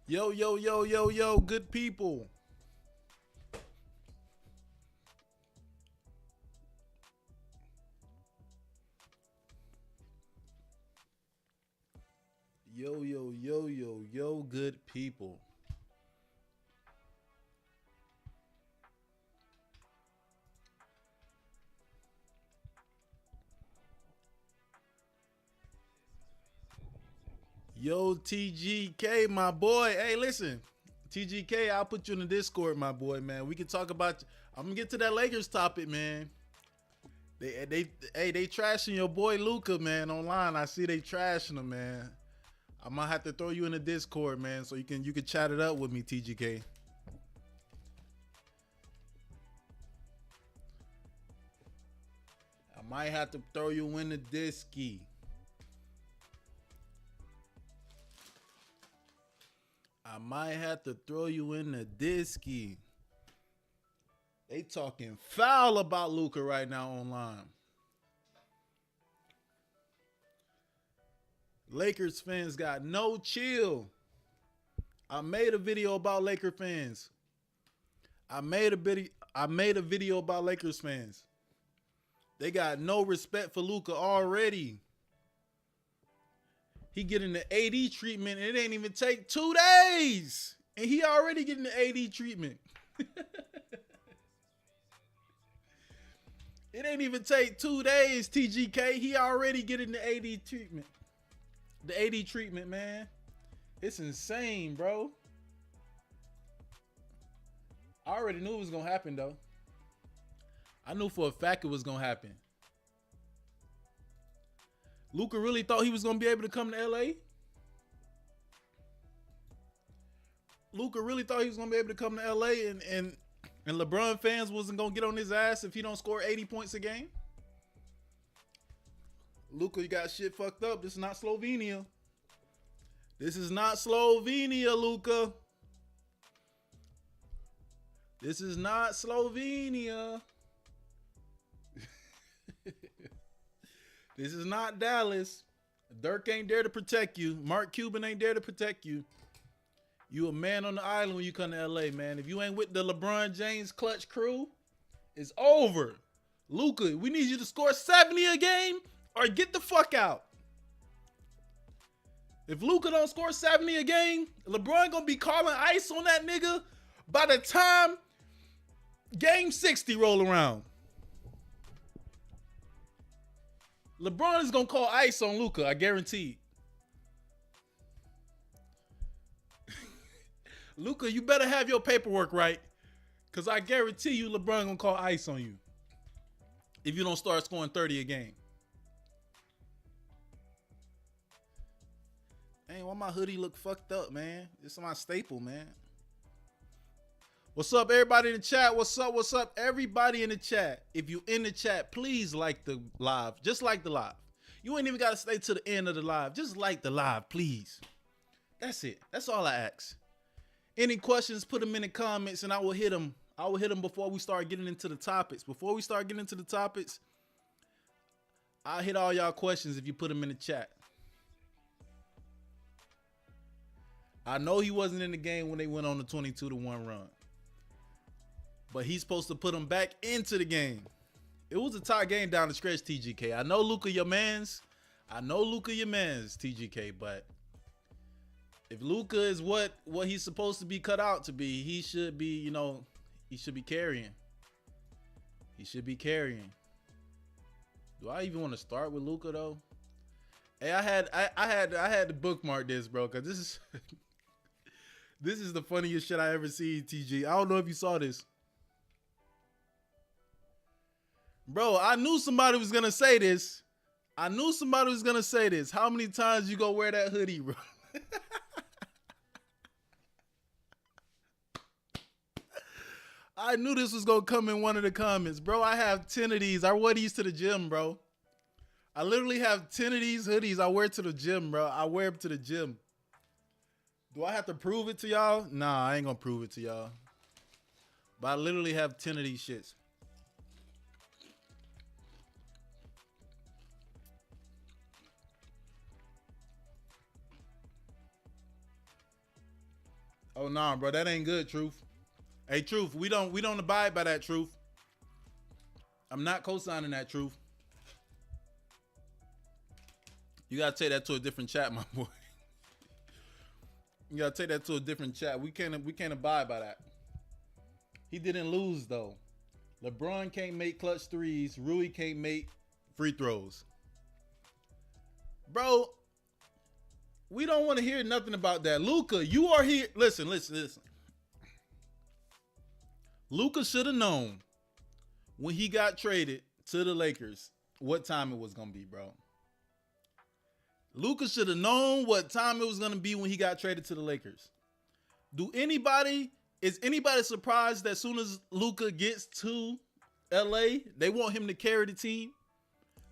Yo, yo, yo, yo, yo, good people. Yo, yo, yo, yo, yo, good people. Yo, TGK, my boy. Hey, listen, TGK, I'll put you in the Discord, my boy, man. We can talk about. I'm gonna get to that Lakers topic, man. They trashing your boy Luka, man, online. I see they trashing him, man. I might have to throw you in the Discord, man, so you can chat it up with me, TGK. I might have to throw you in the Dellski. I might have to throw you in the Dellski. They talking foul about Luka right now online. Lakers fans got no chill. I made a video about Laker fans. I made a video about Lakers fans. They got no respect for Luka already. He getting the AD treatment, and it ain't even take 2 days. And he already getting the AD treatment. It ain't even take 2 days, TGK. He already getting the AD treatment. The AD treatment, man. It's insane, bro. I already knew it was going to happen, though. I knew for a fact it was going to happen. Luka really thought he was going to be able to come to LA? Luka really thought he was going to be able to come to LA and LeBron fans wasn't going to get on his ass if he don't score 80 points a game? Luka, you got shit fucked up. This is not Slovenia. This is not Slovenia, Luka. This is not Slovenia. This is not Dallas. Dirk ain't there to protect you. Mark Cuban ain't there to protect you. You a man on the island when you come to LA, man. If you ain't with the LeBron James clutch crew, it's over. Luka, we need you to score 70 a game or get the fuck out. If Luka don't score 70 a game, LeBron gonna be calling ice on that nigga by the time game 60 roll around. LeBron is gonna call ice on Luka, I guarantee. Luka, you better have your paperwork right, cause I guarantee you LeBron gonna call ice on you if you don't start scoring 30 a game. Hey, why my hoodie look fucked up, man? It's my staple, man. What's up, everybody in the chat? What's up? What's up, everybody in the chat? If you in the chat, please like the live. Just like the live. You ain't even got to stay to the end of the live. Just like the live, please. That's it. That's all I ask. Any questions, put them in the comments, and I will hit them. I will hit them before we start getting into the topics. Before we start getting into the topics, I'll hit all y'all questions if you put them in the chat. I know he wasn't in the game when they went on the 22-1 run. But he's supposed to put him back into the game. It was a tie game down the stretch, TGK. I know Luka your mans. TGK. But if Luka is what he's supposed to be cut out to be, he should be, he should be carrying. He should be carrying. Do I even want to start with Luka though? Hey, I had to bookmark this, bro, because this is this is the funniest shit I ever seen, TG. I don't know if you saw this. Bro, I knew somebody was going to say this. How many times you gonna wear that hoodie, bro? I knew this was going to come in one of the comments. Bro, I have 10 of these. I wear these to the gym, bro. I literally have 10 of these hoodies I wear to the gym, bro. I wear them to the gym. Do I have to prove it to y'all? Nah, I ain't going to prove it to y'all. But I literally have 10 of these shits. Oh nah, bro, that ain't good, Truth. Hey, Truth, we don't abide by that, Truth. I'm not co-signing that, Truth. You gotta take that to a different chat, my boy. You gotta take that to a different chat. We can't abide by that. He didn't lose though. LeBron can't make clutch threes. Rui can't make free throws. Bro, we don't want to hear nothing about that. Luka, you are here. Listen. Luka should have known when he got traded to the Lakers what time it was gonna be, bro. Luka should have known what time it was gonna be when he got traded to the Lakers. Is anybody surprised that as soon as Luka gets to LA, they want him to carry the team?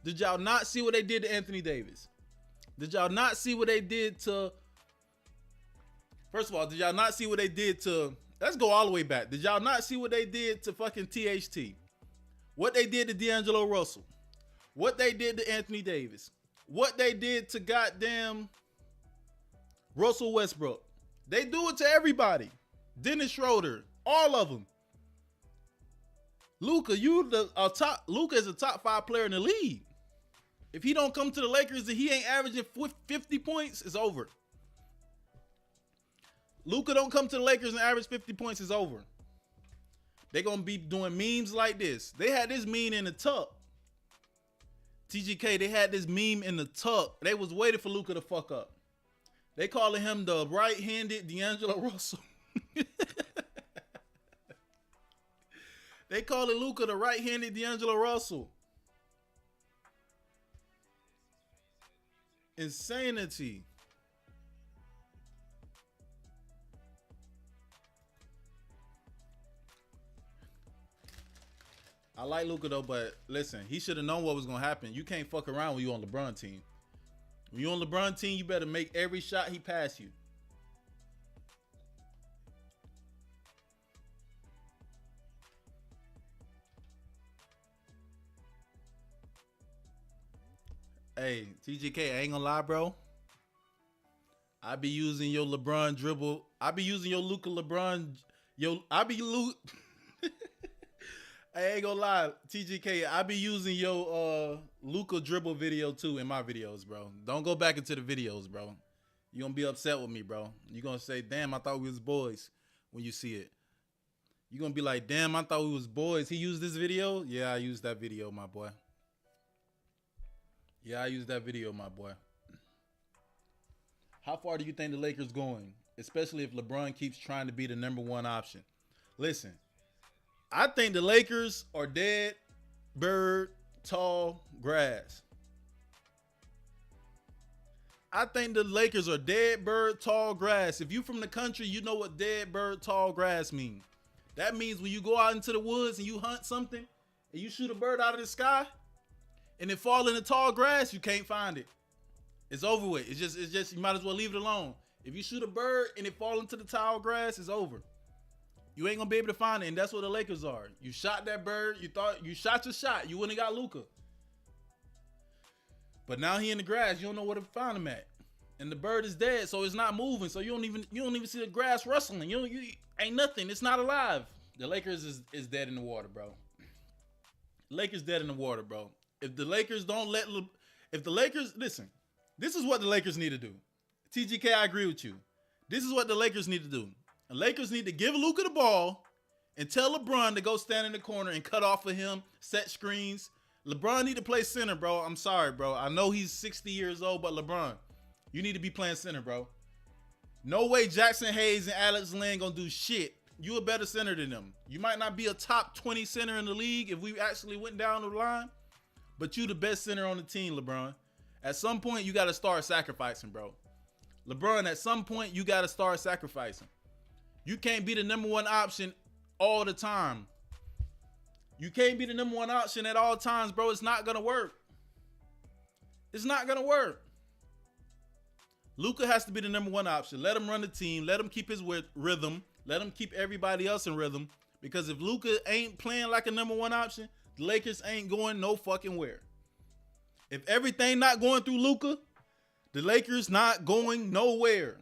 Did y'all not see what they did to Anthony Davis? Did y'all not see what they did to... First of all, did y'all not see what they did to... Let's go all the way back. Did y'all not see what they did to fucking THT? What they did to D'Angelo Russell? What they did to Anthony Davis? What they did to goddamn Russell Westbrook? They do it to everybody. Dennis Schroeder, all of them. Luka, Luka is a top 5 player in the league. If he don't come to the Lakers and he ain't averaging 50 points, it's over. Luka don't come to the Lakers and average 50 points, it's over. They're gonna be doing memes like this. They had this meme in the tuck. TGK, they had this meme in the tuck. They was waiting for Luka to fuck up. They calling him the right-handed D'Angelo Russell. They calling Luka the right-handed D'Angelo Russell. Insanity. I like Luka though, but listen, he should have known what was gonna happen. You can't fuck around when you on LeBron team. When you on LeBron team, you better make every shot he pass you. Hey, TGK, I ain't gonna lie, bro. I be using your LeBron dribble. I be using your Luka LeBron. I ain't gonna lie, TGK, I be using your Luka dribble video too in my videos, bro. Don't go back into the videos, bro. You gonna be upset with me, bro. You gonna say, damn, I thought we was boys when you see it. You gonna be like, damn, I thought we was boys. He used this video? Yeah, I used that video, my boy. Yeah, I used that video, my boy. How far do you think the Lakers going? Especially if LeBron keeps trying to be the #1 option. Listen, I think the Lakers are dead, bird, tall, grass. I think the Lakers are dead, bird, tall, grass. If you from the country, you know what dead, bird, tall, grass mean. That means when you go out into the woods and you hunt something and you shoot a bird out of the sky and it fall in the tall grass, you can't find it. It's over with. It's just you might as well leave it alone. If you shoot a bird and it fall into the tall grass, it's over. You ain't gonna be able to find it, and that's what the Lakers are. You shot that bird, you thought you shot your shot, you wouldn't have got Luka. But now he in the grass, you don't know where to find him at. And the bird is dead, so it's not moving. So you don't even see the grass rustling. You ain't nothing. It's not alive. The Lakers is dead in the water, bro. Lakers dead in the water, bro. If the Lakers don't let listen, this is what the Lakers need to do. TGK, I agree with you. This is what the Lakers need to do. The Lakers need to give Luka the ball and tell LeBron to go stand in the corner and cut off of him, set screens. LeBron need to play center, bro. I'm sorry, bro. I know he's 60 years old, but LeBron, you need to be playing center, bro. No way Jackson Hayes and Alex Len gonna do shit. You a better center than them. You might not be a top 20 center in the league if we actually went down the line, but you the best center on the team, LeBron. At some point, you got to start sacrificing, bro. LeBron, at some point, you got to start sacrificing. You can't be the #1 option all the time. You can't be the #1 option at all times, bro. It's not going to work. It's not going to work. Luka has to be the #1 option. Let him run the team. Let him keep his rhythm. Let him keep everybody else in rhythm. Because if Luka ain't playing like a #1 option, the Lakers ain't going no fucking where. If everything not going through Luka, the Lakers not going nowhere.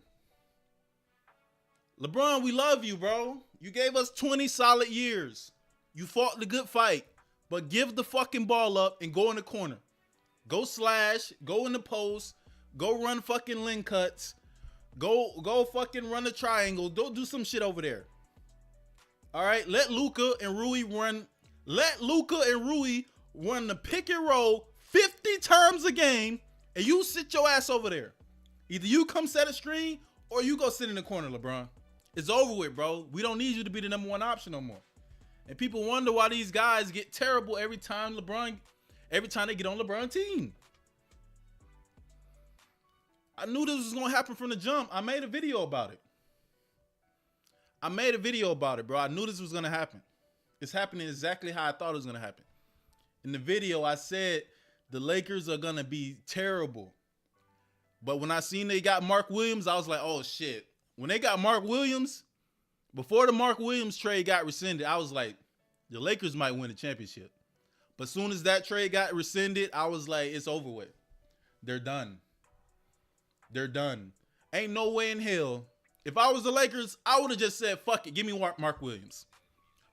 LeBron, we love you, bro. You gave us 20 solid years. You fought the good fight, but give the fucking ball up and go in the corner. Go slash, go in the post, go run fucking lane cuts, go fucking run a triangle. Don't do some shit over there. All right, let Luka and Rui run. Let Luka and Rui run the pick and roll 50 times a game, and you sit your ass over there. Either you come set a screen or you go sit in the corner, LeBron. It's over with, bro. We don't need you to be the number one option no more. And people wonder why these guys get terrible every time they get on LeBron's team. I knew this was gonna happen from the jump. I made a video about it. Bro. I knew this was gonna happen. It's happening exactly how I thought it was gonna happen. In the video, I said the Lakers are gonna be terrible. But when I seen they got Mark Williams, I was like, oh shit. When they got Mark Williams, before the Mark Williams trade got rescinded, I was like, the Lakers might win the championship. But as soon as that trade got rescinded, I was like, it's over with. They're done. Ain't no way in hell. If I was the Lakers, I would have just said, fuck it, give me Mark Williams.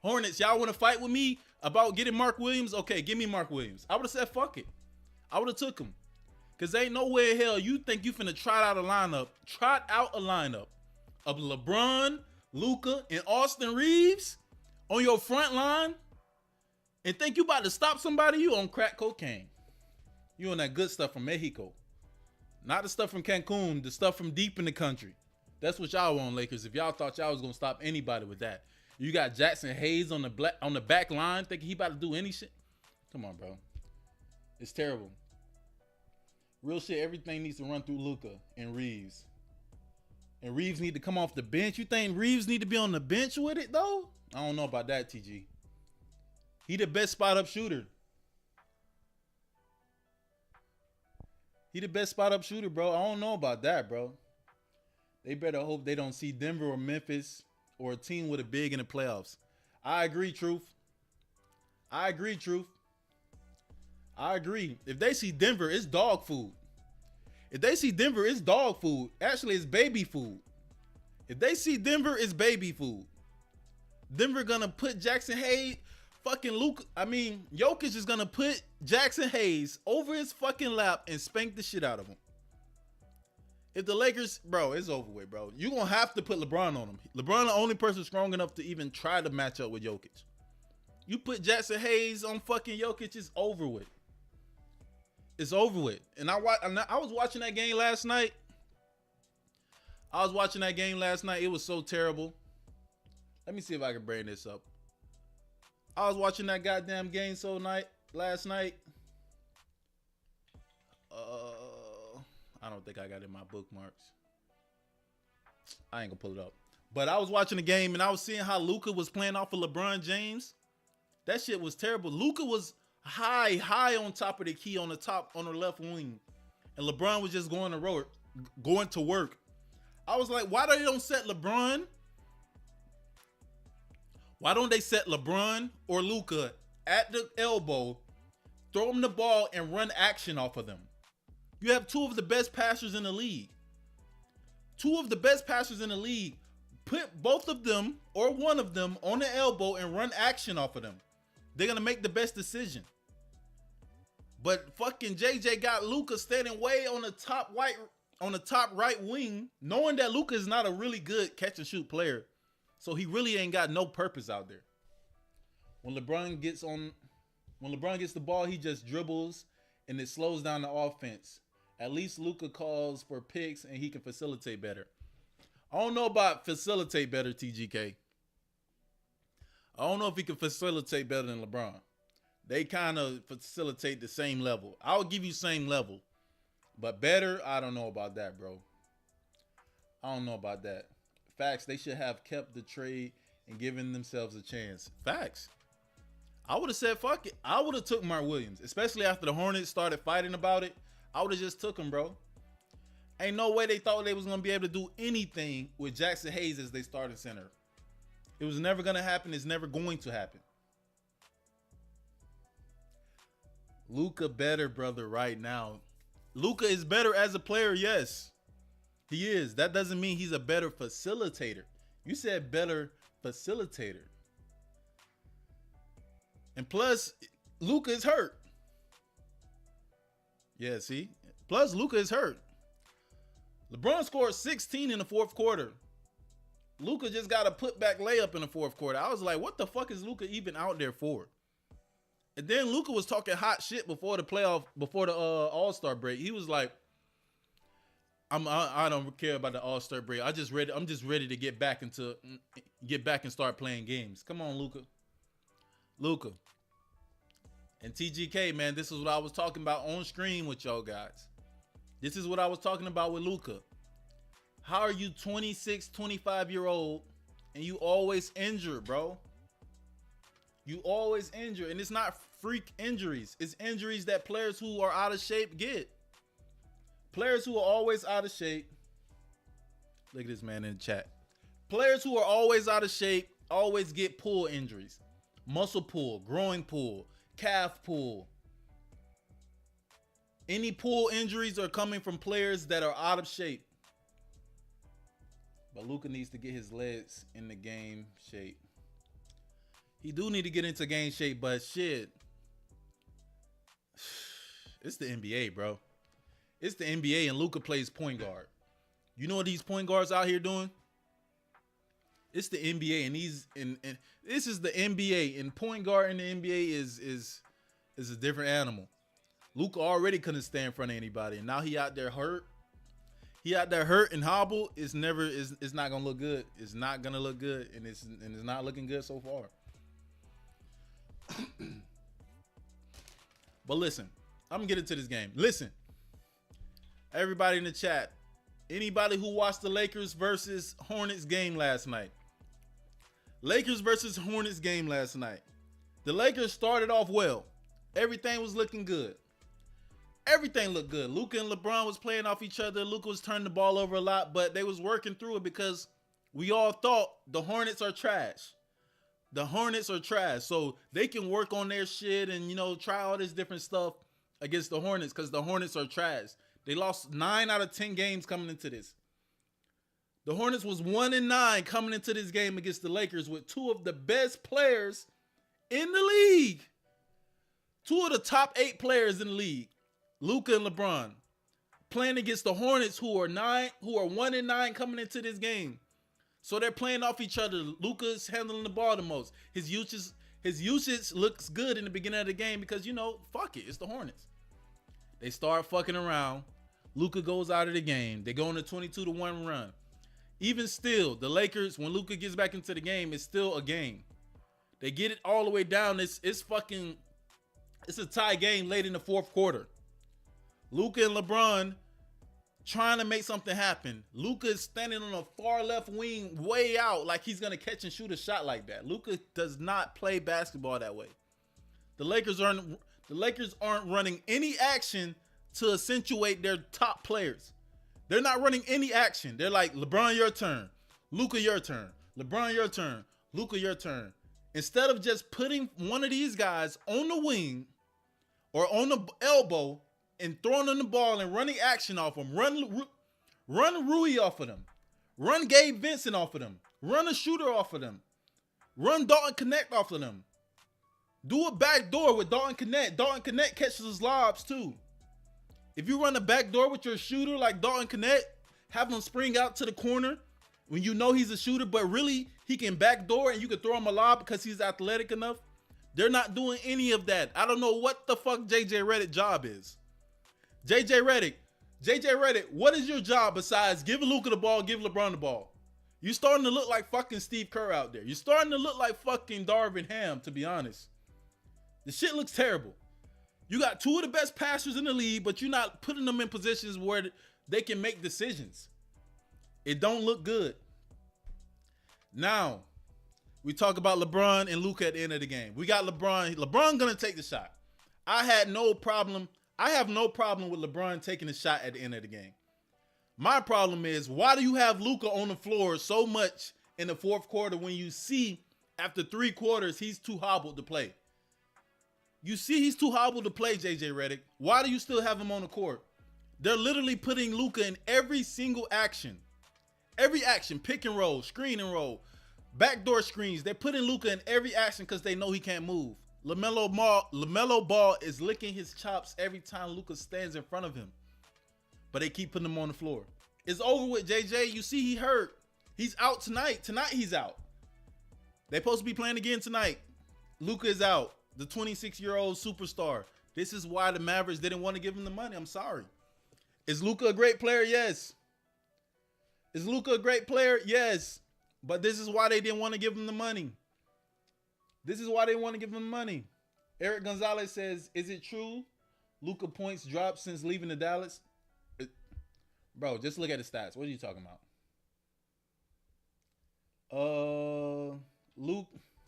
Hornets, y'all want to fight with me about getting Mark Williams? Okay, give me Mark Williams. I would have said, fuck it. I would have took him. Because ain't no way in hell you think you finna trot out a lineup of LeBron, Luka, and Austin Reeves on your front line and think you about to stop somebody? You on crack cocaine. You on that good stuff from Mexico. Not the stuff from Cancun, the stuff from deep in the country. That's what y'all want, Lakers. If y'all thought y'all was gonna stop anybody with that. You got Jackson Hayes on the back line thinking he about to do any shit. Come on, bro. It's terrible. Real shit, everything needs to run through Luka and Reeves. And Reeves need to come off the bench. You think Reeves need to be on the bench with it, though? I don't know about that, TG. He the best spot-up shooter. Bro. I don't know about that, bro. They better hope they don't see Denver or Memphis or a team with a big in the playoffs. I agree, Truth. If they see Denver, it's dog food. Actually, it's baby food. If they see Denver, it's baby food. Denver gonna put Jackson Hayes, fucking Luka. Jokic is gonna put Jackson Hayes over his fucking lap and spank the shit out of him. If the Lakers, bro, it's over with, bro. You're gonna have to put LeBron on him. LeBron the only person strong enough to even try to match up with Jokic. You put Jackson Hayes on fucking Jokic, it's over with. And I was watching that game last night. It was so terrible. Let me see if I can bring this up. I was watching that goddamn game last night. I don't think I got it in my bookmarks. I ain't gonna pull it up. But I was watching the game and I was seeing how Luka was playing off of LeBron James. That shit was terrible. Luka was high on top of the key on the left wing. And LeBron was just going to work. I was like, why don't they set LeBron? Why don't they set LeBron or Luka at the elbow, throw them the ball, and run action off of them? You have two of the best passers in the league. Put both of them or one of them on the elbow and run action off of them. They're going to make the best decision. But fucking JJ got Luka standing way on the top right wing, knowing that Luka is not a really good catch and shoot player. So he really ain't got no purpose out there. When LeBron gets the ball, he just dribbles and it slows down the offense. At least Luka calls for picks and he can facilitate better. I don't know about facilitate better, TGK. I don't know if he can facilitate better than LeBron. They kind of facilitate the same level. I would give you same level. But better, I don't know about that, bro. I don't know about that. Facts, they should have kept the trade and given themselves a chance. Facts. I would have said, fuck it. I would have took Mark Williams, especially after the Hornets started fighting about it. I would have just took him, bro. Ain't no way they thought they was going to be able to do anything with Jackson Hayes as they starting center. It was never going to happen. It's never going to happen. Luka better, brother, right now. Luka is better as a player, yes. He is. That doesn't mean he's a better facilitator. You said better facilitator. And plus, Luka is hurt. Yeah, see? Plus, Luka is hurt. LeBron scored 16 in the fourth quarter. Luka just got a putback layup in the fourth quarter. I was like, what the fuck is Luka even out there for? And then Luka was talking hot shit before the All-Star break. He was like, I don't care about the All-Star break. I'm just ready to get back and start playing games. Come on, Luka. And TGK, man, this is what I was talking about on screen with y'all guys. This is what I was talking about with Luka. How are you 26, 25-year-old and you always injured, bro? You always injured. And it's not freak injuries. It's injuries that players who are out of shape get. Players who are always out of shape. Look at this man in the chat. Players who are always out of shape always get pull injuries. Muscle pull, growing pull, calf pull. Any pull injuries are coming from players that are out of shape. But Luka needs to get his legs in the game shape. He do need to get into game shape, but shit. It's the NBA, bro. It's the NBA and Luka plays point guard. You know what these point guards out here doing? It's the NBA and this is the NBA, and point guard in the NBA is a different animal. Luka already couldn't stand in front of anybody, and now he out there hurt. He out there hurt and hobbled. It's not gonna look good. It's not gonna look good, and it's not looking good so far. But listen, I'm gonna get into this game. Listen, everybody in the chat, anybody who watched the Lakers versus Hornets game last night. Lakers versus Hornets game last night. The Lakers started off well. Everything was looking good. Everything looked good. Luka and LeBron was playing off each other. Luka was turning the ball over a lot, but they was working through it because we all thought the Hornets are trash. The Hornets are trash. So they can work on their shit and, try all this different stuff against the Hornets because the Hornets are trash. They lost 9 out of 10 games coming into this. The Hornets was 1-9 coming into this game against the Lakers with 2 of the best players in the league. 2 of the top 8 players in the league, Luka and LeBron, playing against the Hornets who are 1-9 coming into this game. So they're playing off each other. Luka's handling the ball the most. His usage looks good in the beginning of the game because, fuck it, it's the Hornets. They start fucking around. Luka goes out of the game. They go on a 22-1 run. Even still, the Lakers, when Luka gets back into the game, it's still a game. They get it all the way down. It's a tie game late in the fourth quarter. Luka and LeBron trying to make something happen. Luka is standing on a far left wing way out like he's going to catch and shoot a shot like that. Luka does not play basketball that way. The Lakers aren't running any action to accentuate their top players. They're not running any action. They're like, LeBron, your turn. Luka, your turn. LeBron, your turn. Luka, your turn. Instead of just putting one of these guys on the wing or on the elbow and throwing them the ball and running action off them, run Rui off of them, run Gabe Vincent off of them, run a shooter off of them, run Dalton Connect off of them. Do a back door with Dalton Connect. Dalton Connect catches his lobs too. If you run a back door with your shooter like Dalton Connect, have him spring out to the corner when you know he's a shooter, but really he can backdoor and you can throw him a lob because he's athletic enough. They're not doing any of that. I don't know what the fuck JJ Redick's job is. JJ Redick, what is your job besides give Luka the ball, give LeBron the ball? You're starting to look like fucking Steve Kerr out there. You're starting to look like fucking Darvin Ham, to be honest. The shit looks terrible. You got 2 of the best passers in the league, but you're not putting them in positions where they can make decisions. It don't look good. Now, we talk about LeBron and Luka at the end of the game. We got LeBron. LeBron gonna take the shot. I have no problem with LeBron taking the shot at the end of the game. My problem is, why do you have Luka on the floor so much in the fourth quarter when you see after 3 quarters he's too hobbled to play? You see he's too hobbled to play, JJ Redick. Why do you still have him on the court? They're literally putting Luka in every single action. Every action, pick and roll, screen and roll, backdoor screens. They're putting Luka in every action because they know he can't move. LaMelo Ball is licking his chops every time Luka stands in front of him. But they keep putting him on the floor. It's over with, JJ. You see he hurt. He's out tonight. Tonight he's out. They're supposed to be playing again tonight. Luka is out. The 26-year-old superstar. This is why the Mavericks didn't want to give him the money. I'm sorry. Is Luka a great player? Yes. Is Luka a great player? Yes. But this is why they didn't want to give him the money. This is why they want to give him the money. Eric Gonzalez says, is it true Luka points dropped since leaving the Dallas? Bro, just look at the stats. What are you talking about?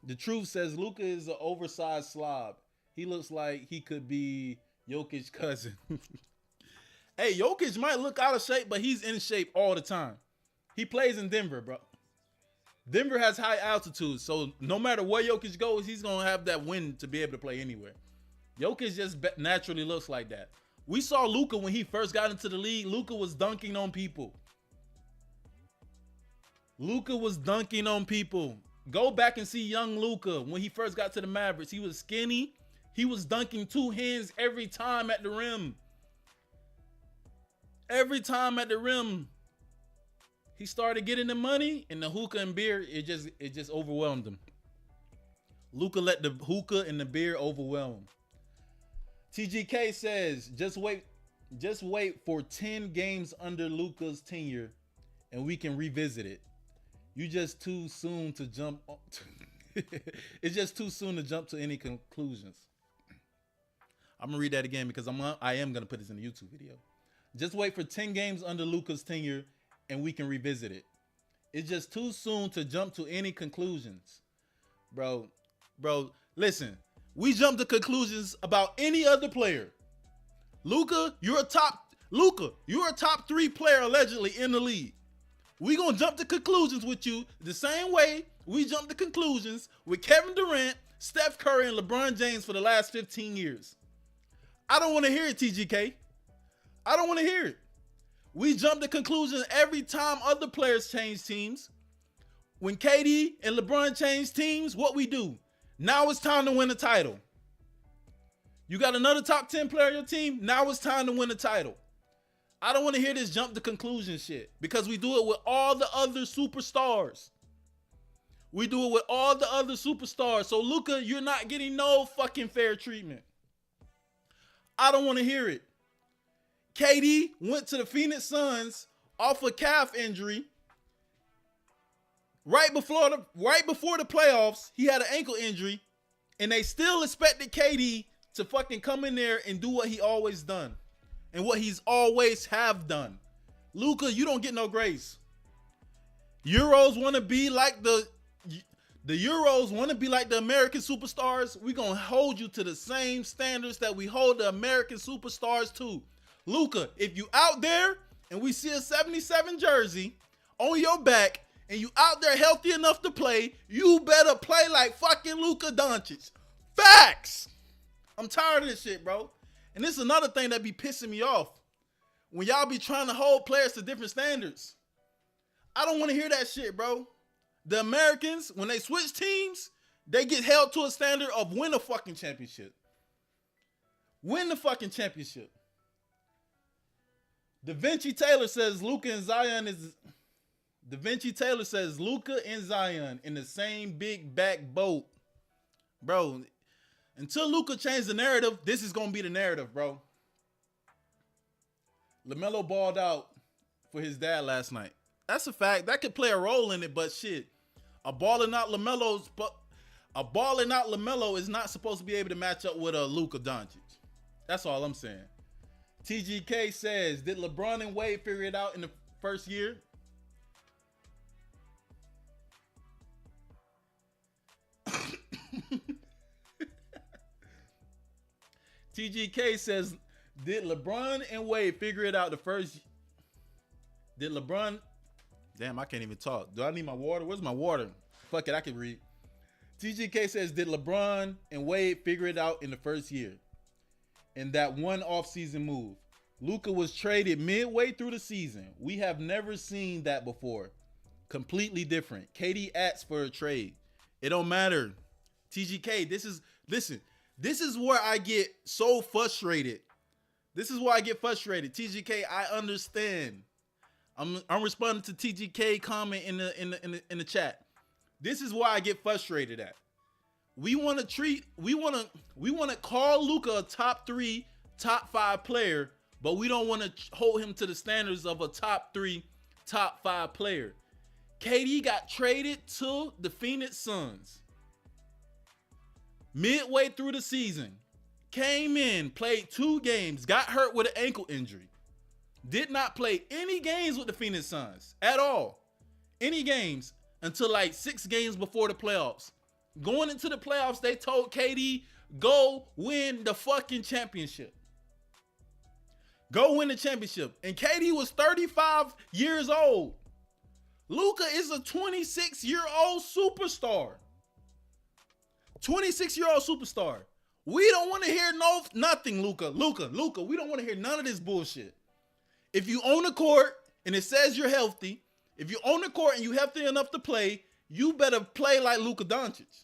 The truth says Luka is an oversized slob. He looks like he could be Jokic's cousin. Hey, Jokic might look out of shape, but he's in shape all the time. He plays in Denver, bro. Denver has high altitude, so no matter where Jokic goes, he's going to have that wind to be able to play anywhere. Jokic just naturally looks like that. We saw Luka when he first got into the league. Luka was dunking on people. Luka was dunking on people. Go back and see young Luka when he first got to the Mavericks. He was skinny. He was dunking two hands every time at the rim. Every time at the rim. He started getting the money, and the hookah and beer, it just overwhelmed him. Luka let the hookah and the beer overwhelm him. TGK says, just wait for 10 games under Luka's tenure, and we can revisit it. You just too soon to jump. It's just too soon to jump to any conclusions. I'm gonna read that again because I am gonna put this in the YouTube video. Just wait for 10 games under Luka's tenure, and we can revisit it. It's just too soon to jump to any conclusions. Bro, listen. We jump to conclusions about any other player. Luka, you're a top 3 player allegedly in the league. We gonna jump to conclusions with you the same way we jumped to conclusions with Kevin Durant, Steph Curry, and LeBron James for the last 15 years. I don't want to hear it, TGK. I don't want to hear it. We jump to conclusions every time other players change teams. When KD and LeBron change teams, what we do? Now it's time to win the title. You got another top 10 player on your team? Now it's time to win the title. I don't want to hear this jump to conclusion shit because we do it with all the other superstars. We do it with all the other superstars. So, Luka, you're not getting no fucking fair treatment. I don't want to hear it. KD went to the Phoenix Suns off a calf injury. Right before the playoffs, he had an ankle injury, and they still expected KD to fucking come in there and do what he always done and what he's always have done. Luka, you don't get no grace. Euros want to be like the Euros want to be like the American superstars. We're going to hold you to the same standards that we hold the American superstars to. Luka, if you out there and we see a 77 jersey on your back and you out there healthy enough to play, you better play like fucking Lukadoncic. Facts. I'm tired of this shit, bro. And this is another thing that be pissing me off. When y'all be trying to hold players to different standards. I don't want to hear that shit, bro. The Americans, when they switch teams, they get held to a standard of win a fucking championship. Win the fucking championship. Da Vinci Taylor says Luka and Zion in the same big back boat. Bro, until Luka changed the narrative, this is going to be the narrative, bro. LaMelo balled out for his dad last night. That's a fact. That could play a role in it, but shit. A balling out LaMelo is not supposed to be able to match up with a Luka Doncic. That's all I'm saying. TGK says, did LeBron and Wade figure it out in the first year? TGK says, did LeBron and Wade figure it out the first? Did LeBron? Damn, I can't even talk. Do I need my water? Where's my water? Fuck it, I can read. TGK says, did LeBron and Wade figure it out in the first year? In that one offseason move. Luka was traded midway through the season. We have never seen that before. Completely different. KD asked for a trade. It don't matter. TGK, this is where I get so frustrated. This is why I get frustrated. TGK, I understand. I'm responding to TGK comment in the chat. This is why I get frustrated at. We want to call Luka a top 3, top 5 player, but we don't want to hold him to the standards of a top 3, top 5 player. KD got traded to the Phoenix Suns midway through the season. Came in, played 2 games, got hurt with an ankle injury. Did not play any games with the Phoenix Suns at all. Any games until like 6 games before the playoffs. Going into the playoffs, they told KD, go win the fucking championship. Go win the championship. And KD was 35 years old. Luka is a 26-year-old superstar. 26-year-old superstar. We don't want to hear nothing, Luka. Luka, we don't want to hear none of this bullshit. If you own a court and it says you're healthy, if you own a court and you're healthy enough to play, you better play like Luka-Doncic.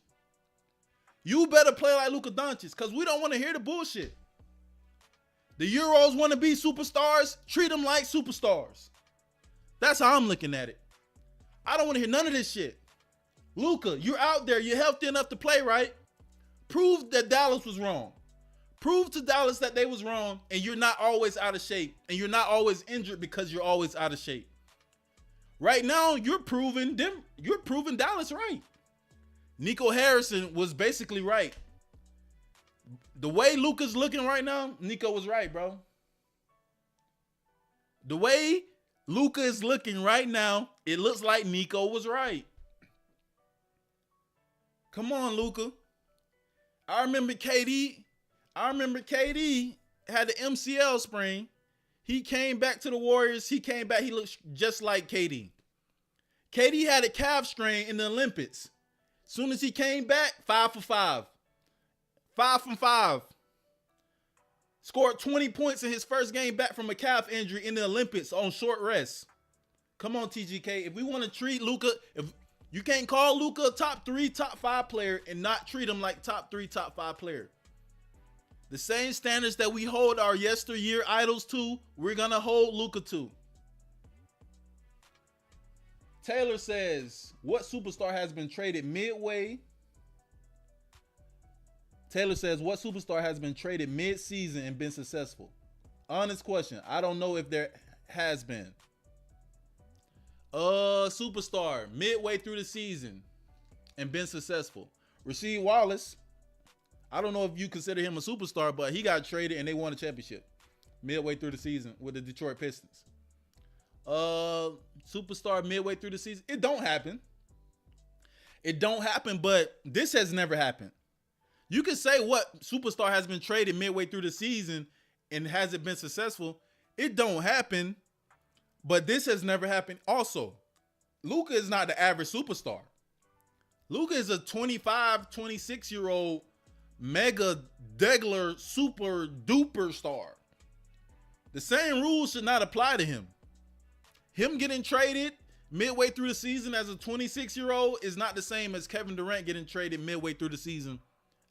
You better play like Luka-Doncic because we don't want to hear the bullshit. The Euros want to be superstars. Treat them like superstars. That's how I'm looking at it. I don't want to hear none of this shit. Luka, you're out there. You're healthy enough to play, right? Prove that Dallas was wrong. Prove to Dallas that they was wrong and you're not always out of shape and you're not always injured because you're always out of shape. Right now, you're proving Dallas right. Nico Harrison was basically right. The way Luka's looking right now, Nico was right, bro. The way Luka is looking right now, it looks like Nico was right. Come on, Luka. I remember KD had the MCL sprain. He came back to the Warriors. He looked just like KD. KD had a calf strain in the Olympics. Soon as he came back, 5 for 5. 5 from 5. Scored 20 points in his first game back from a calf injury in the Olympics on short rest. Come on, TGK. If we want to treat Luka, if you can't call Luka a top 3, top 5 player and not treat him like top 3, top 5 player. The same standards that we hold our yesteryear idols to, we're going to hold Luka to. Taylor says, what superstar has been traded midway? Taylor says, what superstar has been traded mid-season and been successful? Honest question. I don't know if there has been. Superstar midway through the season and been successful. Rasheed Wallace. I don't know if you consider him a superstar, but he got traded and they won a championship midway through the season with the Detroit Pistons. Superstar midway through the season. It don't happen. It don't happen, but this has never happened. You can say what superstar has been traded midway through the season and hasn't been successful. It don't happen, but this has never happened. Also, Luka is not the average superstar. Luka is a 25, 26-year-old mega degler super duper star. The same rules should not apply to him. Him getting traded midway through the season as a 26-year-old is not the same as Kevin Durant getting traded midway through the season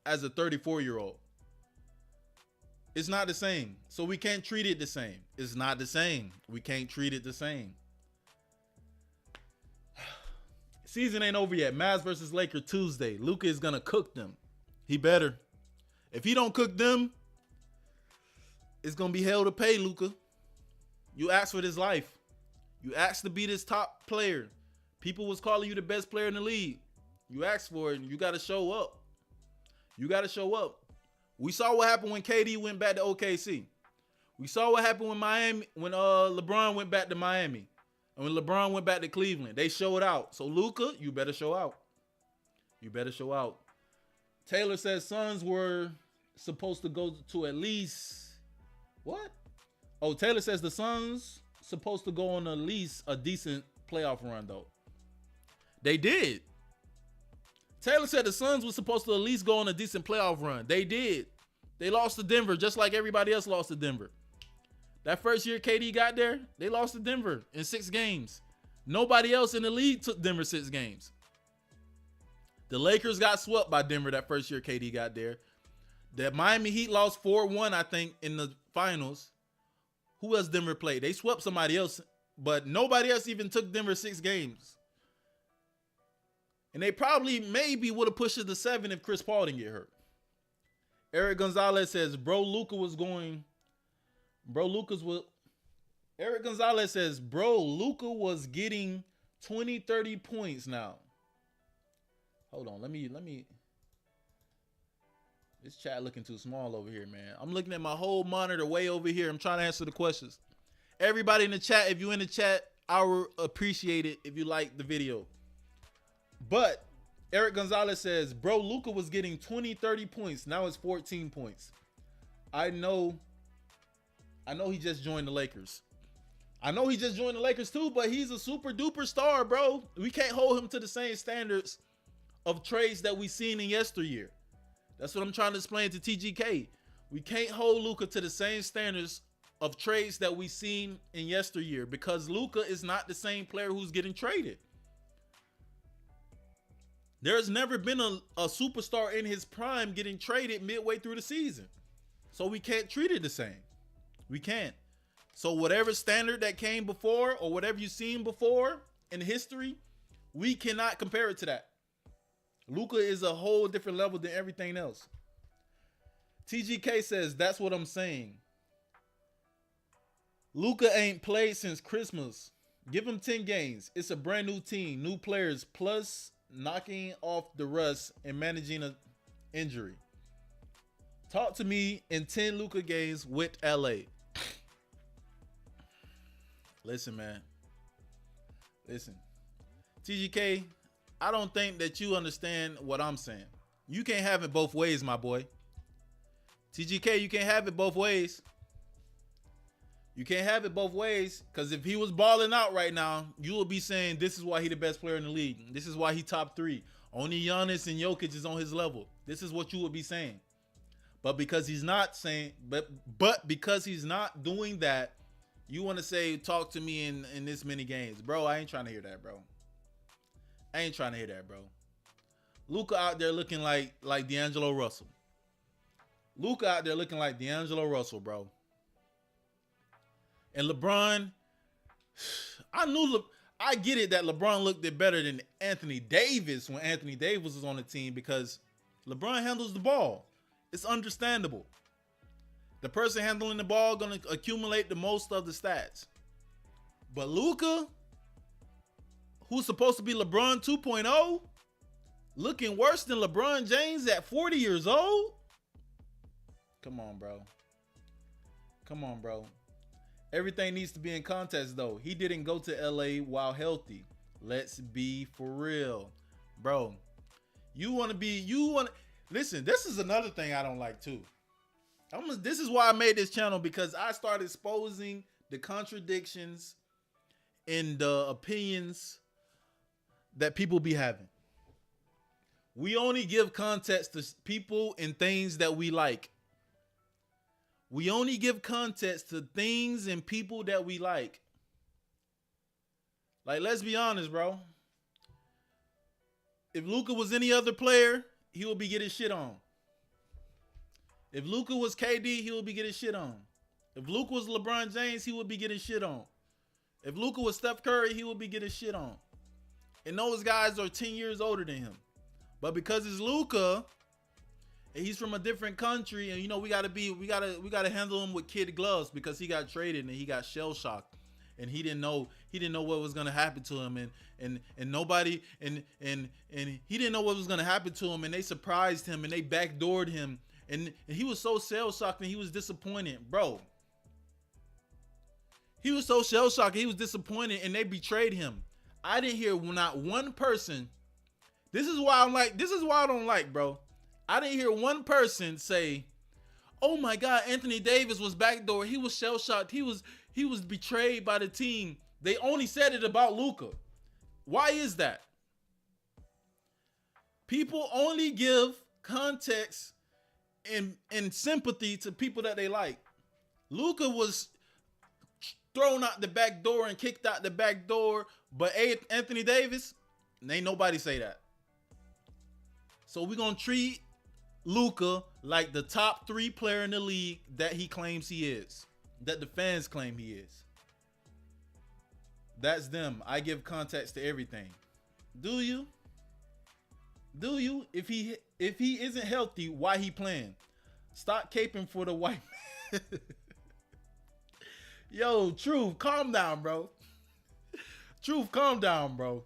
as a 34-year-old. It's not the same. So we can't treat it the same. It's not the same. We can't treat it the same. Season ain't over yet. Mavs versus Lakers Tuesday. Luka is going to cook them. He better. If he don't cook them, it's going to be hell to pay, Luka. You asked for this life. You asked to be this top player. People was calling you the best player in the league. You asked for it, and you got to show up. You got to show up. We saw what happened when KD went back to OKC. We saw what happened when LeBron went back to Miami. And when LeBron went back to Cleveland. They showed out. So, Luka, you better show out. You better show out. Taylor says Suns were supposed to go to at least... What? Oh, Taylor says the Suns supposed to go on at least a decent playoff run, though. They did. Taylor said the Suns were supposed to at least go on a decent playoff run. They did. They lost to Denver just like everybody else lost to Denver. That first year KD got there, they lost to Denver in 6 games. Nobody else in the league took Denver 6 games. The Lakers got swept by Denver that first year KD got there. The Miami Heat lost 4-1, I think, in the finals. Who else Denver played? They swept somebody else, but nobody else even took Denver 6 games. And they probably maybe would have pushed it to 7 if Chris Paul didn't get hurt. Eric Gonzalez says, Eric Gonzalez says, Luka was getting 20, 30 points now. Hold on, let me. This chat looking too small over here, man. I'm looking at my whole monitor way over here. I'm trying to answer the questions. Everybody in the chat, if you in the chat, I would appreciate it if you like the video. But Eric Gonzalez says, Luka was getting 20, 30 points. Now it's 14 points. I know he just joined the Lakers. I know he just joined the Lakers too, but he's a super duper star, bro. We can't hold him to the same standards of trades that we seen in yesteryear. That's what I'm trying to explain to TGK. We can't hold Luka to the same standards of trades that we seen in yesteryear because Luka is not the same player who's getting traded. There's never been a superstar in his prime getting traded midway through the season. So we can't treat it the same. We can't. So whatever standard that came before or whatever you've seen before in history, we cannot compare it to that. Luka is a whole different level than everything else. TGK says, that's what I'm saying. Luka ain't played since Christmas. Give him 10 games. It's a brand new team, new players, plus knocking off the rust and managing an injury. Talk to me in 10 Luka games with LA. Listen, man. Listen. TGK, I don't think that you understand what I'm saying. You can't have it both ways, my boy. TGK, you can't have it both ways. You can't have it both ways, because if he was balling out right now, you will be saying this is why he the best player in the league. This is why he top 3. Only Giannis and Jokic is on his level. This is what you would be saying. But because he's not saying, but because he's not doing that, you want to say, talk to me in this many games. Bro, I ain't trying to hear that, bro. I ain't trying to hear that, bro. Luka out there looking like D'Angelo Russell. Luka out there looking like D'Angelo Russell, bro. And LeBron, I get it that LeBron looked it better than Anthony Davis when Anthony Davis was on the team because LeBron handles the ball. It's understandable. The person handling the ball going to accumulate the most of the stats. But Luka, who's supposed to be LeBron 2.0, looking worse than LeBron James at 40 years old? Come on, bro. Come on, bro. Everything needs to be in context, though. He didn't go to LA while healthy. Let's be for real. Bro, listen, this is another thing I don't like, too. This is why I made this channel, because I started exposing the contradictions in the opinions that people be having. We only give context to people and things that we like. We only give context to things and people that we like. Like, let's be honest, bro. If Luka was any other player, he would be getting shit on. If Luka was KD, he would be getting shit on. If Luka was LeBron James, he would be getting shit on. If Luka was Steph Curry, he would be getting shit on. And those guys are 10 years older than him. But because it's Luka, and he's from a different country, and we gotta handle him with kid gloves because he got traded and he got shell shocked, and he didn't know what was gonna happen to him, and nobody and he didn't know what was gonna happen to him, and they surprised him and they backdoored him, and he was so shell shocked and he was disappointed, bro. He was so shell shocked, he was disappointed, and they betrayed him. I didn't hear not one person. This is why I don't like, bro. I didn't hear one person say, "Oh my God, Anthony Davis was backdoor. He was shell shocked. He was betrayed by the team." They only said it about Luka. Why is that? People only give context and sympathy to people that they like. Luka was thrown out the back door and kicked out the back door. But Anthony Davis, ain't nobody say that. So we're going to treat Luka like the top 3 player in the league that he claims he is. That the fans claim he is. That's them. I give context to everything. Do you? Do you? If he isn't healthy, why he playing? Stop caping for the white man. Yo, Truth, calm down, bro. Truth, calm down, bro.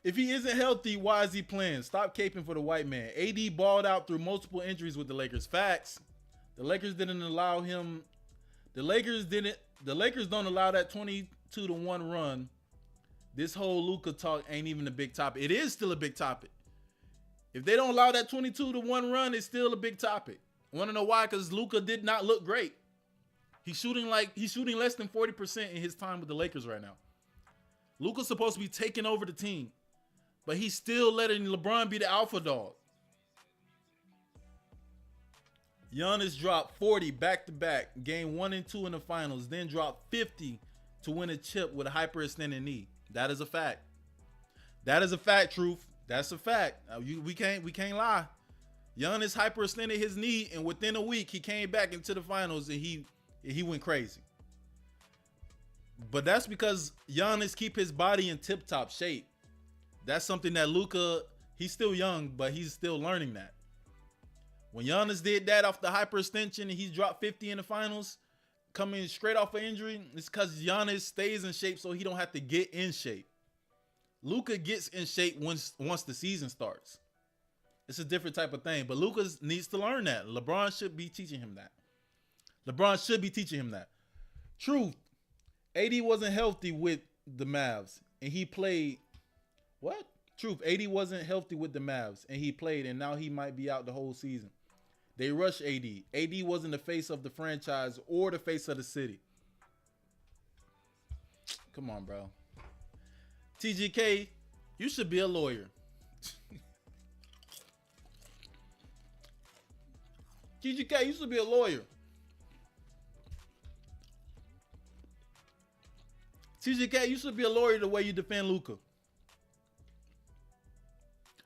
If he isn't healthy, why is he playing? Stop caping for the white man. AD balled out through multiple injuries with the Lakers. Facts. The Lakers didn't allow him. The Lakers don't allow that 22-1 run. This whole Luka talk ain't even a big topic. It is still a big topic. If they don't allow that 22-1 run, it's still a big topic. Want to know why? Because Luka did not look great. He's shooting less than 40% in his time with the Lakers right now. Luka's supposed to be taking over the team, but he's still letting LeBron be the alpha dog. Giannis dropped 40 back-to-back, game 1 and 2 in the finals, then dropped 50 to win a chip with a hyperextended knee. That is a fact. That is a fact, Truth. That's a fact. We can't lie. Giannis hyperextended his knee, and within a week he came back into the finals and he went crazy. But that's because Giannis keep his body in tip-top shape. That's something that Luka, he's still young, but he's still learning that. When Giannis did that off the hyperextension and he dropped 50 in the finals, coming straight off an injury, it's because Giannis stays in shape so he don't have to get in shape. Luka gets in shape once the season starts. It's a different type of thing, but Luka needs to learn that. LeBron should be teaching him that. Truth, AD wasn't healthy with the Mavs, and he played. What? Truth, AD wasn't healthy with the Mavs, and he played, and now he might be out the whole season. They rushed AD. AD wasn't the face of the franchise or the face of the city. Come on, bro. TGK, you should be a lawyer. TGK, you should be a lawyer. TGK, you should be a lawyer the way you defend Luka.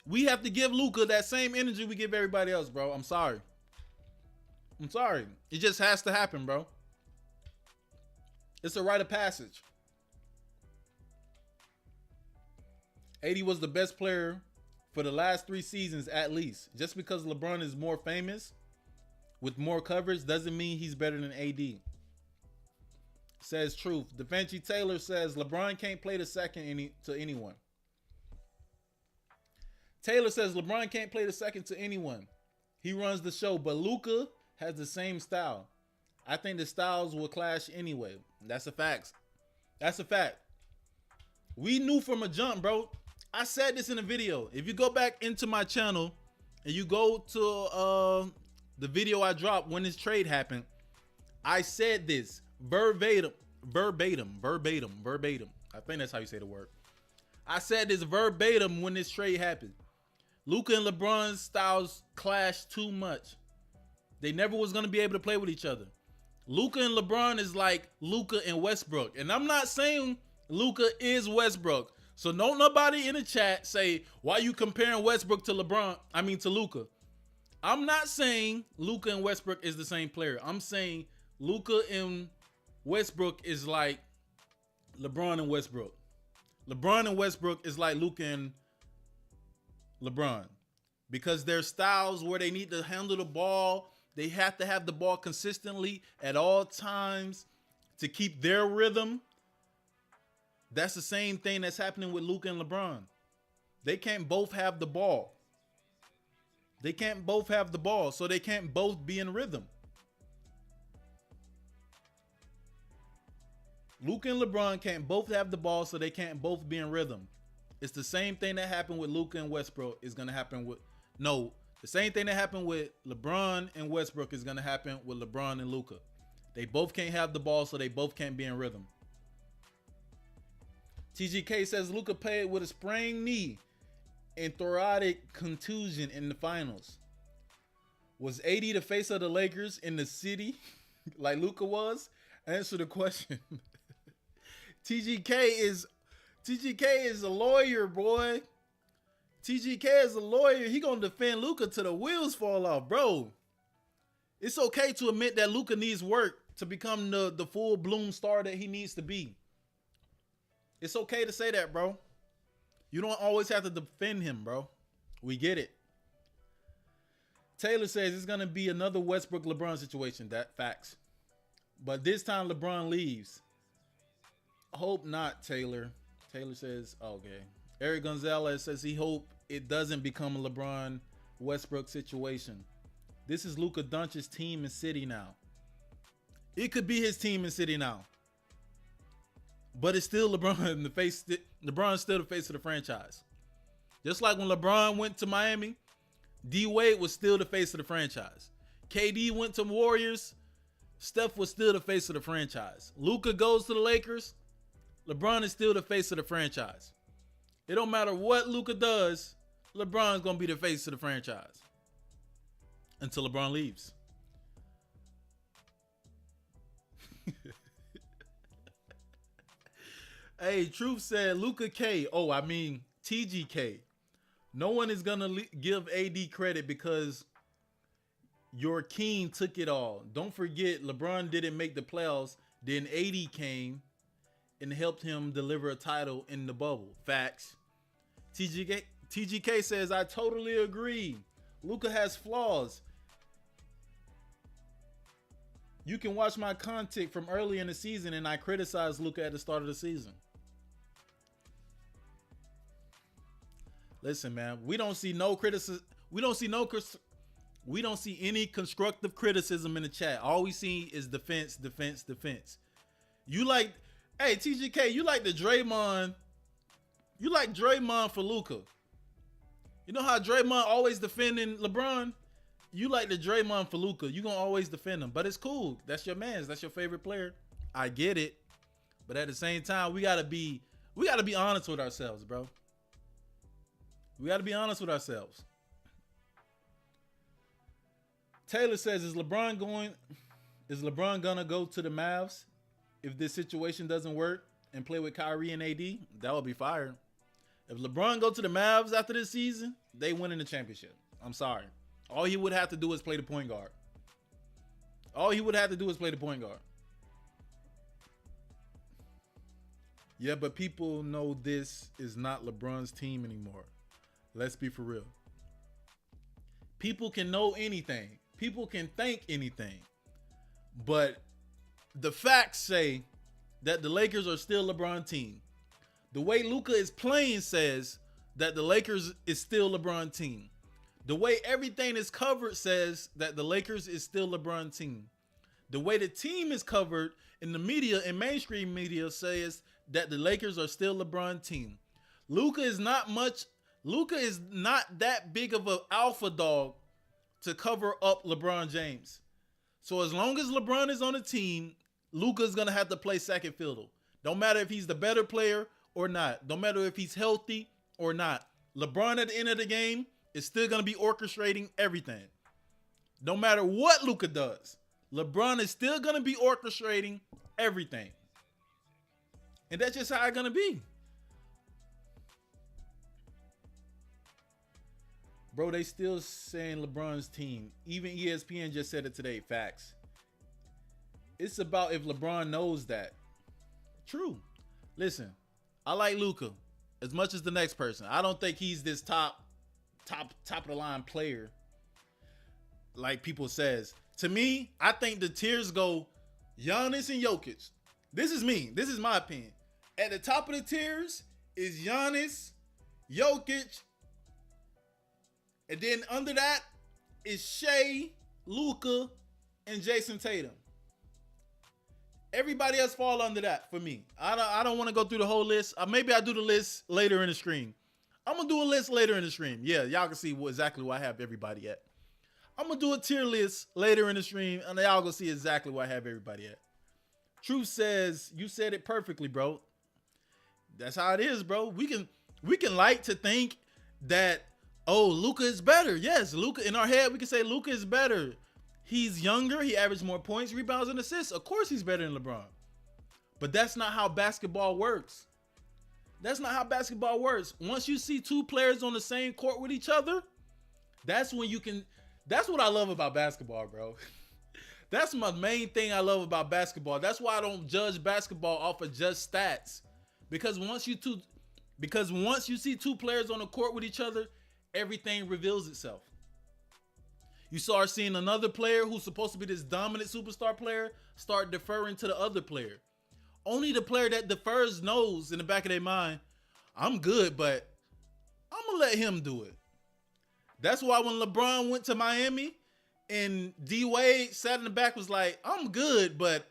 We have to give Luka that same energy we give everybody else, bro. I'm sorry. It just has to happen, bro. It's a rite of passage. AD was the best player for the last 3 seasons at least. Just because LeBron is more famous with more coverage doesn't mean he's better than AD. Says Truth. DeFanchi Taylor says LeBron can't play the second to anyone. Taylor says LeBron can't play the second to anyone. He runs the show, but Luka has the same style. I think the styles will clash anyway. That's a fact. That's a fact. We knew from a jump, bro. I said this in a video. If you go back into my channel and you go to the video I dropped when this trade happened, I said this verbatim. I think that's how you say the word. I said this verbatim when this trade happened. Luka and LeBron's styles clash too much. They never was going to be able to play with each other. Luka and LeBron is like Luka and Westbrook. And I'm not saying Luka is Westbrook. So don't nobody in the chat say, why you comparing Westbrook to to Luka. I'm not saying Luka and Westbrook is the same player. I'm saying Luka and Westbrook is like LeBron and Westbrook. LeBron and Westbrook is like Luka and LeBron. Because their styles where they need to handle the ball, they have to have the ball consistently at all times to keep their rhythm. That's the same thing that's happening with Luka and LeBron. They can't both have the ball. They can't both have the ball, so they can't both be in rhythm. Luka and LeBron can't both have the ball, so they can't both be in rhythm. It's the same thing that happened with Luka and Westbrook is going to happen with... No, the same thing that happened with LeBron and Westbrook is going to happen with LeBron and Luka. They both can't have the ball, so they both can't be in rhythm. TGK says Luka played with a sprained knee and thoracic contusion in the finals. Was AD the face of the Lakers in the city like Luka was? Answer the question. TGK is a lawyer, boy. TGK is a lawyer. He gonna defend Luka till the wheels fall off, bro. It's okay to admit that Luka needs work to become the full bloom star that he needs to be. It's okay to say that, bro. You don't always have to defend him, bro. We get it. Taylor says it's gonna be another Westbrook LeBron situation. That facts. But this time LeBron leaves. Hope not, Taylor. Taylor says, okay. Eric Gonzalez says he hope it doesn't become a LeBron Westbrook situation. This is Luka Doncic's team and city now. It could be his team and city now. But it's still LeBron in the face. LeBron's still the face of the franchise. Just like when LeBron went to Miami, D Wade was still the face of the franchise. KD went to Warriors, Steph was still the face of the franchise. Luka goes to the Lakers, LeBron is still the face of the franchise. It don't matter what Luka does, LeBron's gonna be the face of the franchise until LeBron leaves. Hey, Truth said Luka K. Oh, I mean TGK. No one is gonna give AD credit because your king took it all. Don't forget, LeBron didn't make the playoffs. Then AD came and helped him deliver a title in the bubble. Facts. TGK says, I totally agree. Luka has flaws. You can watch my content from early in the season and I criticized Luka at the start of the season. Listen, man, we don't see no criticism. We don't see any constructive criticism in the chat. All we see is defense, defense, defense. You like, hey, TGK, you like the Draymond. You like Draymond for Luka. You know how Draymond always defending LeBron? You like the Draymond for Luka. You gonna always defend him, but it's cool. That's your man's. That's your favorite player. I get it, but at the same time, we gotta be honest with ourselves, bro. We gotta be honest with ourselves. Taylor says, is LeBron gonna go to the Mavs if this situation doesn't work and play with Kyrie and AD? That would be fire. If LeBron go to the Mavs after this season, they win in the championship. I'm sorry. All he would have to do is play the point guard. All he would have to do is play the point guard. Yeah, but people know this is not LeBron's team anymore. Let's be for real. People can know anything. People can think anything. But the facts say that the Lakers are still LeBron's team. The way Luka is playing says that the Lakers is still LeBron's team. The way everything is covered says that the Lakers is still LeBron's team. The way the team is covered in the media and mainstream media says that the Lakers are still LeBron's team. Luka is not that big of an alpha dog to cover up LeBron James. So as long as LeBron is on the team, Luka's going to have to play second fiddle. Don't matter if he's the better player or not. Don't matter if he's healthy or not. LeBron at the end of the game is still going to be orchestrating everything. No matter what Luka does, LeBron is still going to be orchestrating everything. And that's just how it's going to be. Bro, they still saying LeBron's team. Even ESPN just said it today. Facts. It's about if LeBron knows that. True. Listen, I like Luka as much as the next person. I don't think he's this top of the line player like people says. To me, I think the tiers go Giannis and Jokic. This is me. This is my opinion. At the top of the tiers is Giannis, Jokic, and then under that is Shea, Luka, and Jason Tatum. Everybody else fall under that for me. I don't want to go through the whole list. Maybe I do the list later in the stream. I'm going to do a list later in the stream. Yeah, y'all can see exactly where I have everybody at. I'm going to do a tier list later in the stream, and y'all going to see exactly where I have everybody at. Truth says, you said it perfectly, bro. That's how it is, bro. We can like to think that, oh, Luka is better. Yes, Luka, in our head, we can say Luka is better. He's younger. He averaged more points, rebounds, and assists. Of course he's better than LeBron. But that's not how basketball works. That's not how basketball works. Once you see two players on the same court with each other, that's when you can. That's what I love about basketball, bro. That's my main thing I love about basketball. That's why I don't judge basketball off of just stats. Because once you see two players on the court with each other, everything reveals itself. You start seeing another player who's supposed to be this dominant superstar player start deferring to the other player. Only the player that defers knows in the back of their mind, I'm good, but I'm going to let him do it. That's why when LeBron went to Miami and D-Wade sat in the back was like, I'm good, but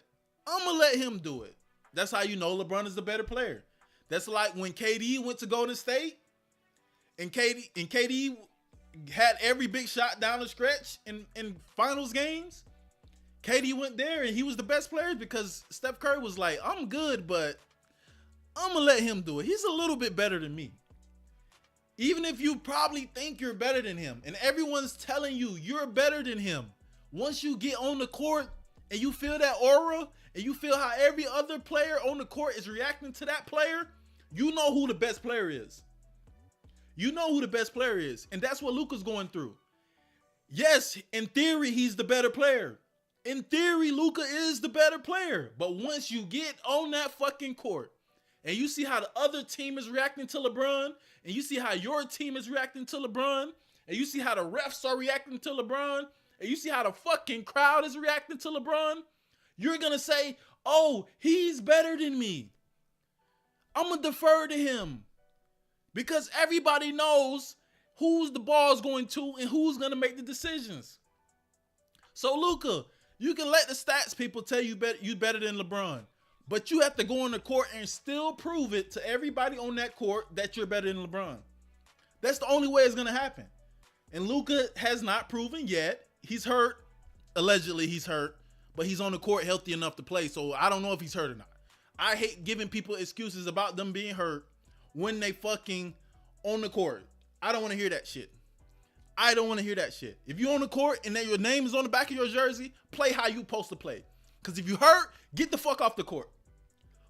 I'm going to let him do it. That's how you know LeBron is the better player. That's like when KD went to Golden State and KD had every big shot down the stretch in finals games. KD went there and he was the best player because Steph Curry was like, I'm good, but I'm going to let him do it. He's a little bit better than me. Even if you probably think you're better than him and everyone's telling you you're better than him, once you get on the court and you feel that aura and you feel how every other player on the court is reacting to that player, you know who the best player is. You know who the best player is. And that's what Luka's going through. Yes, in theory, he's the better player. In theory, Luka is the better player. But once you get on that fucking court and you see how the other team is reacting to LeBron, and you see how your team is reacting to LeBron, and you see how the refs are reacting to LeBron, and you see how the fucking crowd is reacting to LeBron, you're going to say, oh, he's better than me. I'm going to defer to him. Because everybody knows who's the ball's going to and who's going to make the decisions. So, Luka, you can let the stats people tell you better than LeBron. But you have to go on the court and still prove it to everybody on that court that you're better than LeBron. That's the only way it's going to happen. And Luka has not proven yet. He's hurt. Allegedly, he's hurt. But he's on the court healthy enough to play. So, I don't know if he's hurt or not. I hate giving people excuses about them being hurt when they fucking on the court. I don't want to hear that shit. I don't want to hear that shit. If you're on the court and then your name is on the back of your jersey, play how you supposed to play. Because if you hurt, get the fuck off the court.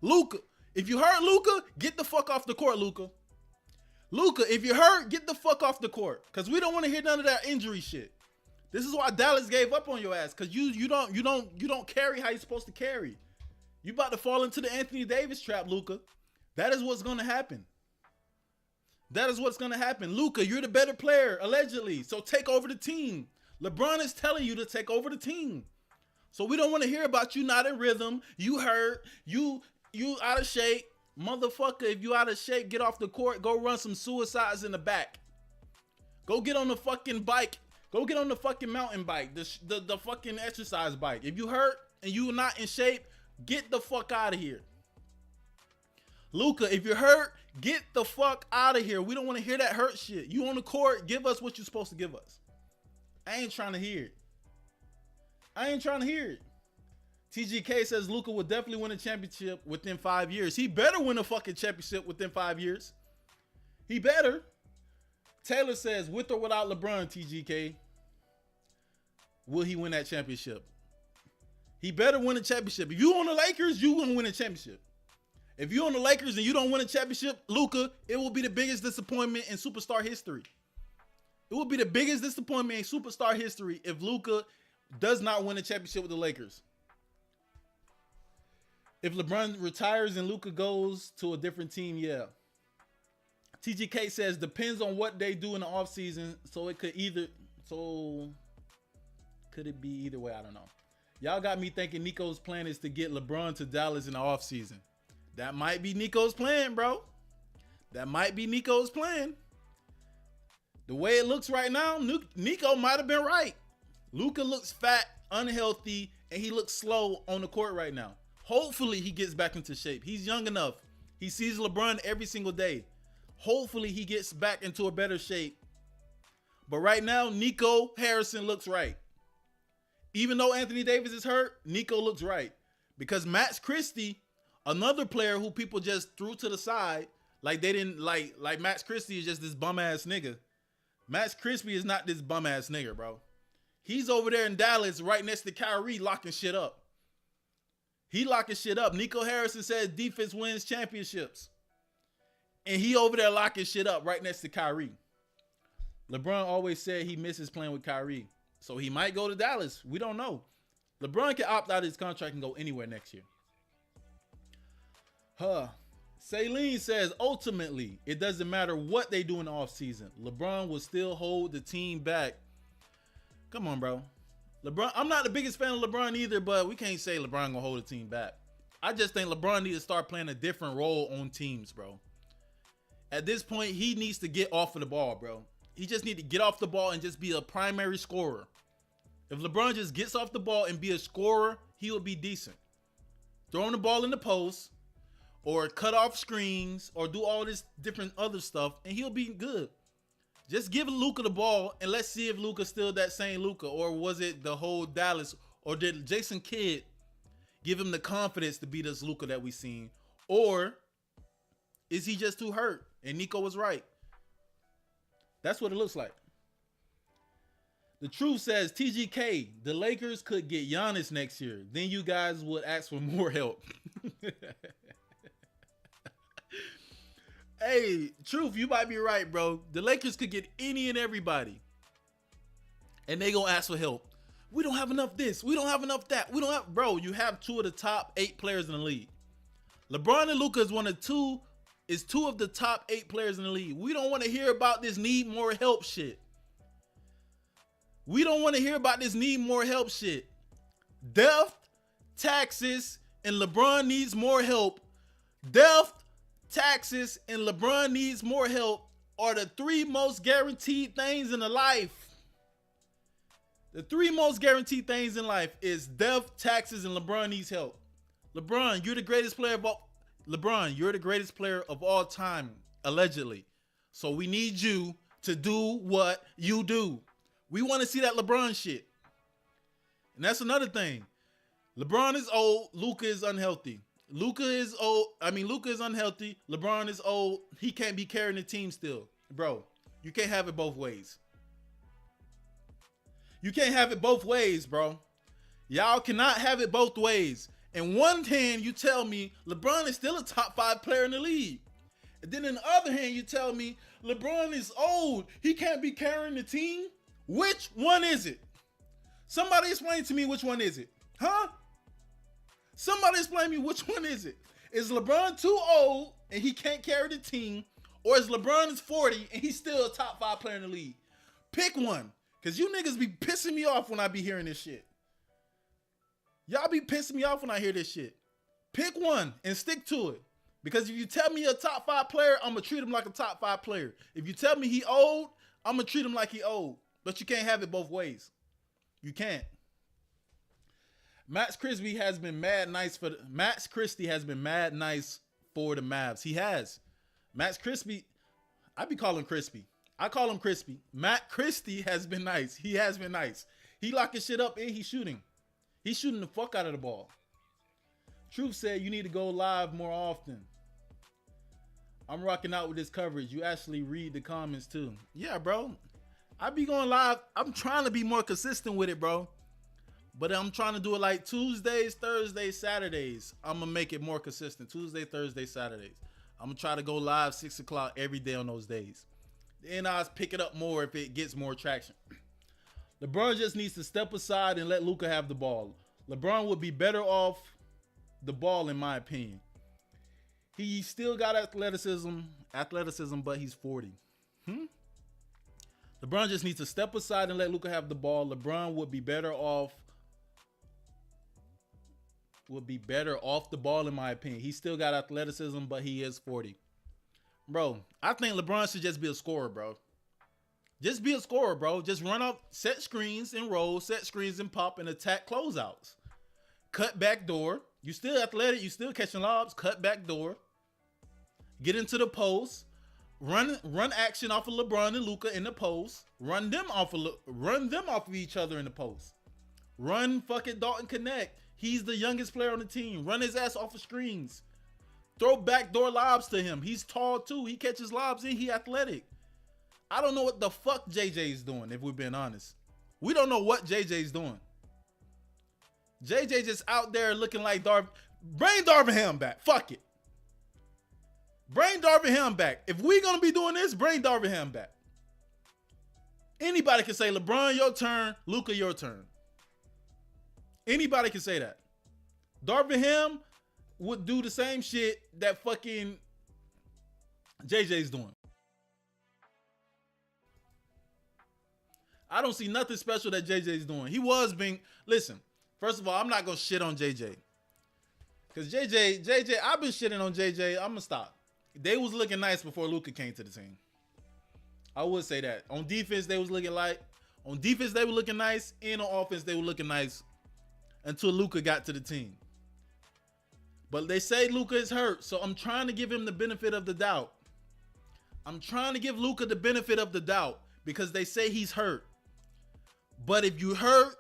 Luka, if you hurt Luka, get the fuck off the court, Luka. Luka, if you hurt, get the fuck off the court. Because we don't want to hear none of that injury shit. This is why Dallas gave up on your ass. Because you don't carry how you're supposed to carry. You about to fall into the Anthony Davis trap, Luka. That is what's going to happen. That is what's going to happen. Luka, you're the better player, allegedly. So take over the team. LeBron is telling you to take over the team. So we don't want to hear about you not in rhythm. You hurt. You out of shape. Motherfucker, if you out of shape, get off the court. Go run some suicides in the back. Go get on the fucking bike. Go get on the fucking mountain bike. The fucking exercise bike. If you hurt and you not in shape, get the fuck out of here. Luka, if you're hurt, get the fuck out of here. We don't want to hear that hurt shit. You on the court, give us what you're supposed to give us. I ain't trying to hear it. I ain't trying to hear it. TGK says Luka will definitely win a championship within 5 years. He better win a fucking championship within 5 years. He better. Taylor says, with or without LeBron, TGK, will he win that championship? He better win a championship. If you on the Lakers, you gonna win a championship. If you're on the Lakers and you don't win a championship, Luka, it will be the biggest disappointment in superstar history. It will be the biggest disappointment in superstar history if Luka does not win a championship with the Lakers. If LeBron retires and Luka goes to a different team, yeah. TGK says, depends on what they do in the offseason. Could it be either way? I don't know. Y'all got me thinking Nico's plan is to get LeBron to Dallas in the offseason. That might be Nico's plan, bro. That might be Nico's plan. The way it looks right now, Nico might have been right. Luka looks fat, unhealthy, and he looks slow on the court right now. Hopefully he gets back into shape. He's young enough. He sees LeBron every single day. Hopefully he gets back into a better shape. But right now, Nico Harrison looks right. Even though Anthony Davis is hurt, Nico looks right. Because Max Christie, another player who people just threw to the side, like they didn't like Max Christie is just this bum ass nigga. Max Christie is not this bum ass nigga, bro. He's over there in Dallas right next to Kyrie locking shit up. He locking shit up. Nico Harrison says defense wins championships. And he over there locking shit up right next to Kyrie. LeBron always said he misses playing with Kyrie. So he might go to Dallas. We don't know. LeBron can opt out of his contract and go anywhere next year. Saline says, ultimately, it doesn't matter what they do in the offseason. LeBron will still hold the team back. Come on, bro. LeBron, I'm not the biggest fan of LeBron either, but we can't say LeBron gonna hold the team back. I just think LeBron needs to start playing a different role on teams, bro. At this point, he needs to get off of the ball, bro. He just needs to get off the ball and just be a primary scorer. If LeBron just gets off the ball and be a scorer, he will be decent. Throwing the ball in the post, or cut off screens, or do all this different other stuff, and he'll be good. Just give Luka the ball, and let's see if Luka's still that same Luka, or was it the whole Dallas, or did Jason Kidd give him the confidence to be this Luka that we seen, or is he just too hurt? And Nico was right. That's what it looks like. The truth says, TGK, the Lakers could get Giannis next year. Then you guys would ask for more help. Hey, truth, you might be right, bro. The Lakers could get any and everybody. And they gonna ask for help. We don't have enough this. We don't have enough that. We don't have, bro, you have two of the top 8 players in the league. LeBron and Luka is two of the top 8 players in the league. We don't want to hear about this need more help shit. We don't want to hear about this need more help shit. Death, taxes, and LeBron needs more help. Death, taxes, and LeBron needs more help are the 3 most guaranteed things in the life. The 3 most guaranteed things in life is death, taxes, and LeBron needs help. LeBron, you're the greatest player of all. LeBron, you're the greatest player of all time, allegedly. So we need you to do what you do. We want to see that LeBron shit. And that's another thing. LeBron is old. Luka is unhealthy. Luka is unhealthy. LeBron is old. He can't be carrying the team still. Bro, you can't have it both ways. You can't have it both ways, bro. Y'all cannot have it both ways. In one hand, you tell me LeBron is still a top 5 player in the league. And then in the other hand, you tell me LeBron is old. He can't be carrying the team. Which one is it? Somebody explain to me which one is it. Huh? Somebody explain me which one is it. Is LeBron too old and he can't carry the team? Or is LeBron is 40 and he's still a top 5 player in the league? Pick one. Because you niggas be pissing me off when I be hearing this shit. Y'all be pissing me off when I hear this shit. Pick one and stick to it. Because if you tell me a top 5 player, I'm going to treat him like a top 5 player. If you tell me he old, I'm going to treat him like he old. But you can't have it both ways. You can't. Max Christie has been mad nice for the Mavs. He has. Max Christie, I be calling Crispy. I call him Crispy. Matt Christie has been nice. He has been nice. He locking shit up and he's shooting. He's shooting the fuck out of the ball. Truth said you need to go live more often. I'm rocking out with this coverage. You actually read the comments too. Yeah, bro. I be going live. I'm trying to be more consistent with it, bro. But I'm trying to do it like Tuesdays, Thursdays, Saturdays. I'm going to make it more consistent. Tuesday, Thursday, Saturdays. I'm going to try to go live 6 o'clock every day on those days. Then I'll pick it up more if it gets more traction. LeBron just needs to step aside and let Luka have the ball. LeBron would be better off the ball, in my opinion. He still got athleticism, but he's 40. LeBron just needs to step aside and let Luka have the ball. LeBron would be better off the ball, in my opinion. He still got athleticism, but he is 40. Bro, I think LeBron should just be a scorer, bro. Just be a scorer, bro. Just run up, set screens and roll, set screens and pop, and attack closeouts. Cut back door. You still athletic. You still catching lobs. Cut back door. Get into the post. Run action off of LeBron and Luka in the post. Run them off of each other in the post. Run fucking Dalton Connect. He's the youngest player on the team. Run his ass off of screens. Throw backdoor lobs to him. He's tall too. He catches lobs and he athletic. I don't know what the fuck JJ's doing, if we're being honest. We don't know what JJ's doing. JJ just out there looking like Bring Darvin Ham back. Fuck it. Bring Darvin Ham back. If we gonna be doing this, bring Darvin Ham back. Anybody can say, LeBron, your turn. Luka, your turn. Anybody can say that. Darvin Ham would do the same shit that fucking JJ's doing. I don't see nothing special that JJ's doing. He was being, listen, first of all, I'm not going to shit on JJ. Because JJ, I've been shitting on JJ. I'm going to stop. They was looking nice before Luka came to the team. I would say that. On defense, they was looking like, on defense, they were looking nice. And on offense, they were looking nice until Luka got to the team. But they say Luka is hurt, so I'm trying to give him the benefit of the doubt. I'm trying to give Luka the benefit of the doubt because they say he's hurt. But if you hurt,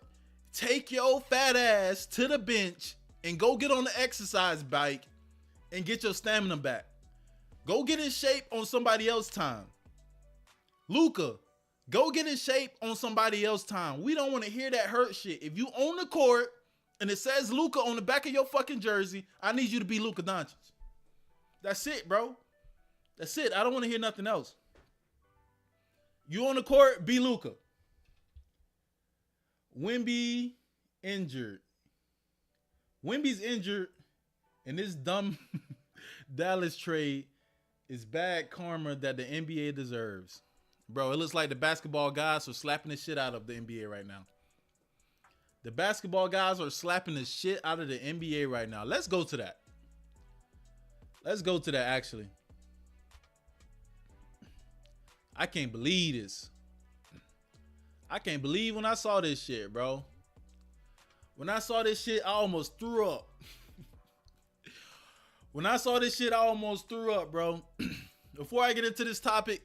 take your fat ass to the bench and go get on the exercise bike and get your stamina back. Go get in shape on somebody else's time. Luka, go get in shape on somebody else's time. We don't want to hear that hurt shit. If you on the court and it says Luka on the back of your fucking jersey, I need you to be Lukadoncic. That's it, bro. That's it. I don't want to hear nothing else. You on the court, be Luka. Wemby injured. Wemby's injured, and this dumb Dallas trade is bad karma that the NBA deserves. Bro, it looks like the basketball guys are slapping the shit out of the NBA right now. The basketball guys are slapping the shit out of the NBA right now. Let's go to that. Let's go to that, actually. I can't believe this. I can't believe when I saw this shit, bro. When I saw this shit, I almost threw up. When I saw this shit, I almost threw up, bro. Before I get into this topic,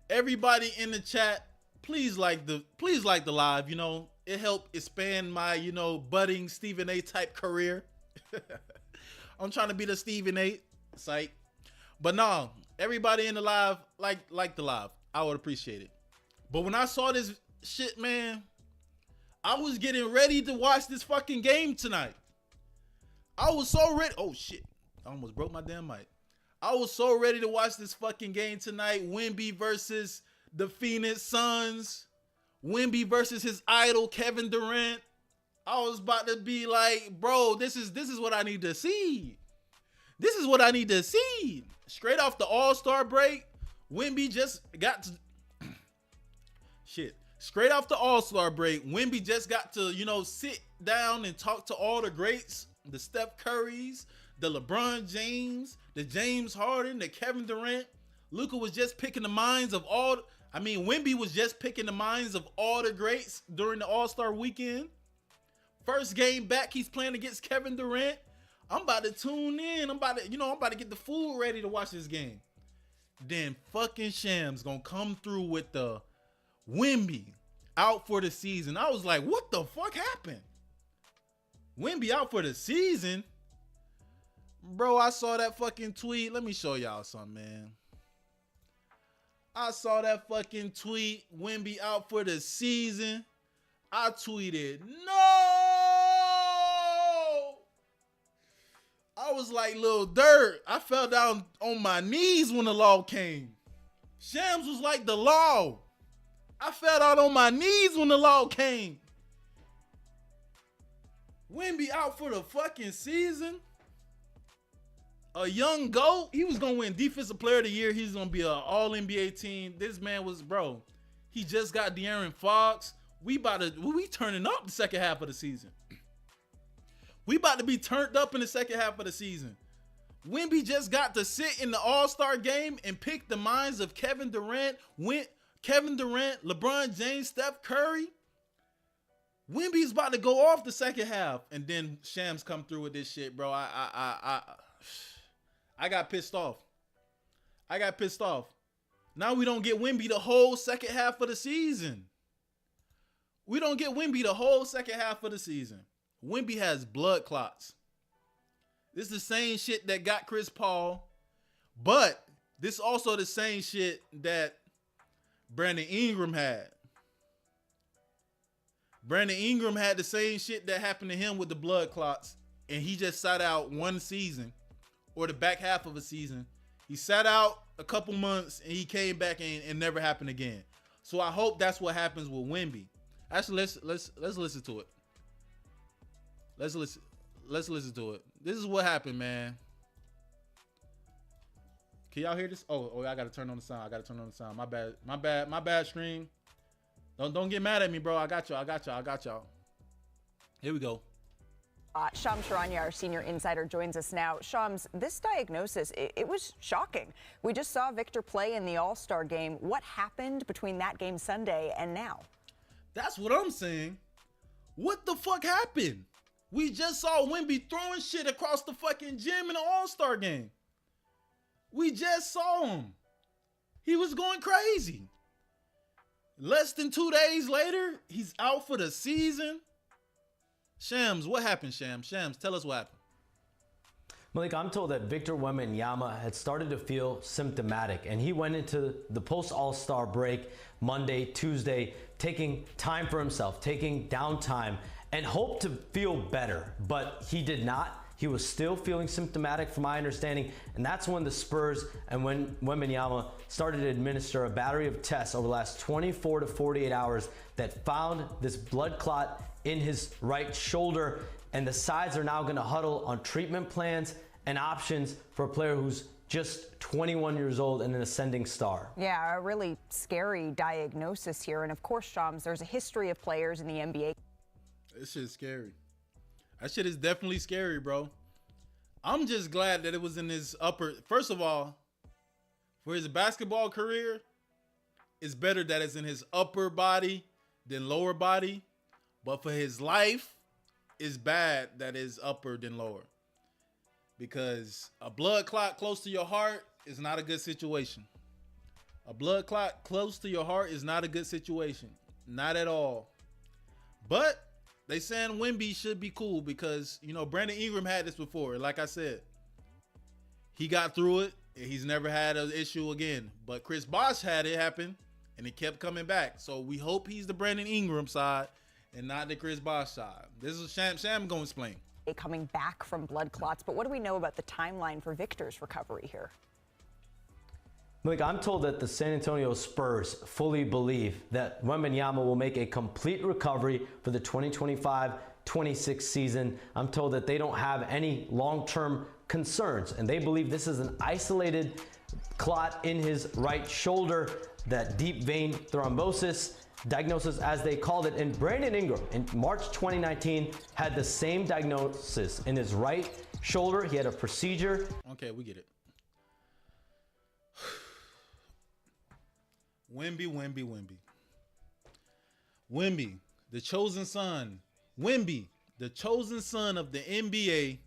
everybody in the chat, please like the live. You know, it helped expand my, you know, budding Stephen A type career. I'm trying to be the Stephen A site. But no, everybody in the live, like the live. I would appreciate it. But when I saw this shit, man, I was getting ready to watch this fucking game tonight. I was so ready. Oh shit. I almost broke my damn mic. I was so ready to watch this fucking game tonight. Wemby versus the Phoenix Suns. Wemby versus his idol, Kevin Durant. I was about to be like, bro, this is what I need to see. This is what I need to see. Straight off the All-Star break, Wemby just got to shit. Straight off the All-Star break, Wemby just got to, you know, sit down and talk to all the greats, the Steph Currys, the LeBron James, the James Harden, the Kevin Durant. Luka was just picking the minds of all. I mean, Wemby was just picking the minds of all the greats during the All-Star weekend. First game back, he's playing against Kevin Durant. I'm about to tune in. I'm about to get the food ready to watch this game. Then fucking Shams gonna come through with the Wemby out for the season. I was like, what the fuck happened? Wemby out for the season? Bro, I saw that fucking tweet. Let me show y'all something, man. I saw that fucking tweet. Wemby out for the season. I tweeted, no! I was like Lil Durk. I fell down on my knees when the law came. Shams was like the law. I fell down on my knees when the law came. Wemby out for the fucking season. A young GOAT. He was going to win Defensive Player of the Year. He's going to be an all-NBA team. This man was, bro, he just got De'Aaron Fox. We turning up the second half of the season. We about to be turned up in the second half of the season. Wemby just got to sit in the All-Star game and pick the minds of Kevin Durant, LeBron James, Steph Curry. Wemby's about to go off the second half. And then Shams come through with this shit, bro. I got pissed off. I got pissed off. Now we don't get Wemby the whole second half of the season. We don't get Wemby the whole second half of the season. Wemby has blood clots. This is the same shit that got Chris Paul, but this is also the same shit that Brandon Ingram had. Brandon Ingram had the same shit that happened to him with the blood clots, and he just sat out one season, or the back half of a season. He sat out a couple months, and he came back and never happened again. So I hope that's what happens with Wemby. Actually, let's listen to it. Let's listen to it. This is what happened, man. Can y'all hear this? Oh, I gotta turn on the sound. My bad, stream. Don't get mad at me, bro. I got y'all. Here we go. Shams Charania, our senior insider, joins us now. Shams, this diagnosis, it was shocking. We just saw Victor play in the All-Star game. What happened between that game Sunday and now? That's what I'm saying. What the fuck happened? We just saw Wemby throwing shit across the fucking gym in the All-Star game. We just saw him. He was going crazy. Less than 2 days later, he's out for the season. Shams, what happened, Shams? Shams, tell us what happened. Malik, I'm told that Victor Wembanyama had started to feel symptomatic, and he went into the post-All-Star break Monday, Tuesday, taking time for himself, taking downtime, and hoped to feel better, but he did not. He was still feeling symptomatic from my understanding, and that's when the Spurs and when Wembanyama started to administer a battery of tests over the last 24 to 48 hours that found this blood clot in his right shoulder, and the sides are now going to huddle on treatment plans and options for a player who's just 21 years old and an ascending star. Yeah, a really scary diagnosis here, and of course, Shams, there's a history of players in the NBA. This shit is scary. That shit is definitely scary, bro. I'm just glad that it was in his upper. First of all, for his basketball career, it's better that it's in his upper body than lower body. But for his life, it's bad that it's upper than lower. Because a blood clot close to your heart is not a good situation. A blood clot close to your heart is not a good situation. Not at all. But they saying Wemby should be cool because, you know, Brandon Ingram had this before. Like I said, he got through it. And he's never had an issue again. But Chris Bosh had it happen, and it kept coming back. So we hope he's the Brandon Ingram side and not the Chris Bosh side. This is Sham going to explain. Coming back from blood clots, but what do we know about the timeline for Victor's recovery here? Malik, I'm told that the San Antonio Spurs fully believe that Wembanyama will make a complete recovery for the 2025-26 season. I'm told that they don't have any long-term concerns, and they believe this is an isolated clot in his right shoulder, that deep vein thrombosis diagnosis, as they called it. And Brandon Ingram in March 2019 had the same diagnosis in his right shoulder. He had a procedure. Okay, we get it. Wemby, the chosen son. Wemby, the chosen son of the NBA,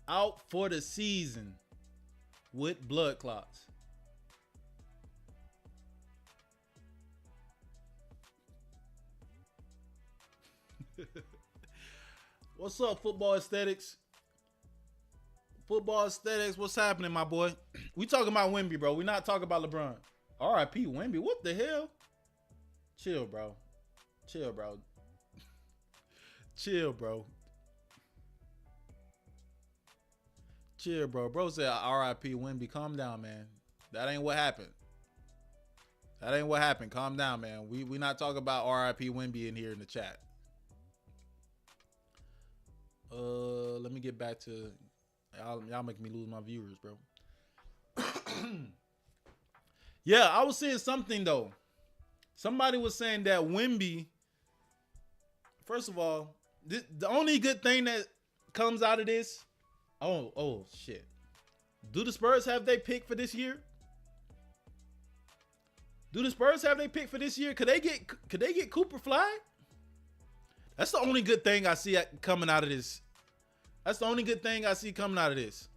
out for the season with blood clots. What's up, football aesthetics? Football aesthetics, what's happening, my boy? We talking about Wemby, bro. We not talking about LeBron. R.I.P. Wemby. What the hell? Chill, bro. Chill, bro. Chill, bro. Chill, bro. Bro said R.I.P. Wemby. Calm down, man. That ain't what happened. That ain't what happened. Calm down, man. We not talking about R.I.P. Wemby in here in the chat. Let me get back to y'all make me lose my viewers, bro. Yeah, I was saying something though. Somebody was saying that Wemby, first of all, the only good thing that comes out of this, oh shit. Do the Spurs have their pick for this year? Do the Spurs have their pick for this year? Could they get Cooper Flag? That's the only good thing I see coming out of this. That's the only good thing I see coming out of this.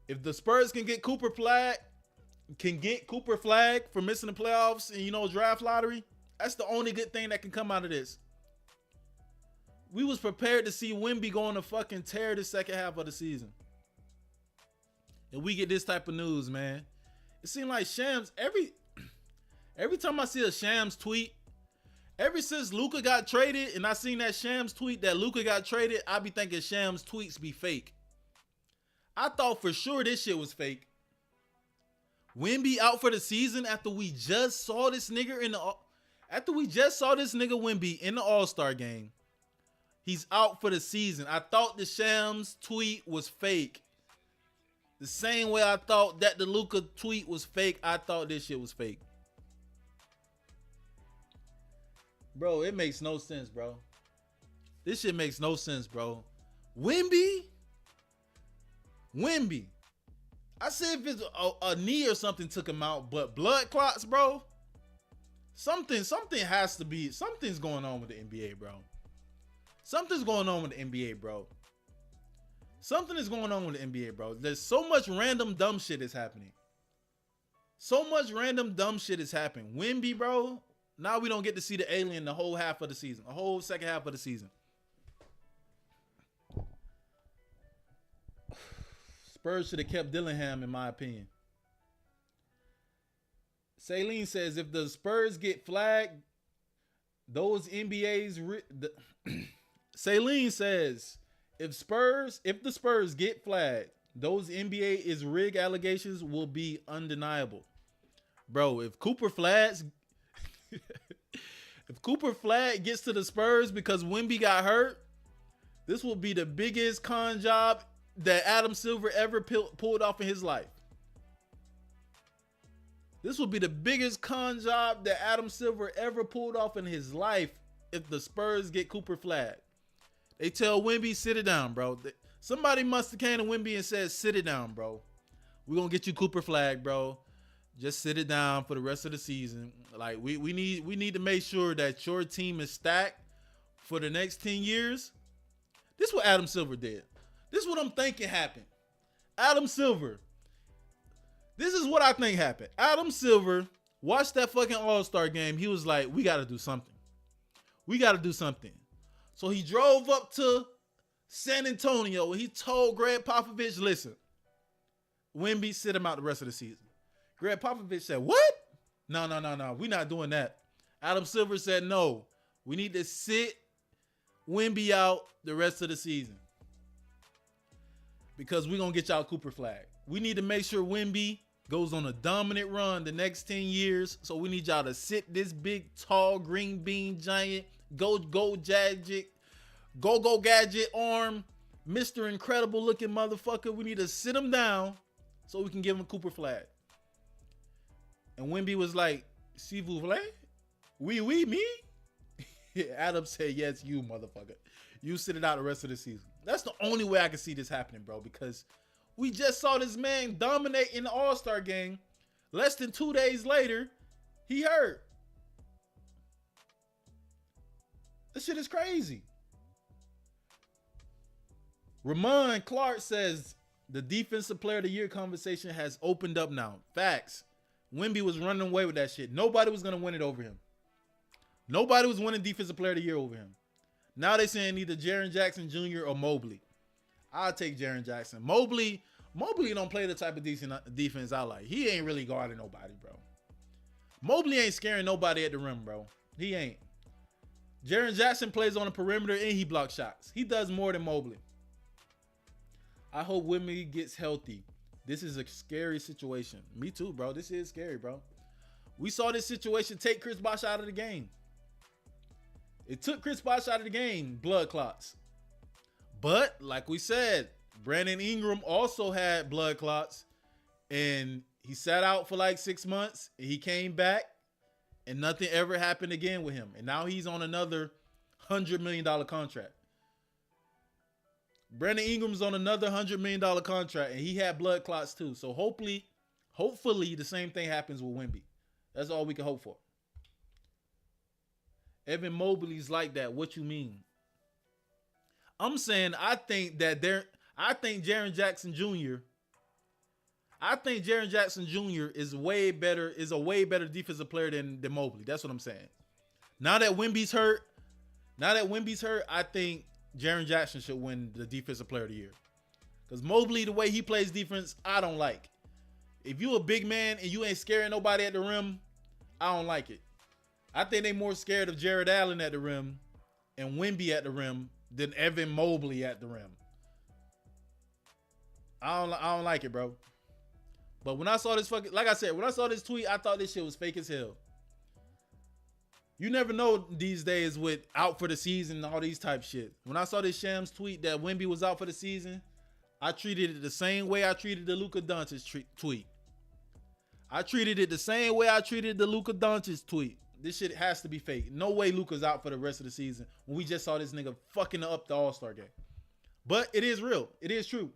If the Spurs can get Cooper Flag for missing the playoffs and, you know, draft lottery, that's the only good thing that can come out of this. We was prepared to see Wemby go on a fucking tear the second half of the season. And we get this type of news, man. It seemed like Shams, every time I see a Shams tweet, Ever since Luka got traded, and I seen that Shams tweet that Luka got traded, I be thinking Shams tweets be fake. I thought for sure this shit was fake. Wemby out for the season after we just saw this nigga Wemby in the All-Star game. He's out for the season. I thought the Shams tweet was fake. The same way I thought that the Luka tweet was fake, I thought this shit was fake. Bro, it makes no sense, bro. This shit makes no sense, bro. Wemby. I said if it's a knee or something took him out, but blood clots, bro. Something has to be. Something's going on with the NBA, bro. Something's going on with the NBA, bro. Something is going on with the NBA, bro. There's so much random dumb shit is happening. Wemby, bro. Now we don't get to see the alien the whole half of the season. The whole second half of the season. Spurs should have kept Dillingham, in my opinion. Saline says, if the Spurs get flagged, those NBA's... Saline says, if the Spurs get flagged, those NBA is rig allegations will be undeniable. Bro, if Cooper Flag gets to the Spurs because Wemby got hurt, this will be the biggest con job that Adam Silver ever pulled off in his life. This will be the biggest con job that Adam Silver ever pulled off in his life if the Spurs get Cooper Flag. They tell Wemby, sit it down, bro. Somebody must have came to Wemby and said, sit it down, bro. We're going to get you Cooper Flag, bro. Just sit it down for the rest of the season. Like, we need to make sure that your team is stacked for the next 10 years. This is what Adam Silver did. This is what I'm thinking happened. Adam Silver. This is what I think happened. Adam Silver watched that fucking All-Star game. He was like, we got to do something. So he drove up to San Antonio and he told Greg Popovich, listen, Wemby, sit him out the rest of the season. Greg Popovich said, what? No. We're not doing that. Adam Silver said, no, we need to sit Wemby out the rest of the season because we're going to get y'all Cooper Flag. We need to make sure Wemby goes on a dominant run the next 10 years. So we need y'all to sit this big, tall, green bean giant, go gadget arm, Mr. Incredible looking motherfucker. We need to sit him down so we can give him a Cooper Flag. And Wemby was like, s'il vous plaît? Oui, me? Adam said, yes, you motherfucker. You sit it out the rest of the season. That's the only way I can see this happening, bro, because we just saw this man dominate in the All-Star game. Less than 2 days later, he hurt. This shit is crazy. Ramon Clark says the Defensive Player of the Year conversation has opened up now. Facts. Wemby was running away with that shit. Nobody was going to win it over him. Nobody was winning Defensive Player of the Year over him. Now they're saying either Jaren Jackson Jr. or Mobley. I'll take Jaren Jackson. Mobley don't play the type of defense I like. He ain't really guarding nobody, bro. Mobley ain't scaring nobody at the rim, bro. He ain't. Jaren Jackson plays on the perimeter and he blocks shots. He does more than Mobley. I hope Wemby gets healthy. This is a scary situation. Me too, bro. This is scary, bro. We saw this situation take Chris Bosh out of the game. It took Chris Bosh out of the game, blood clots. But like we said, Brandon Ingram also had blood clots and he sat out for like 6 months and he came back and nothing ever happened again with him. And now he's on another $100 million contract. Brandon Ingram's on another $100 million contract and he had blood clots too. So hopefully the same thing happens with Wemby. That's all we can hope for. Evan Mobley's like that. What you mean? I'm saying I think Jaren Jackson Jr. is a way better defensive player than Mobley. That's what I'm saying. Now that Wemby's hurt, I think Jaren Jackson should win the Defensive Player of the Year. Because Mobley, the way he plays defense, I don't like. If you a big man and you ain't scaring nobody at the rim, I don't like it. I think they more scared of Jared Allen at the rim and Wemby at the rim than Evan Mobley at the rim. I don't like it, bro. But when I saw this when I saw this tweet, I thought this shit was fake as hell. You never know these days with out for the season and all these type shit. When I saw this Shams tweet that Wemby was out for the season, I treated it the same way I treated the Luka Doncic tweet. I treated it the same way I treated the Luka Doncic tweet. This shit has to be fake. No way Luka's out for the rest of the season when we just saw this nigga fucking up the All-Star game. But it is real. It is true.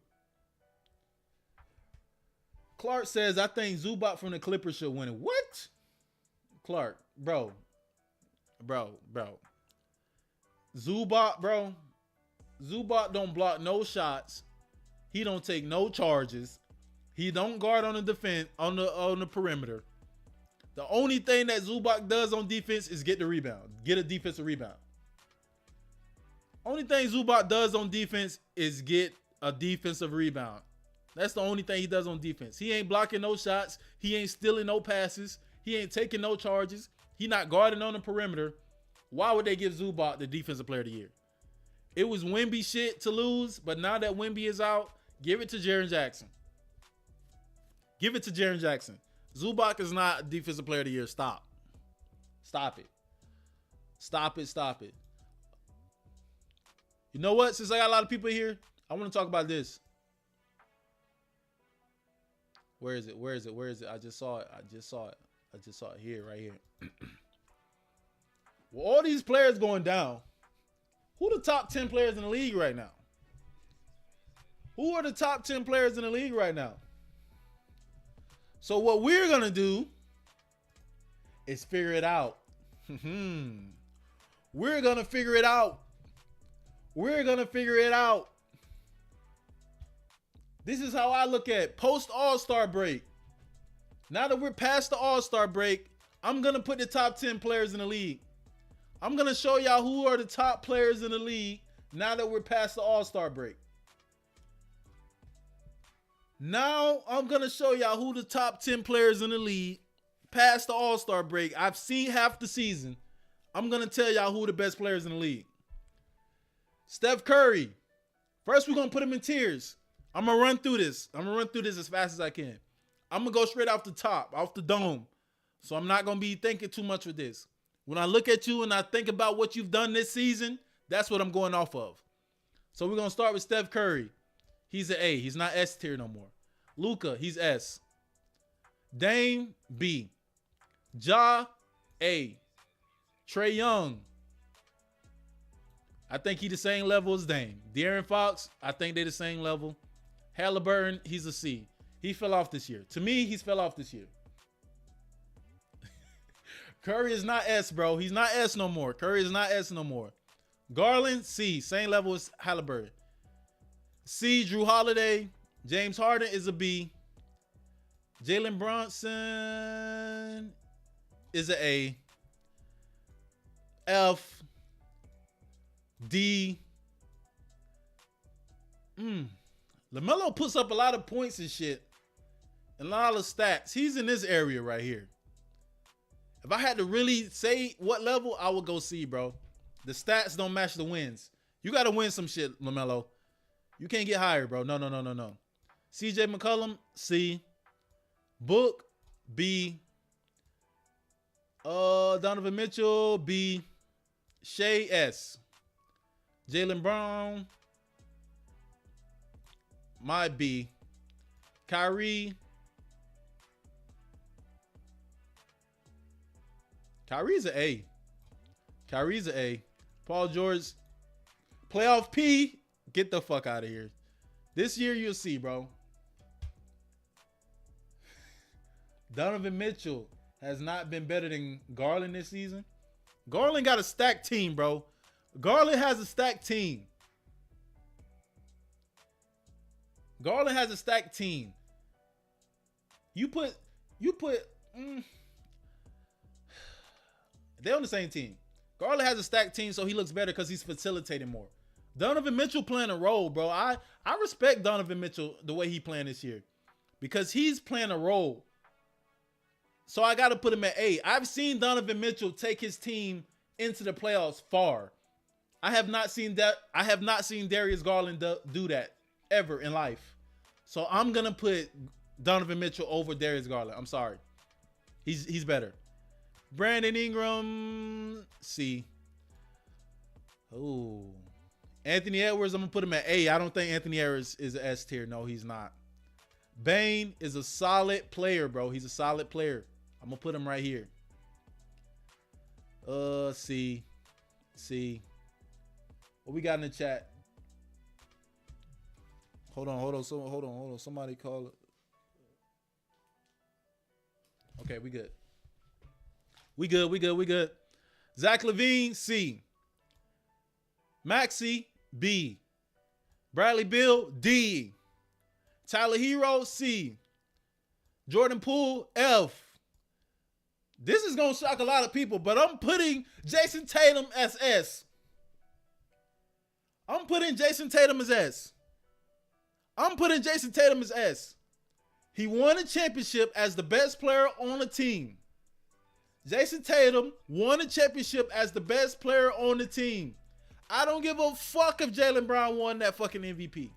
Clark says, I think Zubac from the Clippers should win it. What? Clark, bro. Zubac, bro. Zubac don't block no shots. He don't take no charges. He don't guard on the defense on the perimeter. The only thing that Zubac does on defense is get the rebound. Get a defensive rebound. Only thing Zubac does on defense is get a defensive rebound. That's the only thing he does on defense. He ain't blocking no shots. He ain't stealing no passes. He ain't taking no charges. He not guarding on the perimeter. Why would they give Zubac the defensive player of the year? It was Wemby shit to lose, but now that Wemby is out, give it to Jaren Jackson. Give it to Jaren Jackson. Zubac is not defensive player of the year. Stop. Stop it. Stop it. Stop it. You know what? Since I got a lot of people here, I want to talk about this. Where is it? Where is it? Where is it? I just saw it. I just saw it here, right here. Well, all these players going down. Who the top 10 players in the league right now? Who are the top 10 players in the league right now? So what we're going to do is figure it out. We're going to figure it out. We're going to figure it out. This is how I look at post All-Star break. Now that we're past the All-Star break, I'm going to put the top 10 players in the league. I'm going to show y'all who are the top players in the league now that we're past the All-Star break. Now I'm going to show y'all who the top 10 players in the league past the All-Star break. I've seen half the season. I'm going to tell y'all who the best players in the league. Steph Curry. First, we're going to put him in tiers. I'm going to run through this. I'm going to run through this as fast as I can. I'm going to go straight off the top, off the dome. So I'm not going to be thinking too much with this. When I look at you and I think about what you've done this season, that's what I'm going off of. So we're going to start with Steph Curry. He's an A. He's not S tier no more. Luka, he's S. Dame, B. Ja, A. Trae Young, I think he's the same level as Dame. De'Aaron Fox, I think they're the same level. Halliburton, he's a C. He fell off this year. To me, he's fell off this year. Curry is not S, bro. He's not S no more. Curry is not S no more. Garland, C. Same level as Halliburton. C. Drew Holiday. James Harden is a B. Jalen Brunson is an A. F. D. LaMelo puts up a lot of points and shit. And a lot of stats. He's in this area right here. If I had to really say what level, I would go C, bro. The stats don't match the wins. You got to win some shit, LaMelo. You can't get higher, bro. No. CJ McCollum, C. Book, B. Donovan Mitchell, B. Shea, S. Jaylen Brown, my B. Kyrie's an A. Kyrie's an A. Paul George, playoff P. Get the fuck out of here. This year you'll see, bro. Donovan Mitchell has not been better than Garland this season. Garland got a stacked team, bro. Garland has a stacked team. Garland has a stacked team. You put they're on the same team. Garland has a stacked team, so he looks better because he's facilitating more. Donovan Mitchell playing a role, bro. I respect Donovan Mitchell the way he playing this year because he's playing a role. So I got to put him at A. I've seen Donovan Mitchell take his team into the playoffs far. I have not seen that. I have not seen Darius Garland do that ever in life. So I'm gonna put Donovan Mitchell over Darius Garland. I'm sorry. He's better. Brandon Ingram, C. Oh. Anthony Edwards, I'm gonna put him at A. I don't think Anthony Edwards is an S tier. No, he's not. Bane is a solid player, bro. He's a solid player. I'm gonna put him right here. C. What we got in the chat? Hold on. Somebody call it. Okay, we good. We good. Zach LaVine, C. Maxey, B. Bradley Beal, D. Tyler Hero, C. Jordan Poole, F. This is going to shock a lot of people, but I'm putting Jason Tatum as S. I'm putting Jason Tatum as S. He won a championship as the best player on the team. Jason Tatum won a championship as the best player on the team. I don't give a fuck if Jaylen Brown won that fucking MVP.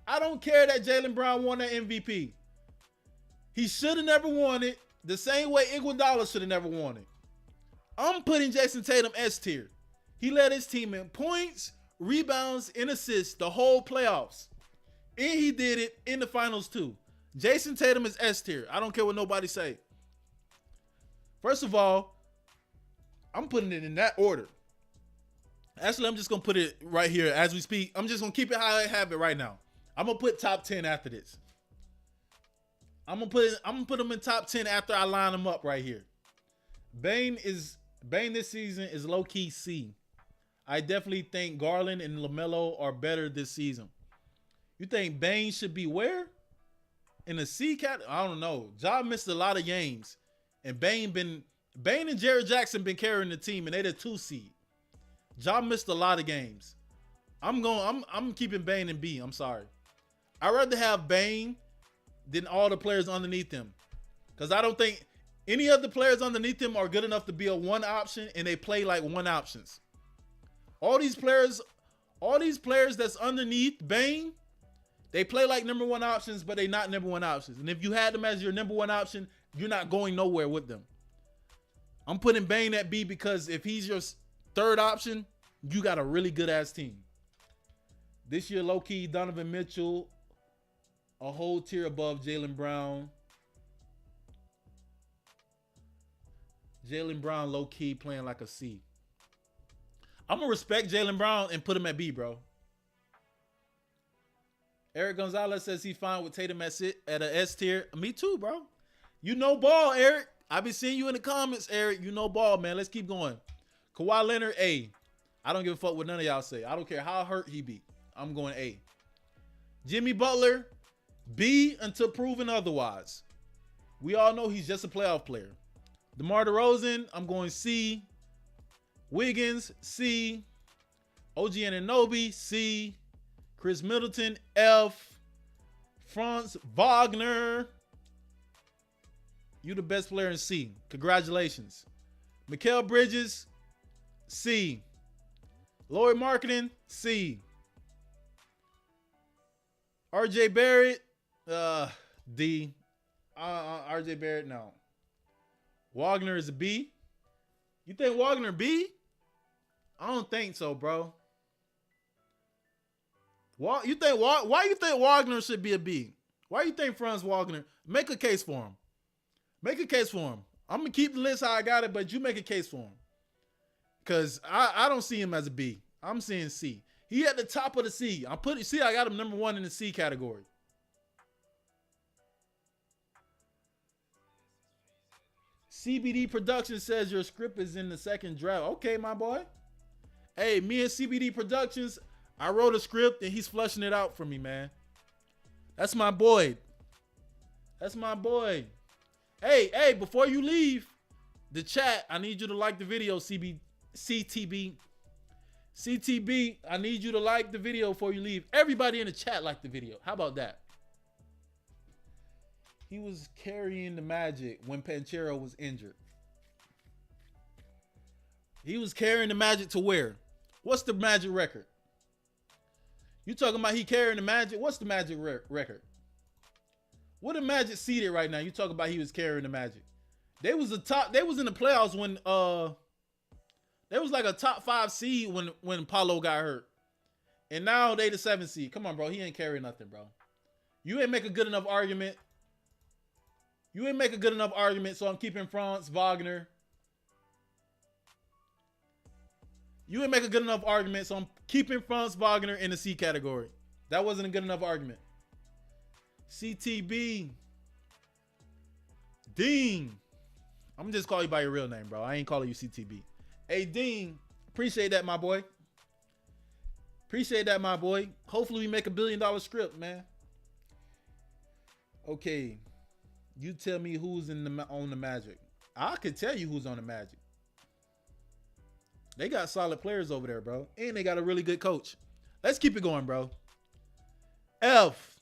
I don't care that Jaylen Brown won that MVP. He should have never won it the same way Iguodala should have never won it. I'm putting Jason Tatum S tier. He led his team in points, rebounds, and assists the whole playoffs. And he did it in the finals too. Jason Tatum is S tier. I don't care what nobody say. First of all, I'm putting it in that order. Actually, I'm just going to put it right here as we speak. I'm just going to keep it how I have it right now. I'm going to put top 10 after this. I'm going to put them in top 10 after I line them up right here. Bane this season is low-key C. I definitely think Garland and LaMelo are better this season. You think Bane should be where? In the C cat? I don't know. Ja missed a lot of games. And Bane and Jared Jackson been carrying the team, and they the 2 seed. Ja missed a lot of games. I'm keeping Bane in B. I'm sorry. I'd rather have Bane than all the players underneath him. Because I don't think any of the players underneath him are good enough to be a one option, and they play like one options. All these players that's underneath Bane, they play like number one options, but they not number one options. And if you had them as your number one option, you're not going nowhere with them. I'm putting Bane at B because if he's your third option, you got a really good ass team. This year, low-key, Donovan Mitchell, a whole tier above Jaylen Brown. Jaylen Brown, low-key, playing like a C. I'm going to respect Jaylen Brown and put him at B, bro. Eric Gonzalez says he's fine with Tatum at an S tier. Me too, bro. You know ball, Eric. I be seeing you in the comments, Eric. You know ball, man. Let's keep going. Kawhi Leonard, A. I don't give a fuck what none of y'all say. I don't care how hurt he be. I'm going A. Jimmy Butler, B until proven otherwise. We all know he's just a playoff player. DeMar DeRozan, I'm going C. Wiggins, C. OG Anunoby, C. Chris Middleton, F. Franz Wagner. You the best player in C. Congratulations. Mikal Bridges, C. Laurie Marketing, C. RJ Barrett, D. RJ Barrett, no. Wagner is a B. You think Wagner B? I don't think so, bro. Why you think Wagner should be a B? Why you think Franz Wagner? Make a case for him. Make a case for him. I'm gonna keep the list how I got it, but you make a case for him. Cause I don't see him as a B. I'm seeing C. He at the top of the C. I got him number 1 in the C category. CBD Productions says your script is in the second draft. Okay, my boy. Hey, me and CBD Productions, I wrote a script and he's flushing it out for me, man. That's my boy. That's my boy. Hey, before you leave the chat, I need you to like the video, CTB, I need you to like the video before you leave. Everybody in the chat like the video. How about that? He was carrying the Magic when Panchero was injured. He was carrying the Magic to where? What's the Magic record? You talking about he carrying the Magic? What's the Magic record? What the Magic seeded right now? You talking about he was carrying the Magic? They was in the playoffs when they was like a top 5 seed when Paolo got hurt. And now they the 7th seed. Come on, bro. He ain't carrying nothing, bro. You ain't make a good enough argument. So I'm keeping Franz Wagner. You ain't make a good enough argument, so I'm keeping Franz Wagner in the C category. That wasn't a good enough argument. CTB. Dean. I'm gonna just call you by your real name, bro. I ain't calling you CTB. Hey, Dean. Appreciate that, my boy. Hopefully we make $1 billion script, man. Okay. You tell me who's on the Magic. I could tell you who's on the Magic. They got solid players over there, bro. And they got a really good coach. Let's keep it going, bro. F.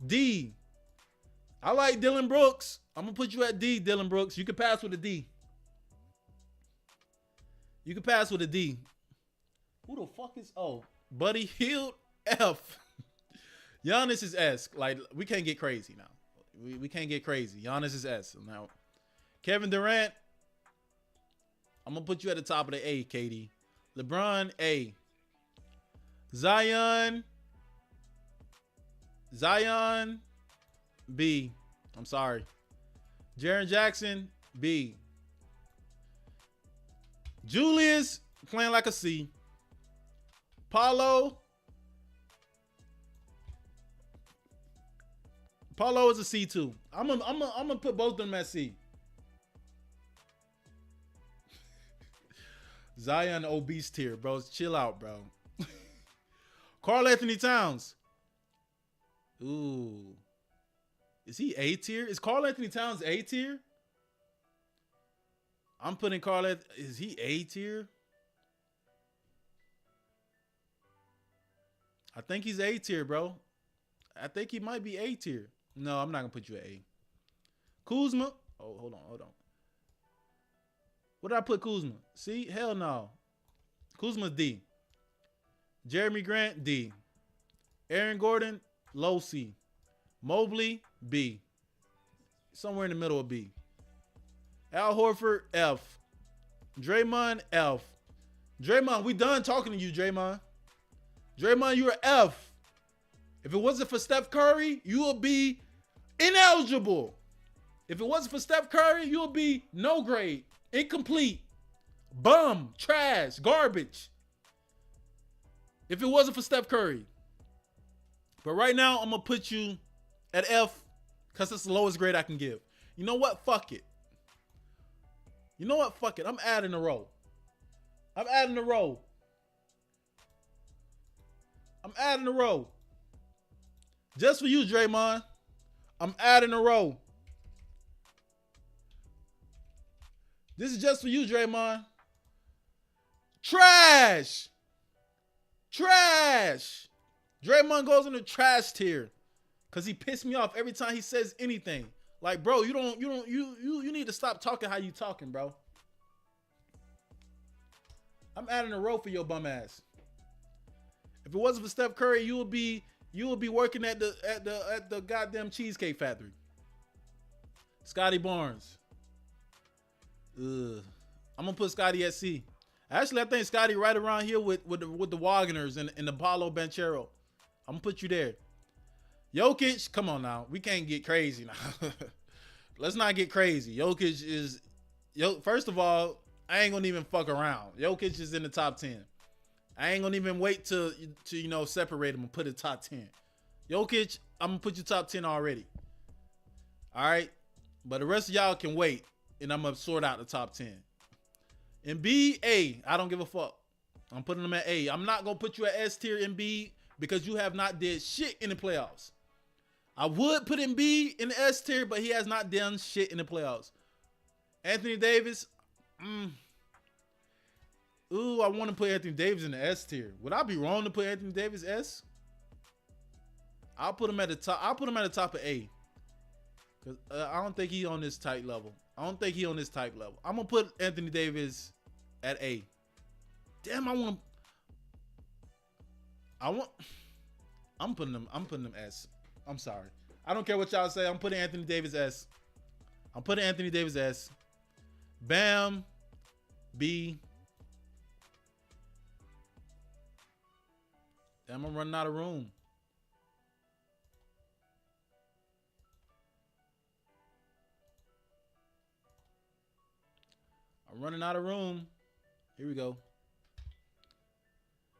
D. I like Dylan Brooks. I'm going to put you at D, Dylan Brooks. You can pass with a D. Who the fuck is... Oh, Buddy Hield, F. Giannis is S. Like, we can't get crazy now. We can't get crazy. Giannis is S. Now, Kevin Durant, I'm going to put you at the top of the A, KD. LeBron, A. Zion, B. I'm sorry. Jaren Jackson, B. Julius, playing like a C. Paulo is a C too. I'm gonna put both of them at C. Zion obese tier, bro. Chill out, bro. Karl Anthony Towns. Ooh. Is he A tier? Is Karl Anthony Towns A tier? I'm putting Karl Anthony. Is he A tier? I think he's A tier, bro. I think he might be A tier. No, I'm not going to put you at A. Kuzma. Oh, hold on. What did I put Kuzma? See? Hell no. Kuzma's D. Jeremy Grant, D. Aaron Gordon, low C. Mobley, B. Somewhere in the middle of B. Al Horford, F. Draymond, F. Draymond, we done talking to you, Draymond. Draymond, you're F. If it wasn't for Steph Curry, you would be ineligible. If it wasn't for Steph Curry, you would be no grade, incomplete, bum, trash, garbage. If it wasn't for Steph Curry. But right now, I'm going to put you at F because it's the lowest grade I can give. You know what? Fuck it. I'm adding a row. Just for you, Draymond. I'm adding a row. This is just for you, Draymond. Trash. Draymond goes in the trash tier because he pissed me off every time he says anything. Like, bro, you need to stop talking how you talking, bro. I'm adding a row for your bum ass. If it wasn't for Steph Curry, you would be working at the goddamn Cheesecake Factory. Scotty Barnes. I'm gonna put Scotty at C. Actually, I think Scotty right around here with the Wagners and the Paulo Banchero. I'm gonna put you there. Jokic, come on now. We can't get crazy now. Let's not get crazy. Jokic is first of all, I ain't gonna even fuck around. Jokic is in the top 10. I ain't gonna even wait to separate him and put it top 10. Jokic, I'm gonna put you top 10 already. All right, but the rest of y'all can wait, and I'm gonna sort out the top 10. Embiid, A. I don't give a fuck. I'm putting him at A. I'm not gonna put you at S tier, Embiid, because you have not did shit in the playoffs. I would put Embiid in the S tier, but he has not done shit in the playoffs. Anthony Davis, Ooh, I want to put Anthony Davis in the S tier. Would I be wrong to put Anthony Davis S? I'll put him at the top. I'll put him at the top of A. Cause I don't think he on this type level. I'm gonna put Anthony Davis at A. Damn, I'm putting him S. I'm sorry. I don't care what y'all say. I'm putting Anthony Davis S. Bam, B. Damn, I'm running out of room. Here we go.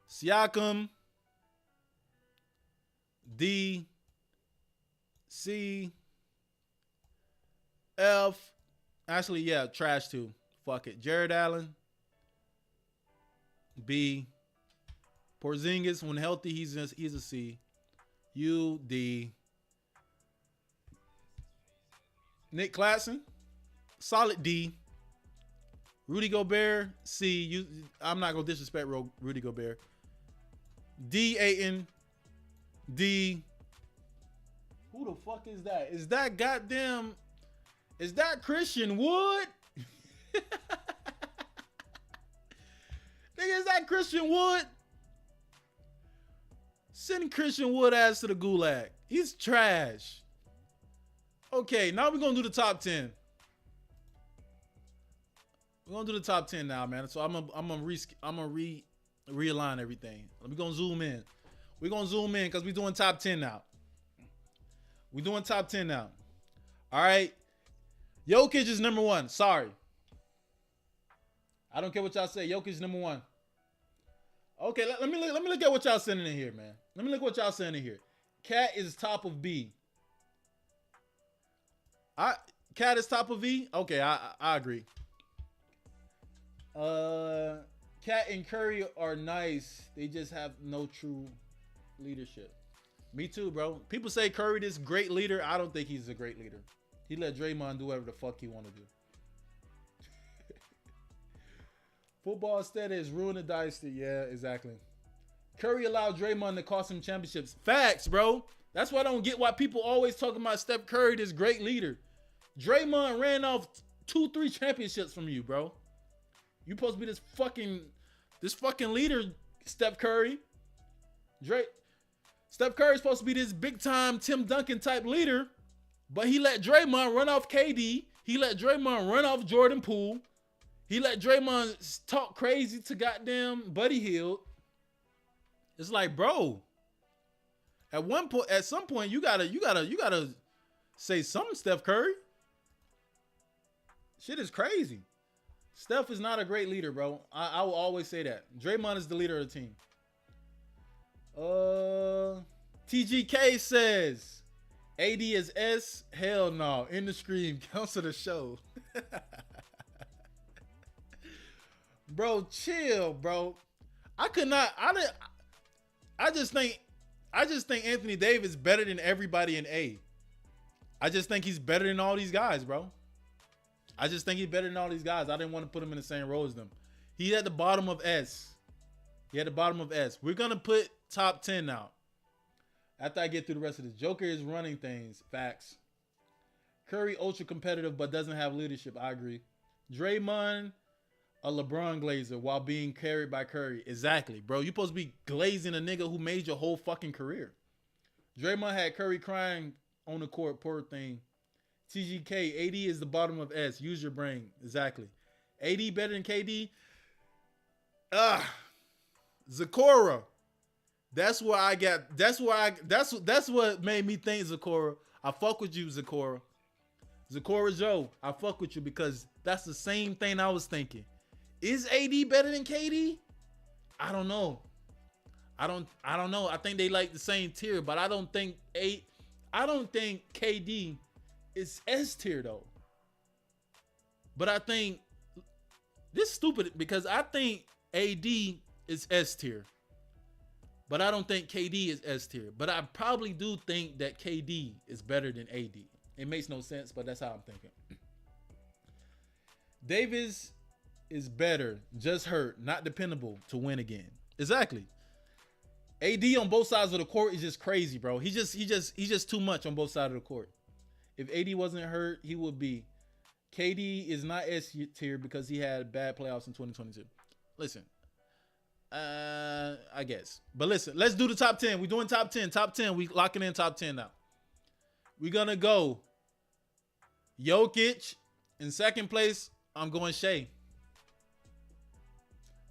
Siakam, D, C, F. Actually, yeah, trash too. Fuck it. Jared Allen, B. Porzingis, when healthy, he's a C. U, D. Nick Claxton, solid D. Rudy Gobert, C. I'm not gonna disrespect Rudy Gobert. D. Ayton, D. Who the fuck is that? Is that Christian Wood? Nigga, is that Christian Wood? Send Christian Wood ass to the gulag. He's trash. Okay, now we're gonna do the top 10. We're gonna do the top 10 now, man. So I'm gonna realign everything. We're gonna zoom in. Because we're doing top 10 now. All right. Jokic is number 1. Sorry. I don't care what y'all say. Jokic is number 1. Okay, let me look at what y'all sending in here, man. Cat is top of B. Cat is top of V? Okay, I agree. Cat and Curry are nice. They just have no true leadership. Me too, bro. People say Curry this great leader. I don't think he's a great leader. He let Draymond do whatever the fuck he want to do. Football status ruin the dynasty. Yeah, exactly. Curry allowed Draymond to cost him championships. Facts, bro. That's why I don't get why people always talking about Steph Curry, this great leader. Draymond ran off 2-3 championships from you, bro. You supposed to be this fucking leader, Steph Curry. Steph Curry's supposed to be this big time Tim Duncan type leader, but he let Draymond run off KD. He let Draymond run off Jordan Poole. He let Draymond talk crazy to goddamn Buddy Hield. It's like, bro, at some point, you gotta say something, Steph Curry. Shit is crazy. Steph is not a great leader, bro. I will always say that. Draymond is the leader of the team. TGK says AD is S. Hell no. In the stream. Cancel the show. Bro, chill, bro. I just think Anthony Davis is better than everybody in A. I just think he's better than all these guys, bro. I didn't want to put him in the same row as them. He at the bottom of S. We're going to put top 10 now. After I get through the rest of this. Joker is running things. Facts. Curry, ultra competitive, but doesn't have leadership. I agree. Draymond, a LeBron glazer while being carried by Curry. Exactly, bro. You supposed to be glazing a nigga who made your whole fucking career. Draymond had Curry crying on the court. Poor thing. TGK, AD is the bottom of S. Use your brain. Exactly. AD better than KD? Zakora. That's what made me think Zakora. I fuck with you, Zakora. Zakora Joe, I fuck with you because that's the same thing I was thinking. Is AD better than KD? I don't know. I don't know. I think they like the same tier, but I don't think KD is S tier though. But I think this is stupid because I think AD is S tier. But I don't think KD is S tier. But I probably do think that KD is better than AD. It makes no sense, but that's how I'm thinking. Davis is better, just hurt, not dependable to win again. Exactly. AD on both sides of the court is just crazy, bro. He's just too much on both sides of the court. If AD wasn't hurt, he would be. KD is not S tier because he had bad playoffs in 2022. Listen, I guess. But listen, let's do the top 10. We're doing top 10. Top 10. We locking in top 10 now. We're going to go Jokic. In second place, I'm going Shea.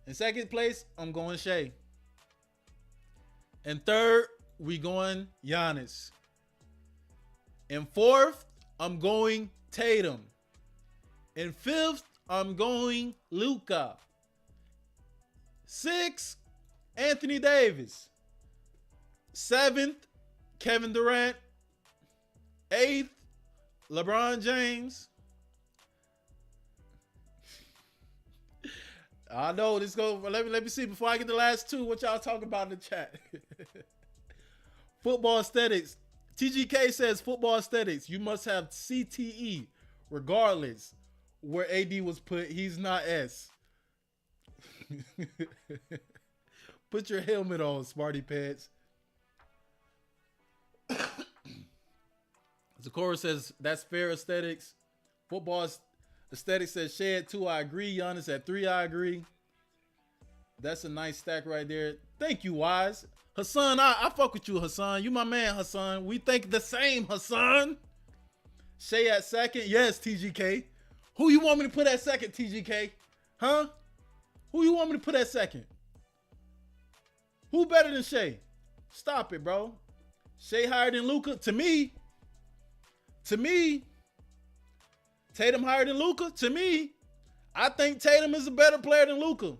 In second place, I'm going Shea. In third, we going Giannis. In fourth, I'm going Tatum. In fifth, I'm going Luka. Sixth, Anthony Davis. Seventh, Kevin Durant. Eighth, LeBron James. I know this go. Let me see before I get the last two. What y'all talking about in the chat? Football aesthetics. TGK says football aesthetics. You must have CTE, regardless where AD was put. He's not S. Put your helmet on, smarty pants. Zakora says that's fair aesthetics. Football aesthetics says Shea at 2. I agree. Giannis at 3. I agree. That's a nice stack right there. Thank you, Wise. Hassan, I fuck with you, Hassan. You my man, Hassan. We think the same, Hassan. Shea at second. Yes, TGK. Who you want me to put at second, TGK? Huh? Who you want me to put at second? Who better than Shea? Stop it, bro. Shea higher than Luka? To me, Tatum higher than Luka? To me, I think Tatum is a better player than Luka.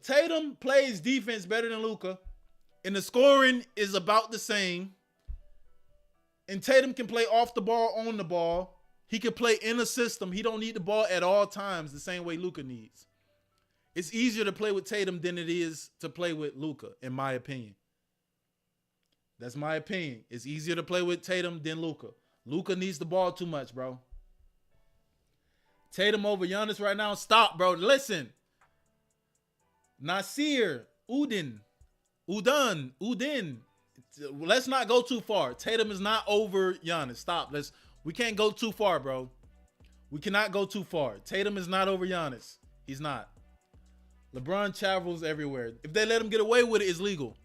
Tatum plays defense better than Luka, and the scoring is about the same. And Tatum can play off the ball, on the ball. He can play in a system. He don't need the ball at all times the same way Luka needs. It's easier to play with Tatum than it is to play with Luka, in my opinion. That's my opinion. It's easier to play with Tatum than Luka. Luka needs the ball too much, bro. Tatum over Giannis right now. Stop, bro. Listen. Nasir, Udin. Let's not go too far. Tatum is not over Giannis. Stop. We can't go too far, bro. We cannot go too far. Tatum is not over Giannis. He's not. LeBron travels everywhere. If they let him get away with it, it's legal.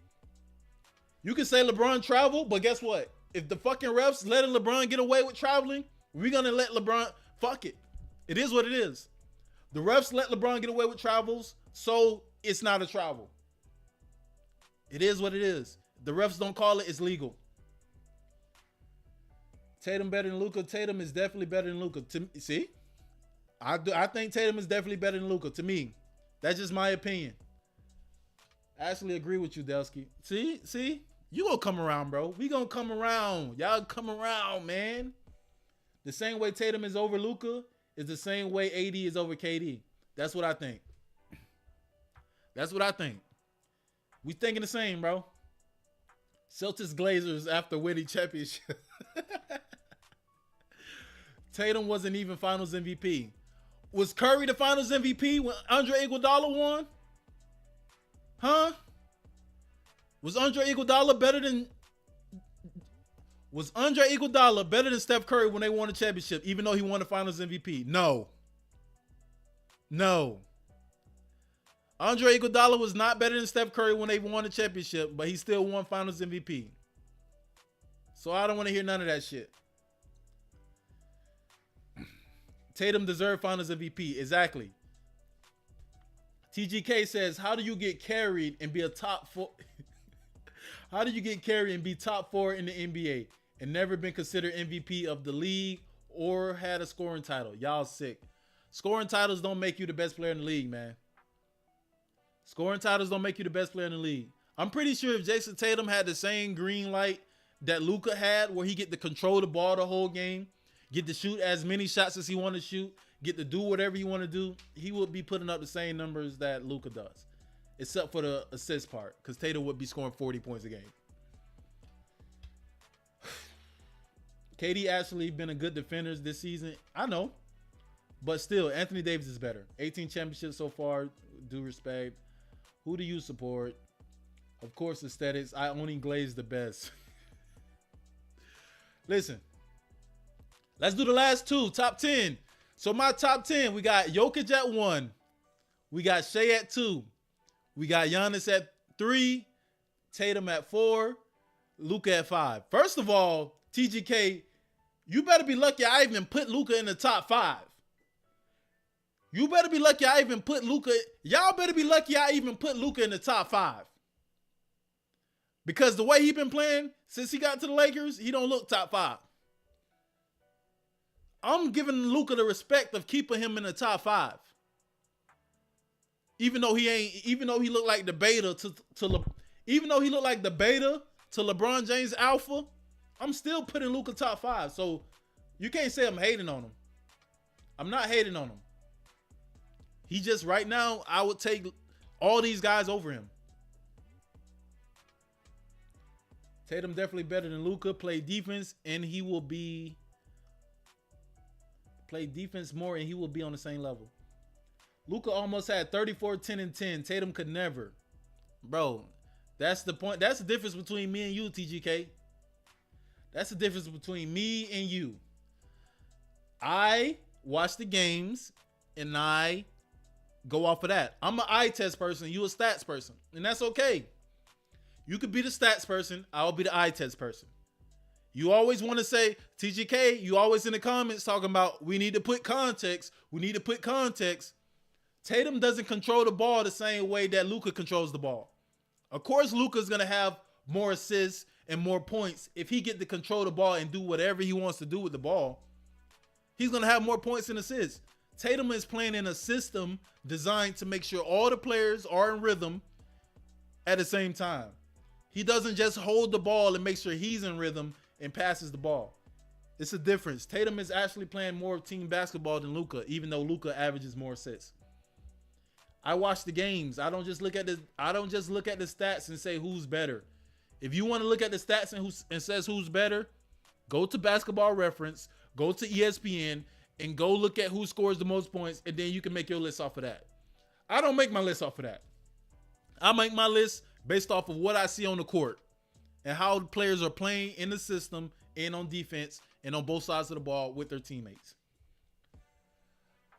You can say LeBron travel, but guess what? If the fucking refs letting LeBron get away with traveling, we're going to let LeBron, fuck it. It is what it is. The refs let LeBron get away with travels, so it's not a travel. It is what it is. The refs don't call it, it's legal. Tatum better than Luka. Tatum is definitely better than Luka. See? I think Tatum is definitely better than Luka. To me, that's just my opinion. I actually agree with you, Dellski. See? You gonna come around, bro. We gonna come around. Y'all come around, man. The same way Tatum is over Luka is the same way AD is over KD. That's what I think. We thinking the same, bro. Celtics Glazers after winning championship. Tatum wasn't even finals MVP. Was Curry the finals MVP when Andre Iguodala won? Huh? Was Andre Iguodala better than Steph Curry when they won the championship, even though he won the finals MVP? No. Andre Iguodala was not better than Steph Curry when they won the championship, but he still won finals MVP. So I don't want to hear none of that shit. Tatum deserved finals MVP. Exactly. TGK says, how do you get carried and be a top 4? How do you get carried and be top 4 in the NBA and never been considered MVP of the league or had a scoring title? Y'all sick. Scoring titles don't make you the best player in the league, man. Scoring titles don't make you the best player in the league. I'm pretty sure if Jason Tatum had the same green light that Luka had, where he get to control the ball the whole game, get to shoot as many shots as he want to shoot, get to do whatever he want to do, he would be putting up the same numbers that Luka does. Except for the assist part, because Tatum would be scoring 40 points a game. KD actually been a good defender this season. I know. But still, Anthony Davis is better. 18 championships so far. Due respect. Who do you support? Of course, aesthetics. I only glaze the best. Listen. Let's do the last two. Top 10. So my top 10, we got Jokic at 1. We got Shea at 2. We got Giannis at 3. Tatum at 4. Luka at 5. First of all, TGK, you better be lucky I even put Luka in the top 5. You better be lucky I even put Luka. Y'all better be lucky I even put Luka in the top 5. Because the way he been playing since he got to the Lakers, he don't look top 5. I'm giving Luka the respect of keeping him in the top 5. Even though he looked like the beta even though he looked like the beta to LeBron James alpha, I'm still putting Luka top 5. So you can't say I'm hating on him. I'm not hating on him. He just right now, I would take all these guys over him. Tatum definitely better than Luka. Play defense and he will be play defense more and he will be on the same level. Luka almost had 34, 10, and 10. Tatum could never. Bro, that's the point. That's the difference between me and you, TGK. That's the difference between me and you. I watch the games and I go off of that. I'm an eye test person. You a stats person. And that's okay. You could be the stats person. I'll be the eye test person. You always want to say, TGK, you always in the comments talking about we need to put context. We need to put context. Tatum doesn't control the ball the same way that Luka controls the ball. Of course, Luka's going to have more assists and more points if he get to control the ball and do whatever he wants to do with the ball. He's going to have more points and assists. Tatum is playing in a system designed to make sure all the players are in rhythm at the same time. He doesn't just hold the ball and make sure he's in rhythm and passes the ball. It's a difference. Tatum is actually playing more team basketball than Luka, even though Luka averages more assists. I watch the games. I don't just look at the stats and say who's better. If you want to look at the stats and says who's better, go to Basketball Reference, go to ESPN, and go look at who scores the most points, and then you can make your list off of that. I don't make my list off of that. I make my list based off of what I see on the court and how the players are playing in the system and on defense and on both sides of the ball with their teammates.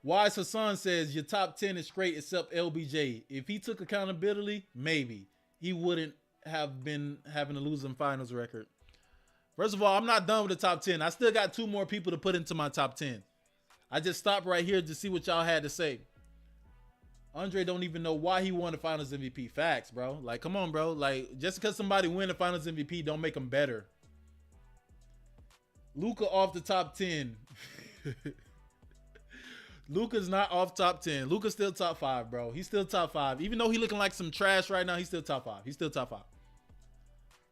Wise Hassan says your top 10 is straight except LBJ. If he took accountability, maybe. He wouldn't have been having a losing finals record. First of all, I'm not done with the top 10. I still got 2 more people to put into my top 10. I just stopped right here to see what y'all had to say. Andre don't even know why he won the finals MVP. Facts, bro. Like, come on, bro. Like, just because somebody win the finals MVP don't make them better. Luka off the top 10. Luka's not off top 10. Luka's still top 5, bro. He's still top 5. Even though he looking like some trash right now, he's still top 5. He's still top 5.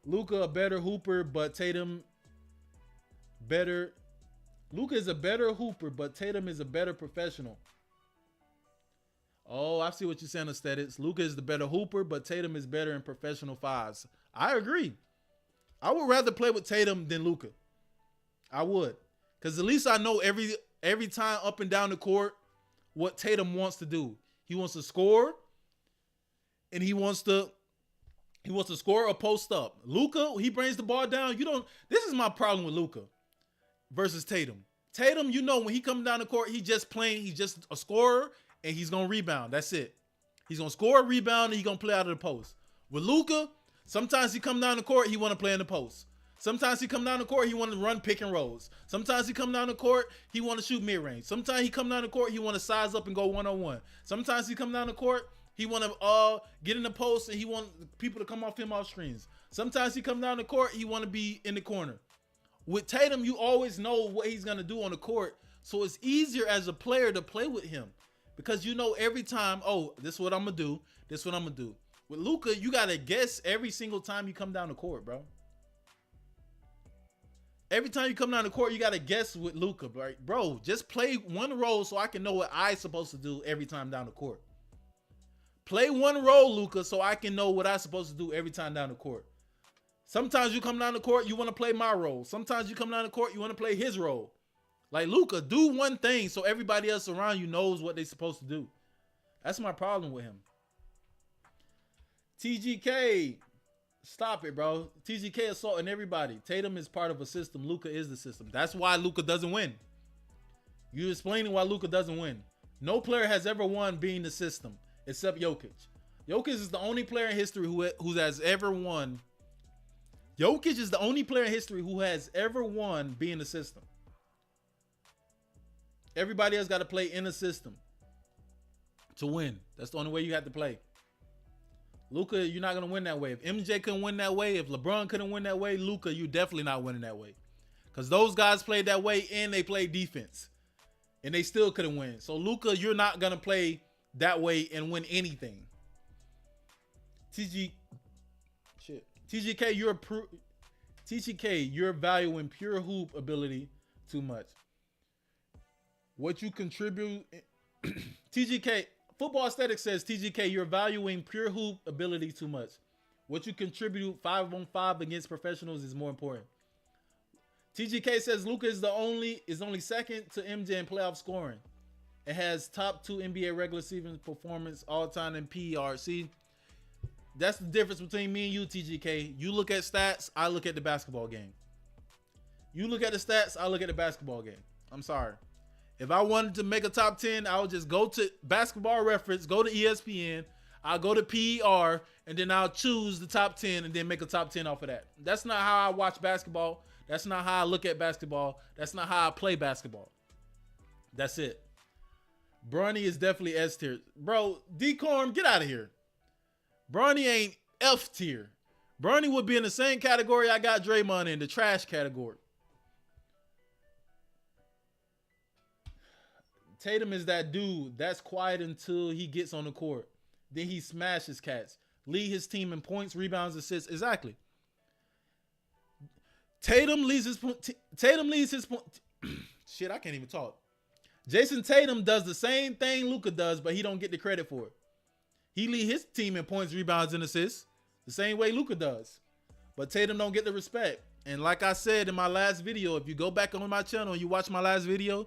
Luka a better hooper, but Tatum better. Luka is a better hooper, but Tatum is a better professional. Oh, I see what you're saying, aesthetics. Luka is the better hooper, but Tatum is better in professional fives. I agree. I would rather play with Tatum than Luka. I would. Because at least I know every time up and down the court what Tatum wants to do. He wants to score, and he wants to score or post up. Luka, he brings the ball down. This is my problem with Luka versus Tatum. Tatum, you know, when he comes down the court, he's just a scorer, and he's going to rebound. That's it. He's going to score, rebound, and he's going to play out of the post. With Luka, sometimes he come down the court, he want to play in the post. Sometimes he come down the court, he want to run pick and rolls. Sometimes he come down the court, he want to shoot mid-range. Sometimes he come down the court, he want to size up and go one-on-one. Sometimes he come down the court, he want to get in the post, and he want people to come off him off screens. Sometimes he come down the court, he want to be in the corner. With Tatum, you always know what he's going to do on the court, so it's easier as a player to play with him because you know every time, oh, this is what I'm going to do, this is what I'm going to do. With Luka, you got to guess every single time you come down the court, bro. Every time you come down the court, you got to guess with Luka, right? Bro, just play one role so I can know what I'm supposed to do every time down the court. Play one role, Luka, so I can know what I'm supposed to do every time down the court. Sometimes you come down the court, you want to play my role. Sometimes you come down the court, you want to play his role. Like, Luka, do one thing so everybody else around you knows what they're supposed to do. That's my problem with him. TGK Stop it, bro. TGK assaulting everybody. Tatum is part of a system. Luka is the system. That's why Luka doesn't win. You're explaining why Luka doesn't win. No player has ever won being the system except Jokic. Jokic is the only player in history who has ever won. Jokic is the only player in history who has ever won being the system. Everybody else got to play in a system to win. That's the only way you have to play. Luka, you're not going to win that way. If MJ couldn't win that way, if LeBron couldn't win that way, Luka, you're definitely not winning that way. Because those guys played that way and they played defense. And they still couldn't win. So, Luka, you're not going to play that way and win anything. TGK, you're valuing pure hoop ability too much. What you contribute... TGK... Football Aesthetics says, TGK, you're valuing pure hoop ability too much. What you contribute 5-on-5 against professionals is more important. TGK says Luka is only second to MJ in playoff scoring. It has top 2 NBA regular season performance all time in PER. See, that's the difference between me and you, TGK. You look at stats, I look at the basketball game. You look at the stats, I look at the basketball game. I'm sorry. If I wanted to make a top 10, I would just go to Basketball Reference, go to ESPN, I'll go to PER, and then I'll choose the top 10 and then make a top 10 off of that. That's not how I watch basketball. That's not how I look at basketball. That's not how I play basketball. That's it. Bronny is definitely S tier. Bro, Decorm, get out of here. Bronny ain't F tier. Bronny would be in the same category I got Draymond in, the trash category. Tatum is that dude that's quiet until he gets on the court. Then he smashes cats. Lead his team in points, rebounds, assists. Exactly. Tatum leads his point. Shit, I can't even talk. Jason Tatum does the same thing Luka does, but he don't get the credit for it. He lead his team in points, rebounds, and assists the same way Luka does. But Tatum don't get the respect. And like I said in my last video, if you go back on my channel and you watch my last video,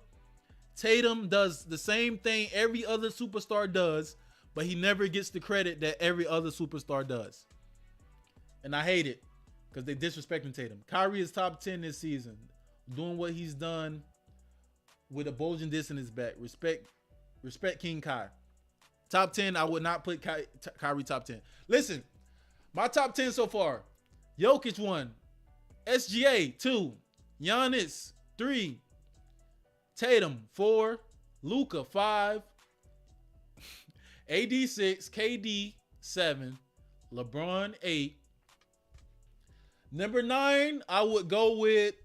Tatum does the same thing every other superstar does, but he never gets the credit that every other superstar does. And I hate it because they disrespecting Tatum. Kyrie is top 10 this season, doing what he's done with a bulging disc in his back. Respect King Kai. Top 10, I would not put Kyrie top 10. Listen, my top 10 so far. Jokic 1, SGA 2, Giannis 3, Tatum 4, Luka 5, AD 6, KD 7, LeBron 8. Number 9, I would go with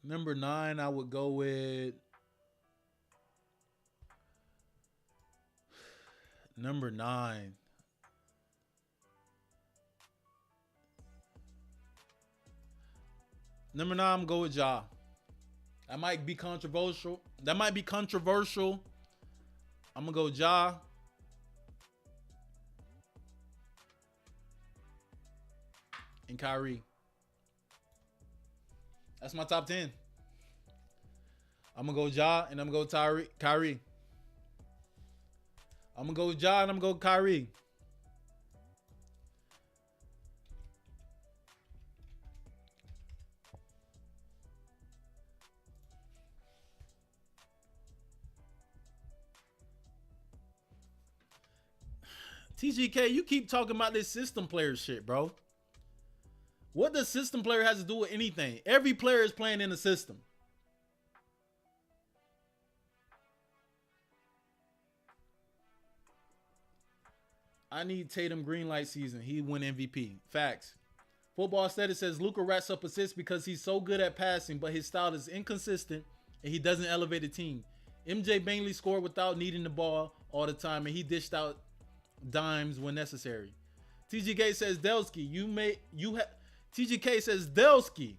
number 9. I would go with number 9. Number 9, I'm going with Ja. That might be controversial. I'm gonna go Ja. And Kyrie. That's my top 10. I'm gonna go Ja and I'm gonna go Kyrie. I'm gonna go Ja and I'm gonna go Kyrie. TGK, you keep talking about this system player shit, bro. What does system player has to do with anything? Every player is playing in the system. I need Tatum greenlight season. He win MVP. Facts. Football Status says Luka racks up assists because he's so good at passing, but his style is inconsistent and he doesn't elevate the team. MJ mainly scored without needing the ball all the time, and he dished out dimes when necessary. TGK says Dellski, TGK says Dellski,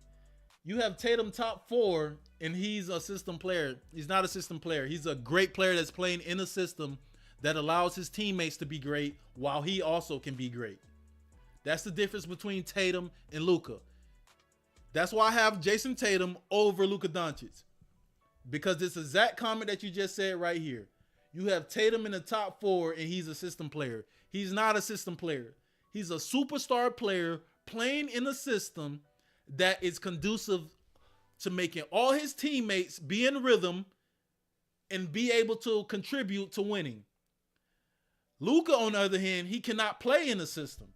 you have Tatum top 4 and he's a system player. He's not a system player. He's a great player that's playing in a system that allows his teammates to be great while he also can be great. That's the difference between Tatum and Luka. That's why I have Jason Tatum over Luka Doncic, because this exact comment that you just said right here. You have Tatum in the top 4 and he's a system player. He's not a system player. He's a superstar player playing in a system that is conducive to making all his teammates be in rhythm and be able to contribute to winning. Luka, on the other hand, he cannot play in the system.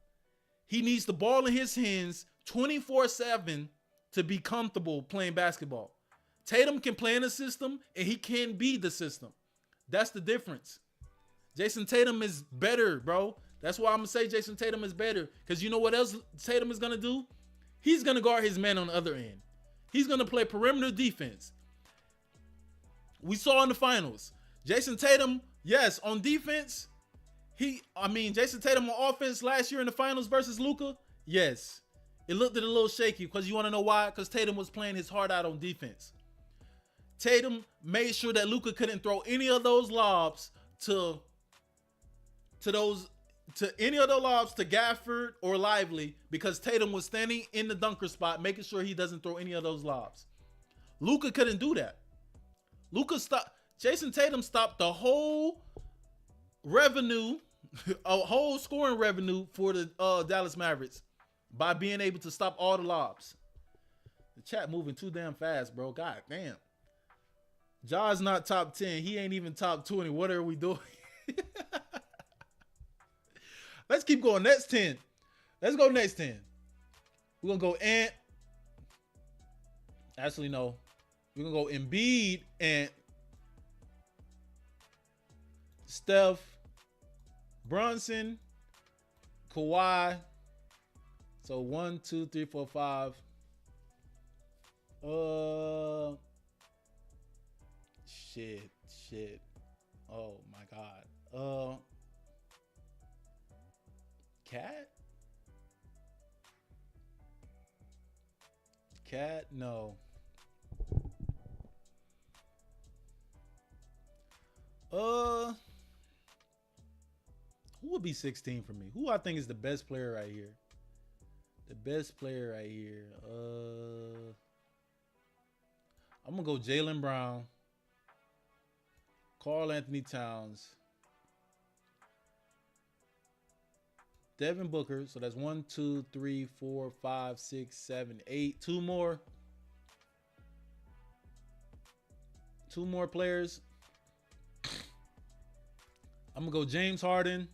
He needs the ball in his hands 24/7 to be comfortable playing basketball. Tatum can play in the system and he can be the system. That's the difference. Jason Tatum is better, bro. That's why I'm going to say Jason Tatum is better. Because you know what else Tatum is going to do? He's going to guard his man on the other end. He's going to play perimeter defense. We saw in the finals. Jason Tatum, yes, on defense. Jason Tatum on offense last year in the finals versus Luka, yes. It looked a little shaky because you want to know why? Because Tatum was playing his heart out on defense. Tatum made sure that Luka couldn't throw any of those lobs to Gafford or Lively because Tatum was standing in the dunker spot, making sure he doesn't throw any of those lobs. Luka couldn't do that. Jason Tatum stopped the whole revenue, a whole scoring revenue for the Dallas Mavericks by being able to stop all the lobs. The chat moving too damn fast, bro. God damn. Ja's not top 10. He ain't even top 20. What are we doing? Let's keep going. Next 10. Let's go next 10. We're going to go Ant. Actually, no. We're going to go Embiid, Ant, Steph, Brunson, Kawhi. So 1, 2, 3, 4, 5. Shit. Oh my God. Cat? No. Who would be 16 for me? Who I think is the best player right here? The best player right here. I'm gonna go Jaylen Brown, Karl Anthony Towns, Devin Booker. So that's 1, 2, 3, 4, 5, 6, 7, 8. Two more players. I'm gonna go James Harden.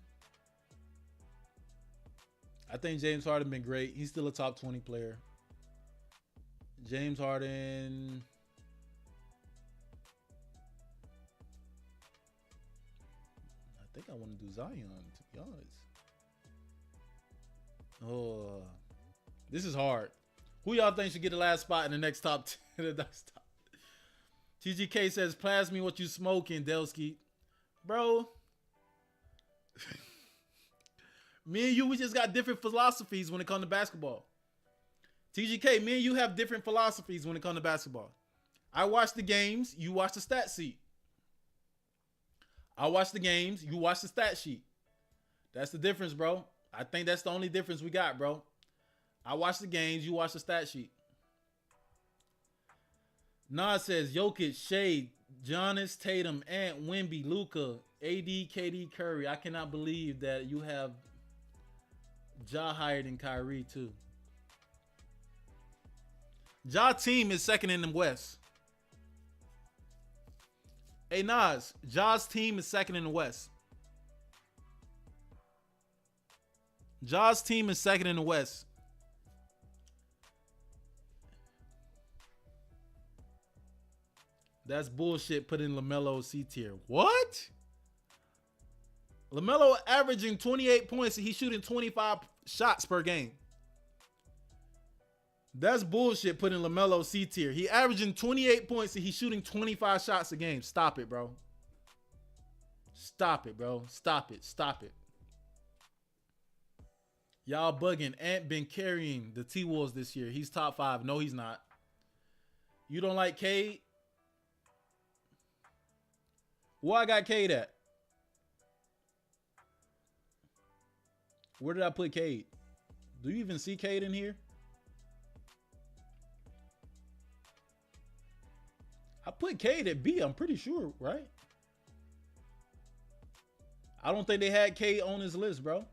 I think James Harden been great. He's still a top 20 player. James Harden. I think I want to do Zion, to be honest. Oh, this is hard. Who y'all think should get the last spot in the next top 10? TGK says, pass me what you smoking, Dellski. Bro. Me and you, we just got different philosophies when it comes to basketball. TGK, me and you have different philosophies when it comes to basketball. I watch the games, you watch the stat sheet. I watch the games, you watch the stat sheet. That's the difference, bro. I think that's the only difference we got, bro. I watch the games, you watch the stat sheet. Nas says, Jokic, Shea, Giannis, Tatum, Ant, Wemby, Luka, AD, KD, Curry. I cannot believe that you have Ja higher than Kyrie, too. Ja team is second in the West. Hey, Nas, Ja's team is second in the West. Ja's team is second in the West. That's bullshit putting LaMelo C tier. What? LaMelo averaging 28 points and he's shooting 25 shots per game. That's bullshit putting LaMelo C tier. He averaging 28 points and he's shooting 25 shots a game. Stop it, bro. Stop it, bro. Stop it. Stop it. Y'all bugging. Ant been carrying the T-Wolves this year. He's top 5. No, he's not. You don't like Cade? Where I got Cade at? Where did I put Cade? Do you even see Cade in here? I put Cade at B, I'm pretty sure, right? I don't think they had Cade on his list, bro.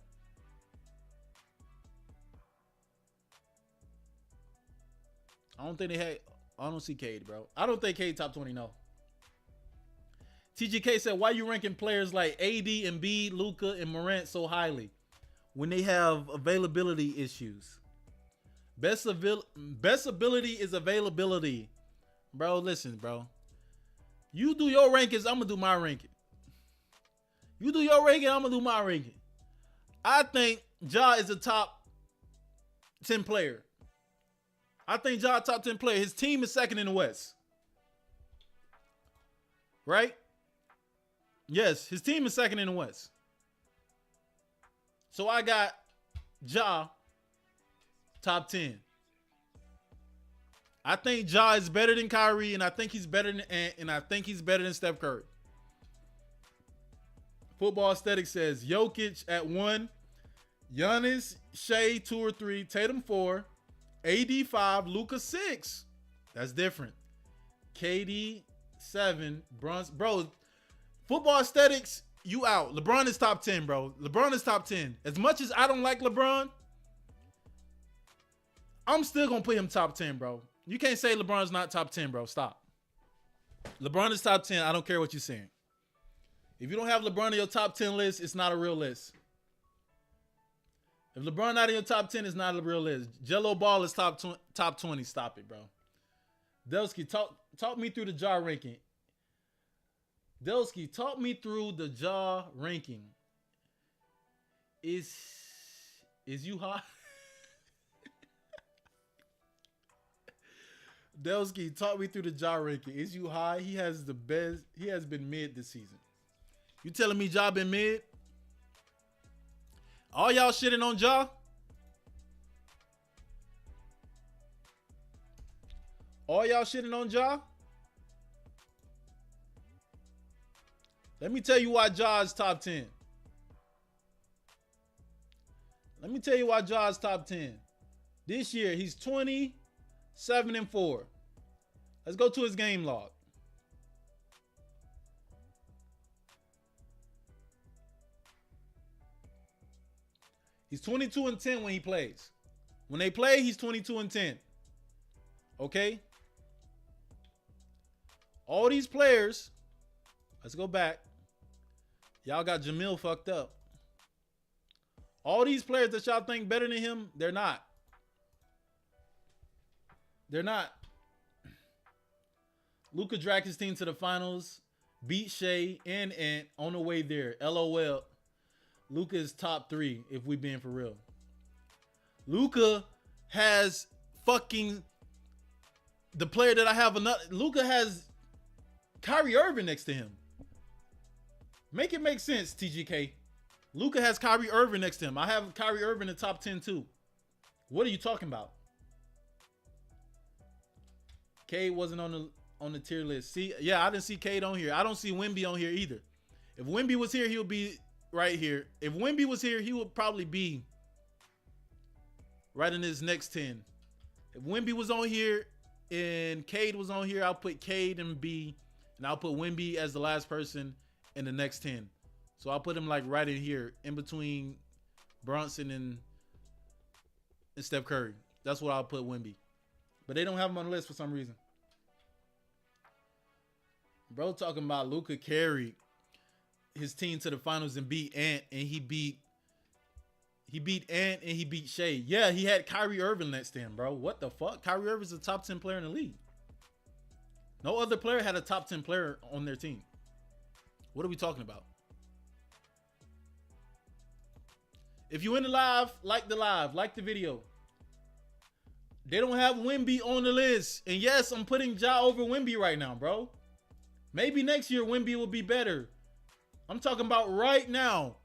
I don't see Cade, bro. I don't think Cade top 20, no. TGK said, why you ranking players like AD, Embiid, Luka, and Morant so highly when they have availability issues? Best ability is availability. Bro, listen, bro. You do your rankings, I'm going to do my ranking. You do your ranking, I'm going to do my ranking. I think Ja is a top 10 player. I think Ja top 10 player. His team is second in the West. Right? Yes, his team is second in the West. So I got Ja top 10. I think Ja is better than Kyrie, and I think he's better than Ant, and I think he's better than Steph Curry. Football Aesthetic says Jokic at 1, Giannis, Shea 2 or 3, Tatum 4, AD 5, Luka 6. That's different. KD 7, Brunson. Bro, Football Aesthetics, you out. LeBron is top 10, bro. LeBron is top 10. As much as I don't like LeBron, I'm still going to put him top 10, bro. You can't say LeBron's not top 10, bro. Stop. LeBron is top 10. I don't care what you're saying. If you don't have LeBron in your top 10 list, it's not a real list. If LeBron not in your top 10, it's not a real list. Jello Ball is top 20. Stop it, bro. Dellski, talk me through the Ja ranking. Dellski, talk me through the Ja ranking. Is you high? Dellski, talk me through the Ja ranking. Is you high? He has the best. He has been mid this season. You telling me Ja been mid? All y'all shitting on Ja? All y'all shitting on Ja? Let me tell you why Ja is top 10. Let me tell you why Ja is top 10. This year, he's 27-4. Let's go to his game log. He's 22-10 when he plays. When they play, he's 22-10. Okay? All these players, let's go back. Y'all got Jamil fucked up. All these players that y'all think better than him, they're not. They're not. Luka dragged his team to the finals, beat Shea and Ant on the way there. LOL. Luka is top 3 if we being for real. Luka has fucking the player that I have another. Luka has Kyrie Irving next to him. Make it make sense, TGK. Luka has Kyrie Irving next to him. I have Kyrie Irving in the top 10 too. What are you talking about? Cade wasn't on the tier list. See, yeah, I didn't see Cade on here. I don't see Wemby on here either. If Wemby was here, he'll be right here. If Wemby was here, he would probably be right in his next 10. If Wemby was on here and Cade was on here, I'll put Cade and B, and I'll put Wemby as the last person in the next 10. So I'll put him like right in here, in between Brunson and Steph Curry. That's what I'll put Wemby. But they don't have him on the list for some reason. Bro talking about Luka carried his team to the finals and beat Ant, and he beat Ant and he beat Shea. Yeah, he had Kyrie Irving next to him, bro. What the fuck? Kyrie Irving's a top 10 player in the league. No other player had a top 10 player on their team. What are we talking about? If you in the live, like the video. They don't have Wemby on the list. And yes, I'm putting Ja over Wemby right now, bro. Maybe next year Wemby will be better. I'm talking about right now.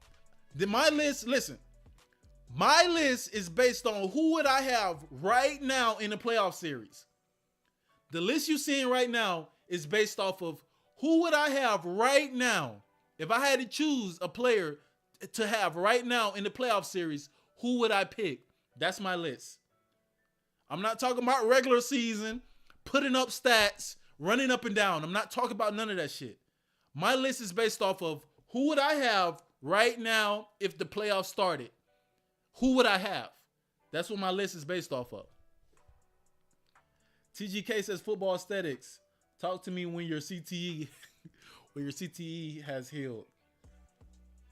My list, listen. My list is based on who would I have right now in the playoff series. The list you're seeing right now is based off of who would I have right now. If I had to choose a player to have right now in the playoff series, who would I pick? That's my list. I'm not talking about regular season, putting up stats, running up and down. I'm not talking about none of that shit. My list is based off of who would I have right now, if the playoffs started, who would I have? That's what my list is based off of. TGK says football aesthetics. Talk to me when your CTE has healed.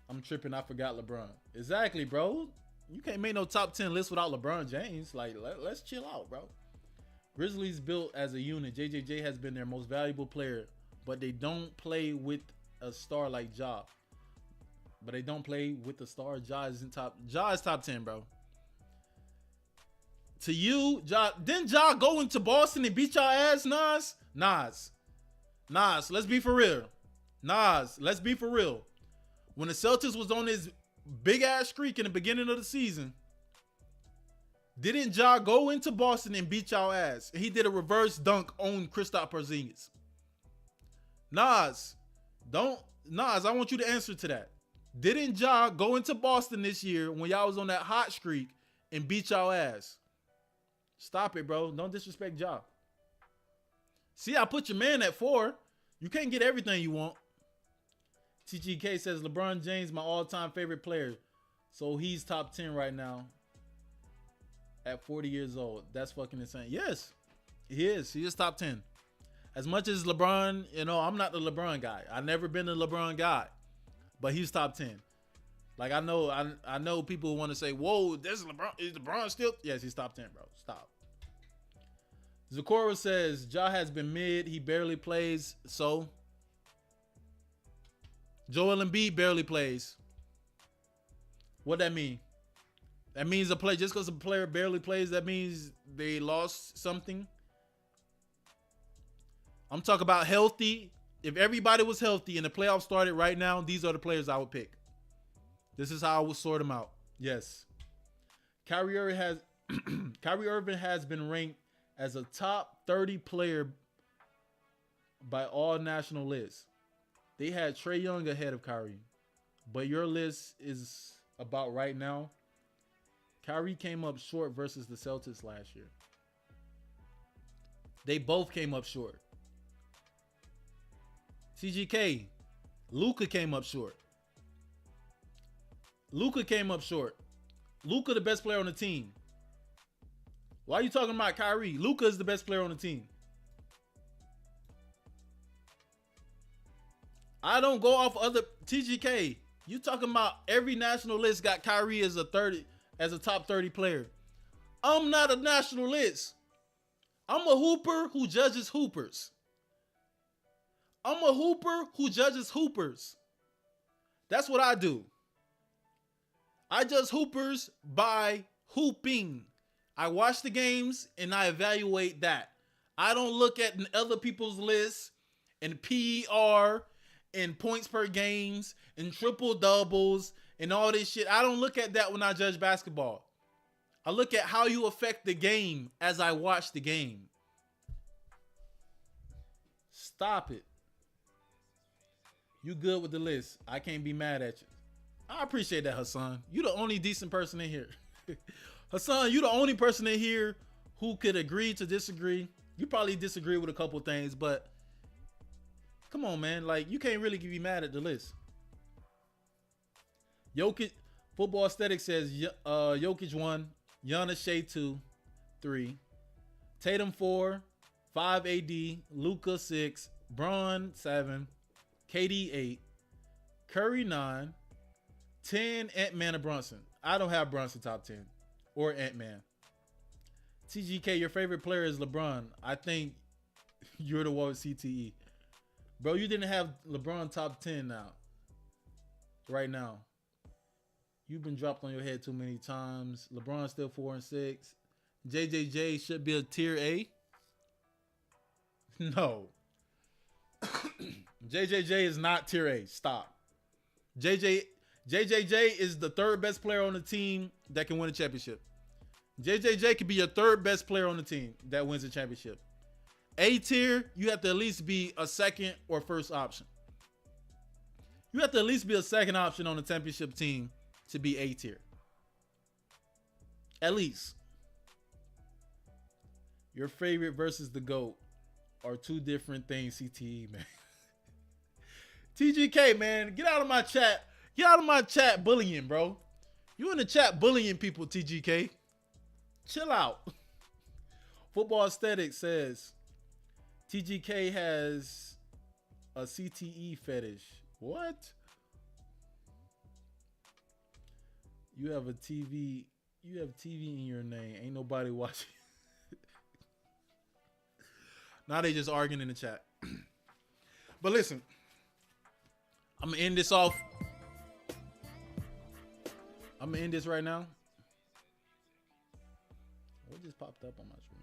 I'm tripping. I forgot LeBron. Exactly, bro. You can't make no top 10 list without LeBron James. Like, let's chill out, bro. Grizzlies built as a unit. JJJ has been their most valuable player, but they don't play with a star like Ja. But they don't play with the star. Ja is top 10, bro. To you, didn't Ja go into Boston and beat y'all ass, Nas? Nas, let's be for real. Let's be for real. When the Celtics was on this big ass streak in the beginning of the season, didn't Ja go into Boston and beat y'all ass? He did a reverse dunk on Kristaps Porzingis. Nas, I want you to answer to that. Didn't Ja go into Boston this year when y'all was on that hot streak and beat y'all ass? Stop it, bro. Don't disrespect Ja. See, I put your man at 4. You can't get everything you want. TGK says LeBron James, my all-time favorite player. So he's top 10 right now at 40 years old. That's fucking insane. Yes, he is. He is top 10. As much as LeBron, I'm not the LeBron guy. I've never been a LeBron guy. But he's top 10. Like, I know people want to say, whoa, this is LeBron. Is LeBron still? Yes, he's top 10, bro. Stop. Zakora says, Ja has been mid. He barely plays. So, Joel Embiid barely plays. What that mean? That means just because a player barely plays, that means they lost something. I'm talking about healthy. If everybody was healthy and the playoffs started right now, these are the players I would pick. This is how I would sort them out. Yes. Kyrie Irving has been ranked as a top 30 player by all national lists. They had Trae Young ahead of Kyrie. But your list is about right now. Kyrie came up short versus the Celtics last year. They both came up short. TGK, Luka came up short. Luka, the best player on the team. Why are you talking about Kyrie? Luka is the best player on the team. I don't go off other TGK. You talking about every national list got Kyrie as a top 30 player. I'm not a national list. I'm a hooper who judges hoopers. That's what I do. I judge hoopers by hooping. I watch the games and I evaluate that. I don't look at other people's lists and PER and points per games and triple doubles and all this shit. I don't look at that when I judge basketball. I look at how you affect the game as I watch the game. Stop it. You good with the list. I can't be mad at you. I appreciate that, Hassan. You the only decent person in here. Hassan, you the only person in here who could agree to disagree. You probably disagree with a couple things, but come on, man. Like, you can't really be mad at the list. Jokic, Football Aesthetics says Jokic 1, Giannis Shea 2, 3, Tatum 4, 5 AD, Luka 6, Braun 7, KD 8, Curry 9, 10 Ant-Man and Brunson. I don't have Brunson top 10 or Ant-Man. TGK, your favorite player is LeBron. I think you're the one with CTE. Bro, you didn't have LeBron top 10 now. Right now. You've been dropped on your head too many times. LeBron's still 4 and 6. JJJ should be a tier A. No. JJJ is not tier A. Stop. JJJ is the third best player on the team that can win a championship. JJJ could be your third best player on the team that wins a championship. A tier, you have to at least be a second or first option. You have to at least be a second option on the championship team to be A tier. At least. Your favorite versus the GOAT are two different things, CTE, man. TGK, man, get out of my chat. Get out of my chat bullying, bro. You in the chat bullying people, TGK. Chill out. Football Aesthetic says TGK has a CTE fetish. What? You have a TV. You have TV in your name. Ain't nobody watching. Now they just arguing in the chat. But listen, I'm gonna end this off. I'm gonna end this right now. What just popped up on my screen?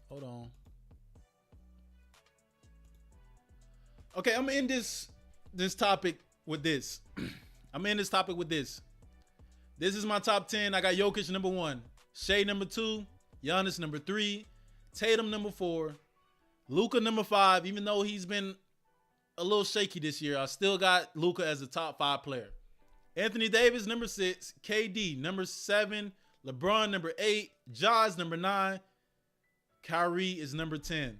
Hold on. Okay, I'm gonna end this topic with this. I'm gonna end this topic with this. This is my top 10. I got Jokic number 1, Shea number 2, Giannis number 3, Tatum number 4, Luka number 5. Even though he's been a little shaky this year, I still got Luka as a top 5 player. Anthony Davis number 6, KD number 7, LeBron number 8, Jaws number 9, Kyrie is number 10.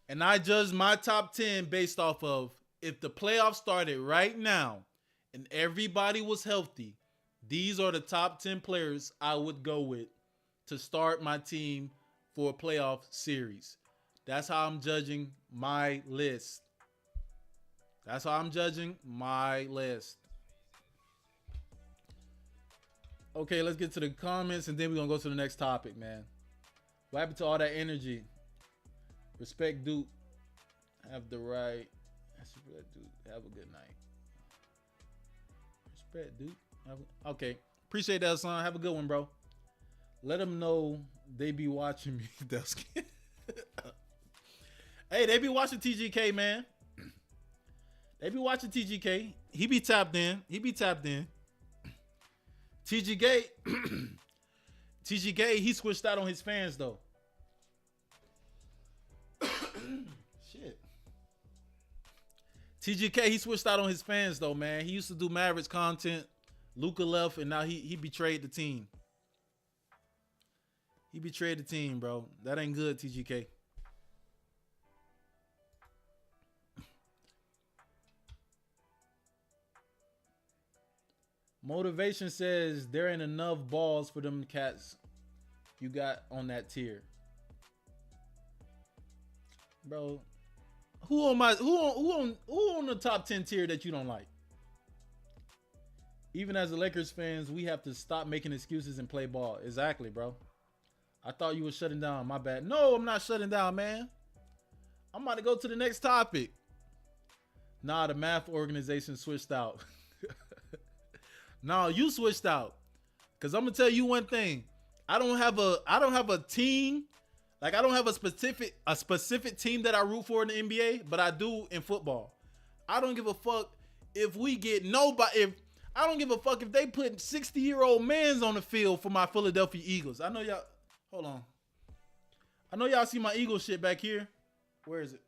And I judge my top 10 based off of if the playoffs started right now and everybody was healthy, these are the top 10 players I would go with to start my team for a playoff series. That's how I'm judging my list. That's how I'm judging my list. Okay, let's get to the comments and then we're going to go to the next topic, man. What happened to all that energy? Respect Duke. Have the right. Respect Duke. Have a good night. Respect Duke. Okay. Appreciate that, son. Have a good one, bro. Let them know they be watching me, Dellski. Hey, they be watching TGK, man. They be watching TGK. He be tapped in. TGK. TGK, he switched out on his fans, though. Shit. TGK, he switched out on his fans, though, man. He used to do Mavericks content. Luka left, and now he betrayed the team. He betrayed the team, bro. That ain't good, TGK. Motivation says there ain't enough balls for them cats you got on that tier. Bro, who on the top 10 tier that you don't like? Even as the Lakers fans, we have to stop making excuses and play ball. Exactly, bro. I thought you were shutting down. My bad. No, I'm not shutting down, man. I'm about to go to the next topic. Nah, the math organization switched out. No, you switched out. Cause I'm gonna tell you one thing. I don't have a team. Like I don't have a specific team that I root for in the NBA, but I do in football. I don't give a fuck if we get nobody. I don't give a fuck if they put 60-year-old mans on the field for my Philadelphia Eagles. I know y'all. Hold on. I know y'all see my Eagles shit back here. Where is it?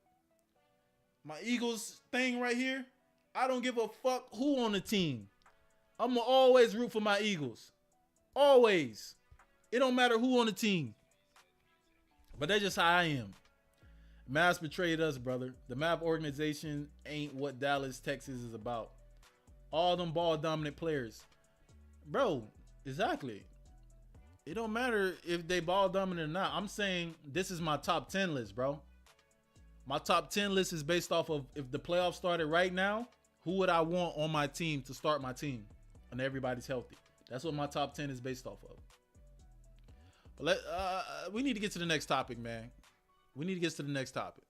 My Eagles thing right here. I don't give a fuck who on the team. I'm gonna always root for my Eagles. Always. It don't matter who on the team. But that's just how I am. Mavs betrayed us, brother. The Mav organization ain't what Dallas, Texas is about. All them ball dominant players. Bro, exactly. It don't matter if they ball dominant or not. I'm saying this is my top 10 list, bro. My top 10 list is based off of if the playoffs started right now, who would I want on my team to start my team? And everybody's healthy. That's what my top 10 is based off of. But we need to get to the next topic, man. We need to get to the next topic.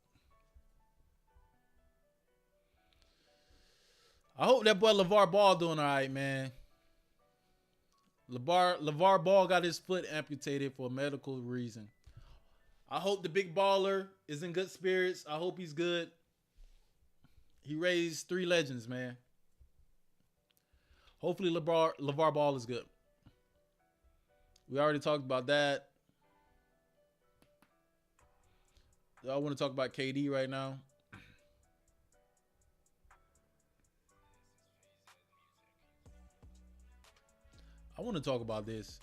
I hope that boy LeVar Ball doing all right, man. LeVar Ball got his foot amputated for a medical reason. I hope the big baller is in good spirits. I hope he's good. He raised 3 legends, man. Hopefully LeVar Ball is good. We already talked about that. Y'all want to talk about KD right now? I want to talk about this.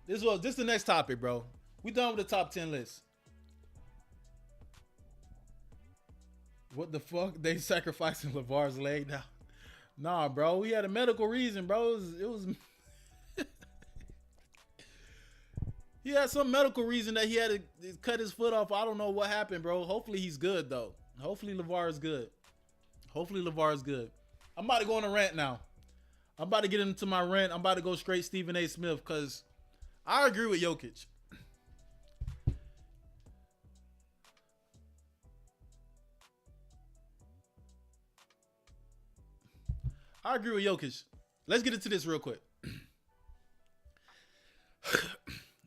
This is the next topic, bro. We done with the top 10 list. What the fuck? They sacrificing LeVar's leg now? Nah, bro. He had a medical reason, bro. It was he had some medical reason that he had to cut his foot off. I don't know what happened, bro. Hopefully he's good, though. Hopefully LeVar is good. I'm about to go on a rant now. I'm about to get into my rant. I'm about to go straight Stephen A. Smith because I agree with Jokic. Let's get into this real quick.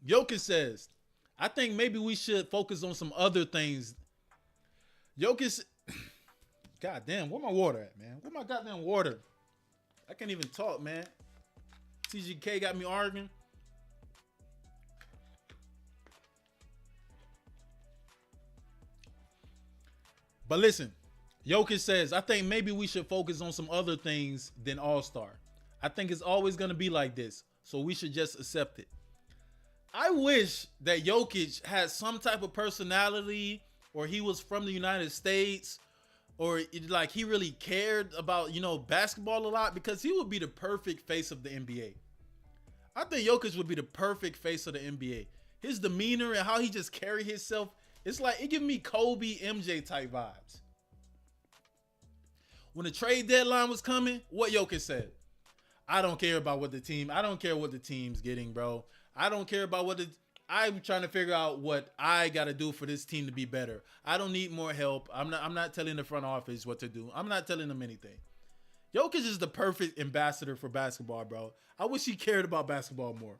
Jokic says, I think maybe we should focus on some other things. Jokic, goddamn, where my water at, man? Where my goddamn water? I can't even talk, man. TGK got me arguing. But listen, Jokic says, I think maybe we should focus on some other things than All-Star. I think it's always going to be like this, so we should just accept it. I wish that Jokic had some type of personality, or he was from the United States, or like he really cared about, basketball a lot, because he would be the perfect face of the NBA. I think Jokic would be the perfect face of the NBA. His demeanor and how he just carry himself, it's like, it gives me Kobe, MJ type vibes. When the trade deadline was coming, what Jokic said? I don't care about what the team's getting, bro. I don't care about I'm trying to figure out what I got to do for this team to be better. I don't need more help. I'm not telling the front office what to do. I'm not telling them anything. Jokic is the perfect ambassador for basketball, bro. I wish he cared about basketball more.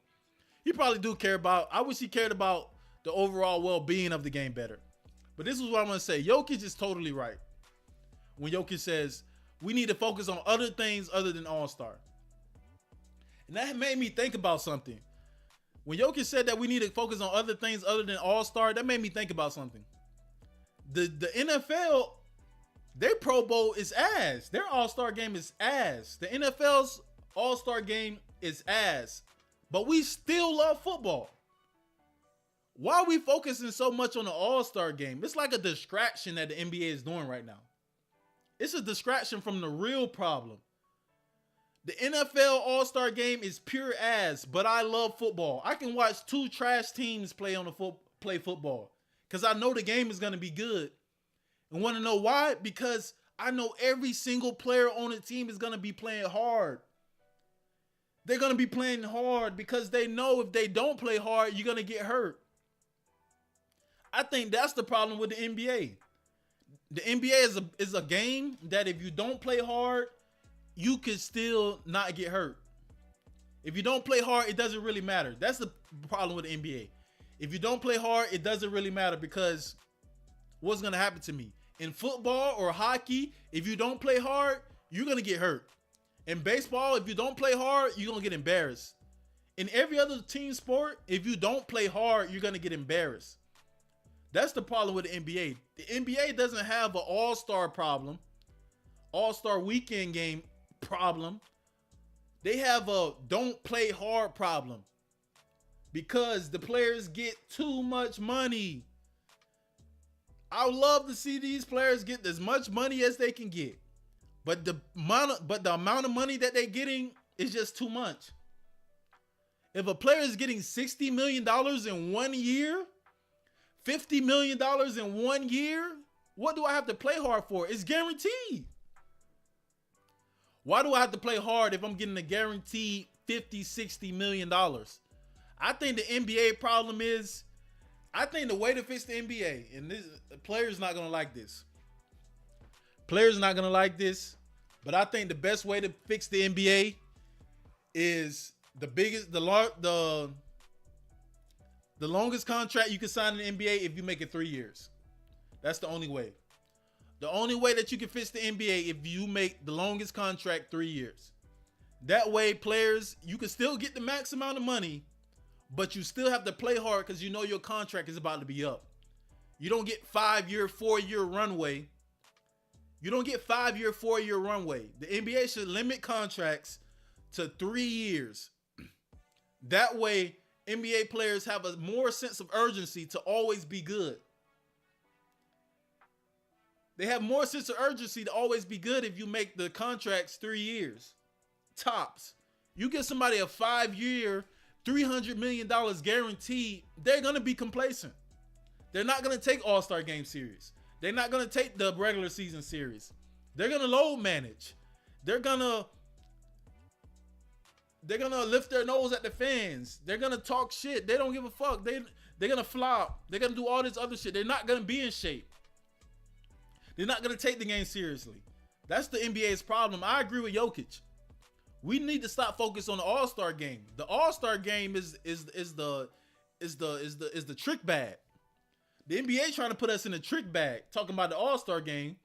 He probably do care about, I wish he cared about the overall well-being of the game better. But this is what I'm going to say. Jokic is totally right when Jokic says we need to focus on other things other than All-Star. And that made me think about something. When Jokic said that we need to focus on other things other than All-Star, that made me think about something. The NFL, their Pro Bowl is ass. Their All-Star game is ass. The NFL's All-Star game is ass. But we still love football. Why are we focusing so much on the All-Star game? It's like a distraction that the NBA is doing right now. It's a distraction from the real problem. The NFL All-Star game is pure ass, but I love football. I can watch two trash teams play football because I know the game is going to be good. And want to know why? Because I know every single player on the team is going to be playing hard. They're going to be playing hard because they know if they don't play hard, you're going to get hurt. I think that's the problem with the NBA. The NBA is a game that if you don't play hard, you could still not get hurt. If you don't play hard, it doesn't really matter. That's the problem with the NBA. If you don't play hard, it doesn't really matter because what's going to happen to me? In football or hockey, if you don't play hard, you're going to get hurt. In baseball, if you don't play hard, you're going to get embarrassed. In every other team sport, if you don't play hard, you're going to get embarrassed. That's the problem with the NBA. The NBA doesn't have an all-star problem, all-star weekend game problem. They have a don't play hard problem because the players get too much money. I would love to see these players get as much money as they can get. But the amount of money that they're getting is just too much. If a player is getting $60 million in 1 year, $50 million in 1 year, what do I have to play hard for? It's guaranteed. Why do I have to play hard if I'm getting a guaranteed $50-60 million? I think the NBA problem is, I think the way to fix the NBA, and this players not gonna like this. Players not gonna like this, but I think the best way to fix the NBA is the longest contract you can sign in the NBA if you make it 3 years. That's the only way. The only way that you can fix the NBA if you make the longest contract 3 years. That way, players, you can still get the max amount of money, but you still have to play hard because you know your contract is about to be up. You don't get 5-year, 4-year runway You don't get 5-year, 4-year runway. The NBA should limit contracts to 3 years. That way, NBA players have a more sense of urgency to always be good. They have more sense of urgency to always be good if you make the contracts 3 years. Tops. You get somebody a 5-year, $300 million guaranteed, they're going to be complacent. They're not going to take All-Star Game serious. They're not going to take the regular season serious. They're going to load manage. They're going to lift their nose at the fans. They're going to talk shit. They don't give a fuck. They're going to flop. They're going to do all this other shit. They're not going to be in shape. They're not going to take the game seriously. That's the NBA's problem. I agree with Jokic. We need to stop focus on the All-Star game. The All-Star game is the trick bag. The NBA trying to put us in a trick bag, talking about the All-Star game.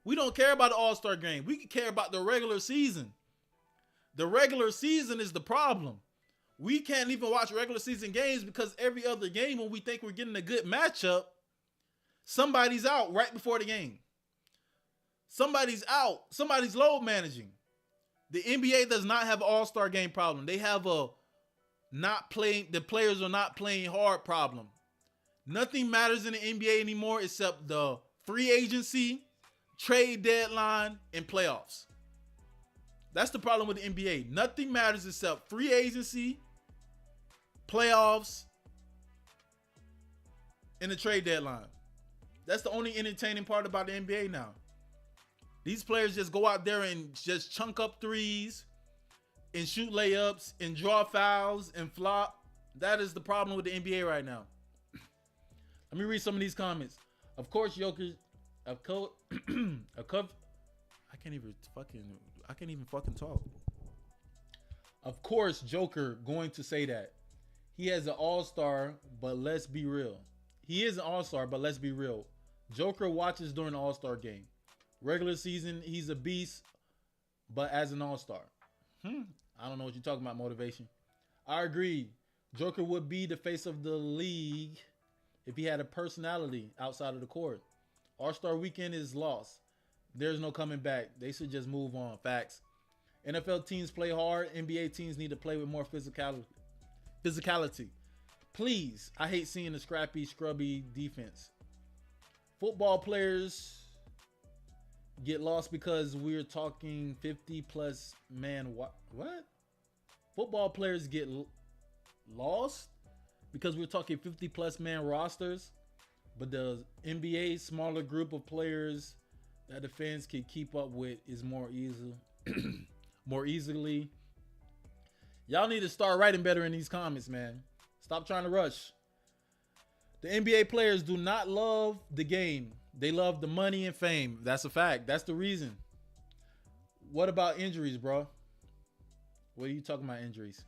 We don't care about the All-Star game. We care about the regular season. The regular season is the problem. We can't even watch regular season games because every other game when we think we're getting a good matchup, somebody's out right before the game. Somebody's out. Somebody's load managing. The NBA does not have an All-Star game problem. They have the players are not playing hard problem. Nothing matters in the NBA anymore except the free agency, trade deadline, and playoffs. That's the problem with the NBA. Nothing matters except free agency, playoffs, and the trade deadline. That's the only entertaining part about the NBA now. These players just go out there and just chunk up threes and shoot layups and draw fouls and flop. That is the problem with the NBA right now. Let me read some of these comments. Of course, Jokic, I can't even fucking talk. Of course, Joker going to say that. He has an all-star, but let's be real. He is an all-star, but let's be real. Joker watches during the all-star game. Regular season, he's a beast, but as an all-star. I don't know what you're talking about, motivation. I agree. Joker would be the face of the league if he had a personality outside of the court. All-Star weekend is lost. There's no coming back. They should just move on. Facts. NFL teams play hard. NBA teams need to play with more physicality. Please. I hate seeing the scrappy, scrubby defense. Football players get lost because we're talking 50-plus man. What? Football players get lost because we're talking 50-plus man rosters, but the NBA smaller group of players that the fans can keep up with is more easily. Y'all need to start writing better in these comments, man. Stop trying to rush. The NBA players do not love the game. They love the money and fame. That's a fact. That's the reason. What about injuries, bro? What are you talking about, injuries?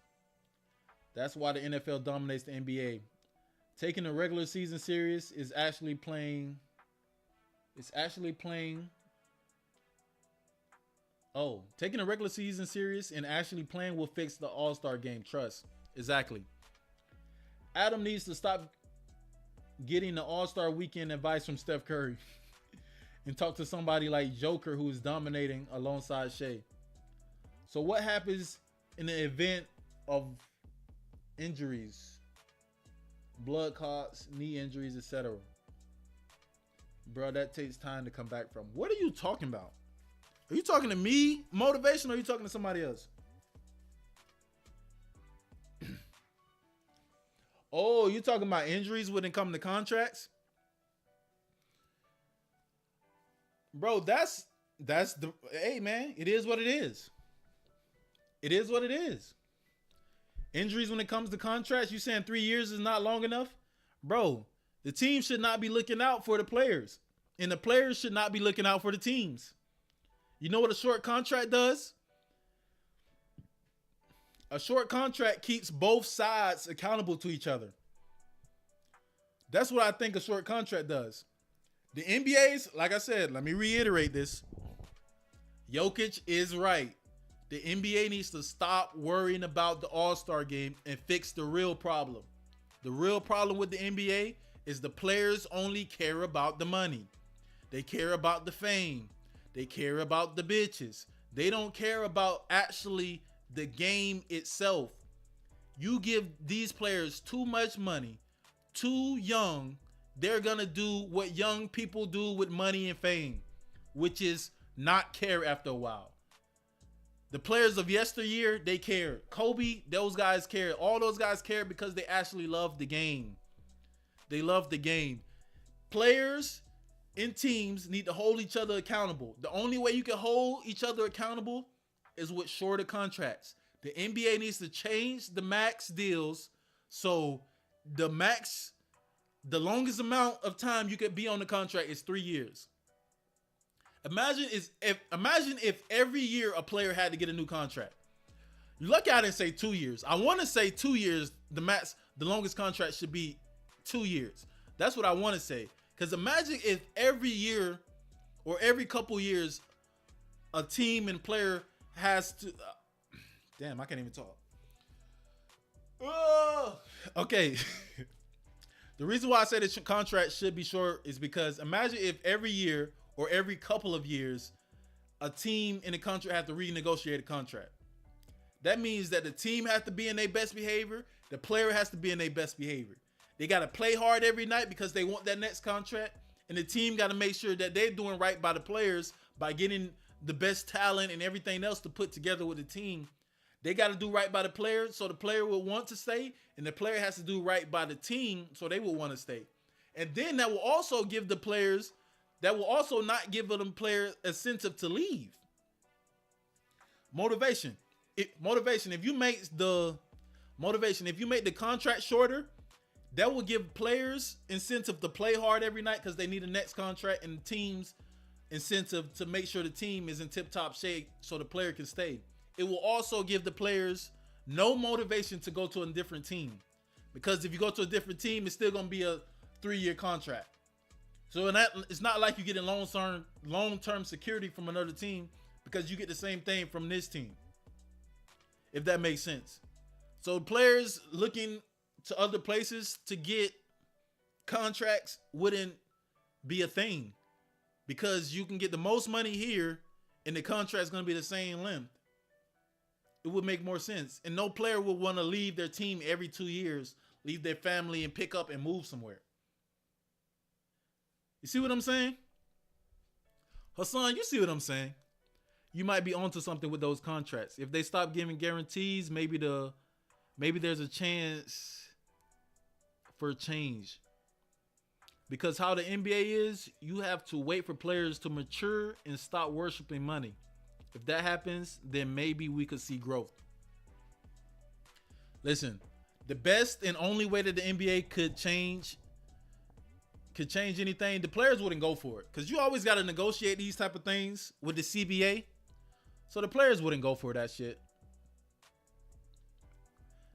That's why the NFL dominates the NBA. Taking the regular season serious is actually playing. Oh, taking the regular season serious and actually playing will fix the All-Star game. Trust. Exactly. Adam needs to stop getting the All-Star weekend advice from Steph Curry and talk to somebody like Joker who is dominating alongside Shea. So what happens in the event of injuries, blood clots, knee injuries, etc.? Bro, that takes time to come back from. What are you talking about? Are you talking to me, motivation, or are you talking to somebody else? Oh, you talking about injuries when it comes to contracts? Bro, that's the, hey man, it is what it is. It is what it is. Injuries when it comes to contracts, you saying 3 years is not long enough? Bro, the team should not be looking out for the players. And the players should not be looking out for the teams. You know what a short contract does? A short contract keeps both sides accountable to each other. That's what I think a short contract does. The NBA's, like I said, let me reiterate this. Jokic is right. The NBA needs to stop worrying about the All-Star game and fix the real problem. The real problem with the NBA is the players only care about the money. They care about the fame. They care about the bitches. They don't care about actually the game itself. You give these players too much money, too young, they're going to do what young people do with money and fame, which is not care after a while. The players of yesteryear, they cared. Kobe, those guys cared. All those guys cared because they actually loved the game. They love the game. Players in teams need to hold each other accountable. The only way you can hold each other accountable is with shorter contracts. The NBA needs to change the max deals so the longest amount of time you could be on the contract is 3 years. Imagine if every year a player had to get a new contract. You lucky I didn't say 2 years. I want to say 2 years. The longest contract should be 2 years. That's what I want to say. Because imagine if every year or every couple years a team and player has to. Damn, I can't even talk. Okay. The reason why I say the contract should be short is because imagine if every year or every couple of years a team in the contract have to renegotiate a contract. That means that the team has to be in their best behavior. The player has to be in their best behavior. They got to play hard every night because they want that next contract. And the team got to make sure that they're doing right by the players by getting the best talent and everything else to put together with the team. They got to do right by the player so the player will want to stay. And the player has to do right by the team so they will want to stay. And then that will also give the players, that will also not give them players a incentive to leave. Motivation. If you make the contract shorter, that will give players incentive to play hard every night because they need a next contract, and teams incentive to make sure the team is in tip-top shape so the player can stay. It will also give the players no motivation to go to a different team, because if you go to a different team, it's still going to be a 3-year contract. So it's not like you get long-term security from another team because you get the same thing from this team, if that makes sense. So players looking to other places to get contracts wouldn't be a thing because you can get the most money here and the contract's going to be the same length. It would make more sense. And no player would want to leave their team every 2 years, leave their family and pick up and move somewhere. You see what I'm saying? Hassan, you see what I'm saying? You might be onto something with those contracts. If they stop giving guarantees, maybe there's a chance for change. Because how the NBA is, you have to wait for players to mature and stop worshiping money. If that happens, then maybe we could see growth. Listen, the best and only way that the NBA could change anything, the players wouldn't go for it. Because you always got to negotiate these type of things with the CBA. So the players wouldn't go for that shit.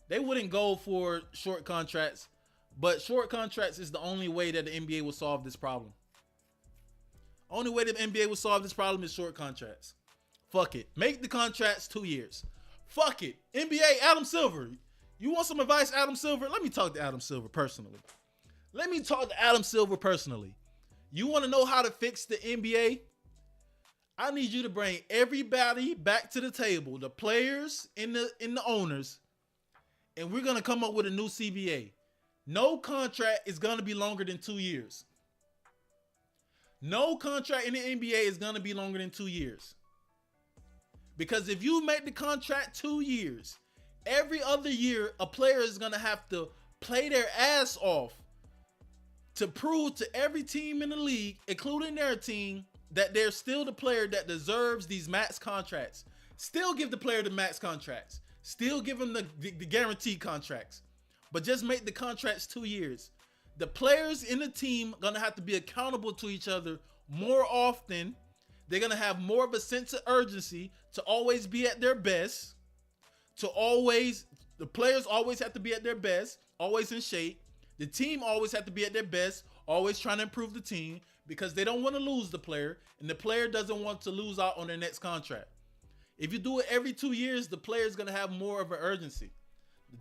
They wouldn't go for short contracts. But short contracts is the only way that the NBA will solve this problem. Only way that the NBA will solve this problem is short contracts. Fuck it. Make the contracts 2 years. Fuck it. NBA, Adam Silver. You want some advice, Adam Silver? Let me talk to Adam Silver personally. You want to know how to fix the NBA? I need you to bring everybody back to the table, the players and the owners, and we're going to come up with a new CBA. No contract is going to be longer than 2 years. No contract in the NBA is going to be longer than 2 years. Because if you make the contract 2 years, every other year, a player is going to have to play their ass off to prove to every team in the league, including their team, that they're still the player that deserves these max contracts. Still give the player the max contracts. Still give them the guaranteed contracts. But just make the contracts 2 years. The players in the team are going to have to be accountable to each other more often. They're going to have more of a sense of urgency to always be at their best. The players always have to be at their best, always in shape. The team always have to be at their best, always trying to improve the team because they don't want to lose the player, and the player doesn't want to lose out on their next contract. If you do it every 2 years, the player is going to have more of an urgency.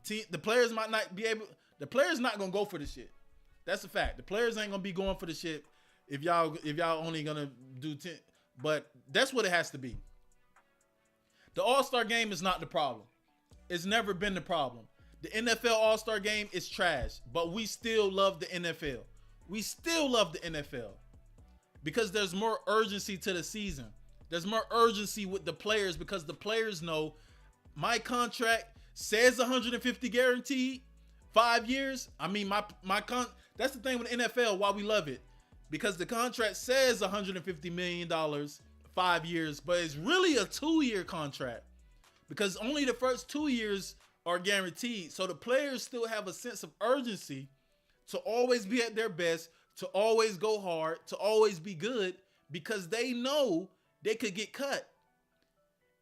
The players might not be able. The players not gonna go for the shit. That's a fact. The players ain't gonna be going for the shit if y'all only gonna do 10. but that's what it has to be. The All-Star game is not the problem. It's never been the problem. The NFL All-Star game is trash, but we still love the NFL. We still love the NFL because there's more urgency to the season. There's more urgency with the players because the players know my contract says 150 guaranteed, 5 years. I mean, that's the thing with the NFL, why we love it. Because the contract says $150 million, 5 years, but it's really a 2-year contract because only the first 2 years are guaranteed. So the players still have a sense of urgency to always be at their best, to always go hard, to always be good because they know they could get cut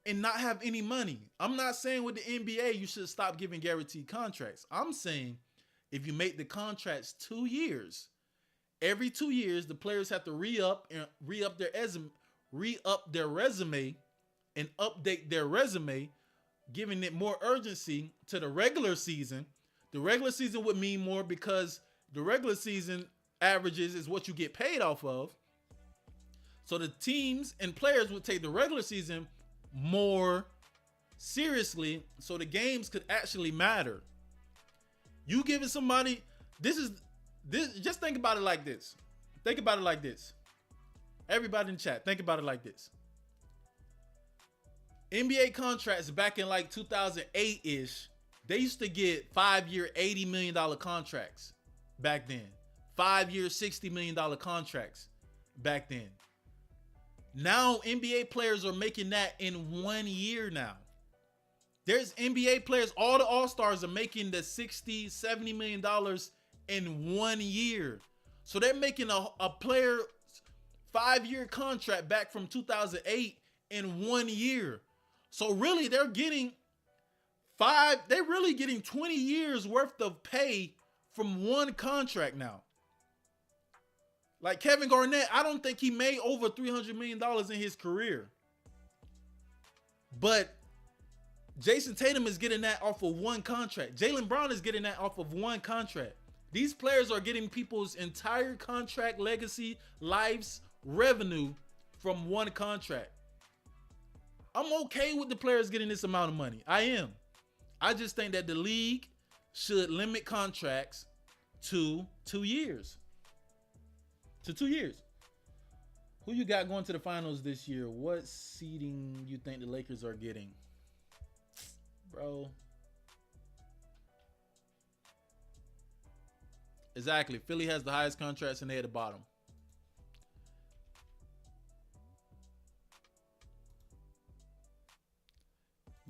and not have any money. I'm not saying with the NBA you should stop giving guaranteed contracts. I'm saying if you make the contracts 2 years, every 2 years the players have to re-up their resume and update their resume, giving it more urgency to the regular season. The regular season would mean more because the regular season averages is what you get paid off of. So the teams and players would take the regular season more seriously so the games could actually matter. You giving somebody, this, just think about it like this. Think about it like this. Everybody in chat, think about it like this. NBA contracts back in like 2008-ish, they used to get 5-year, $80 million contracts back then. 5-year, $60 million contracts back then. Now NBA players are making that in 1 year now. There's NBA players, all the All-Stars are making the $60, $70 million in 1 year. So they're making a player 5-year contract back from 2008 in 1 year. So really they're getting they're really getting 20 years worth of pay from one contract now. Like Kevin Garnett, I don't think he made over $300 million in his career. But Jason Tatum is getting that off of one contract. Jaylen Brown is getting that off of one contract. These players are getting people's entire contract legacy, lives, revenue from one contract. I'm okay with the players getting this amount of money. I am. I just think that the league should limit contracts to 2 years. To 2 years. Who you got going to the finals this year? What seeding you think the Lakers are getting? Bro. Exactly. Philly has the highest contracts and they at the bottom.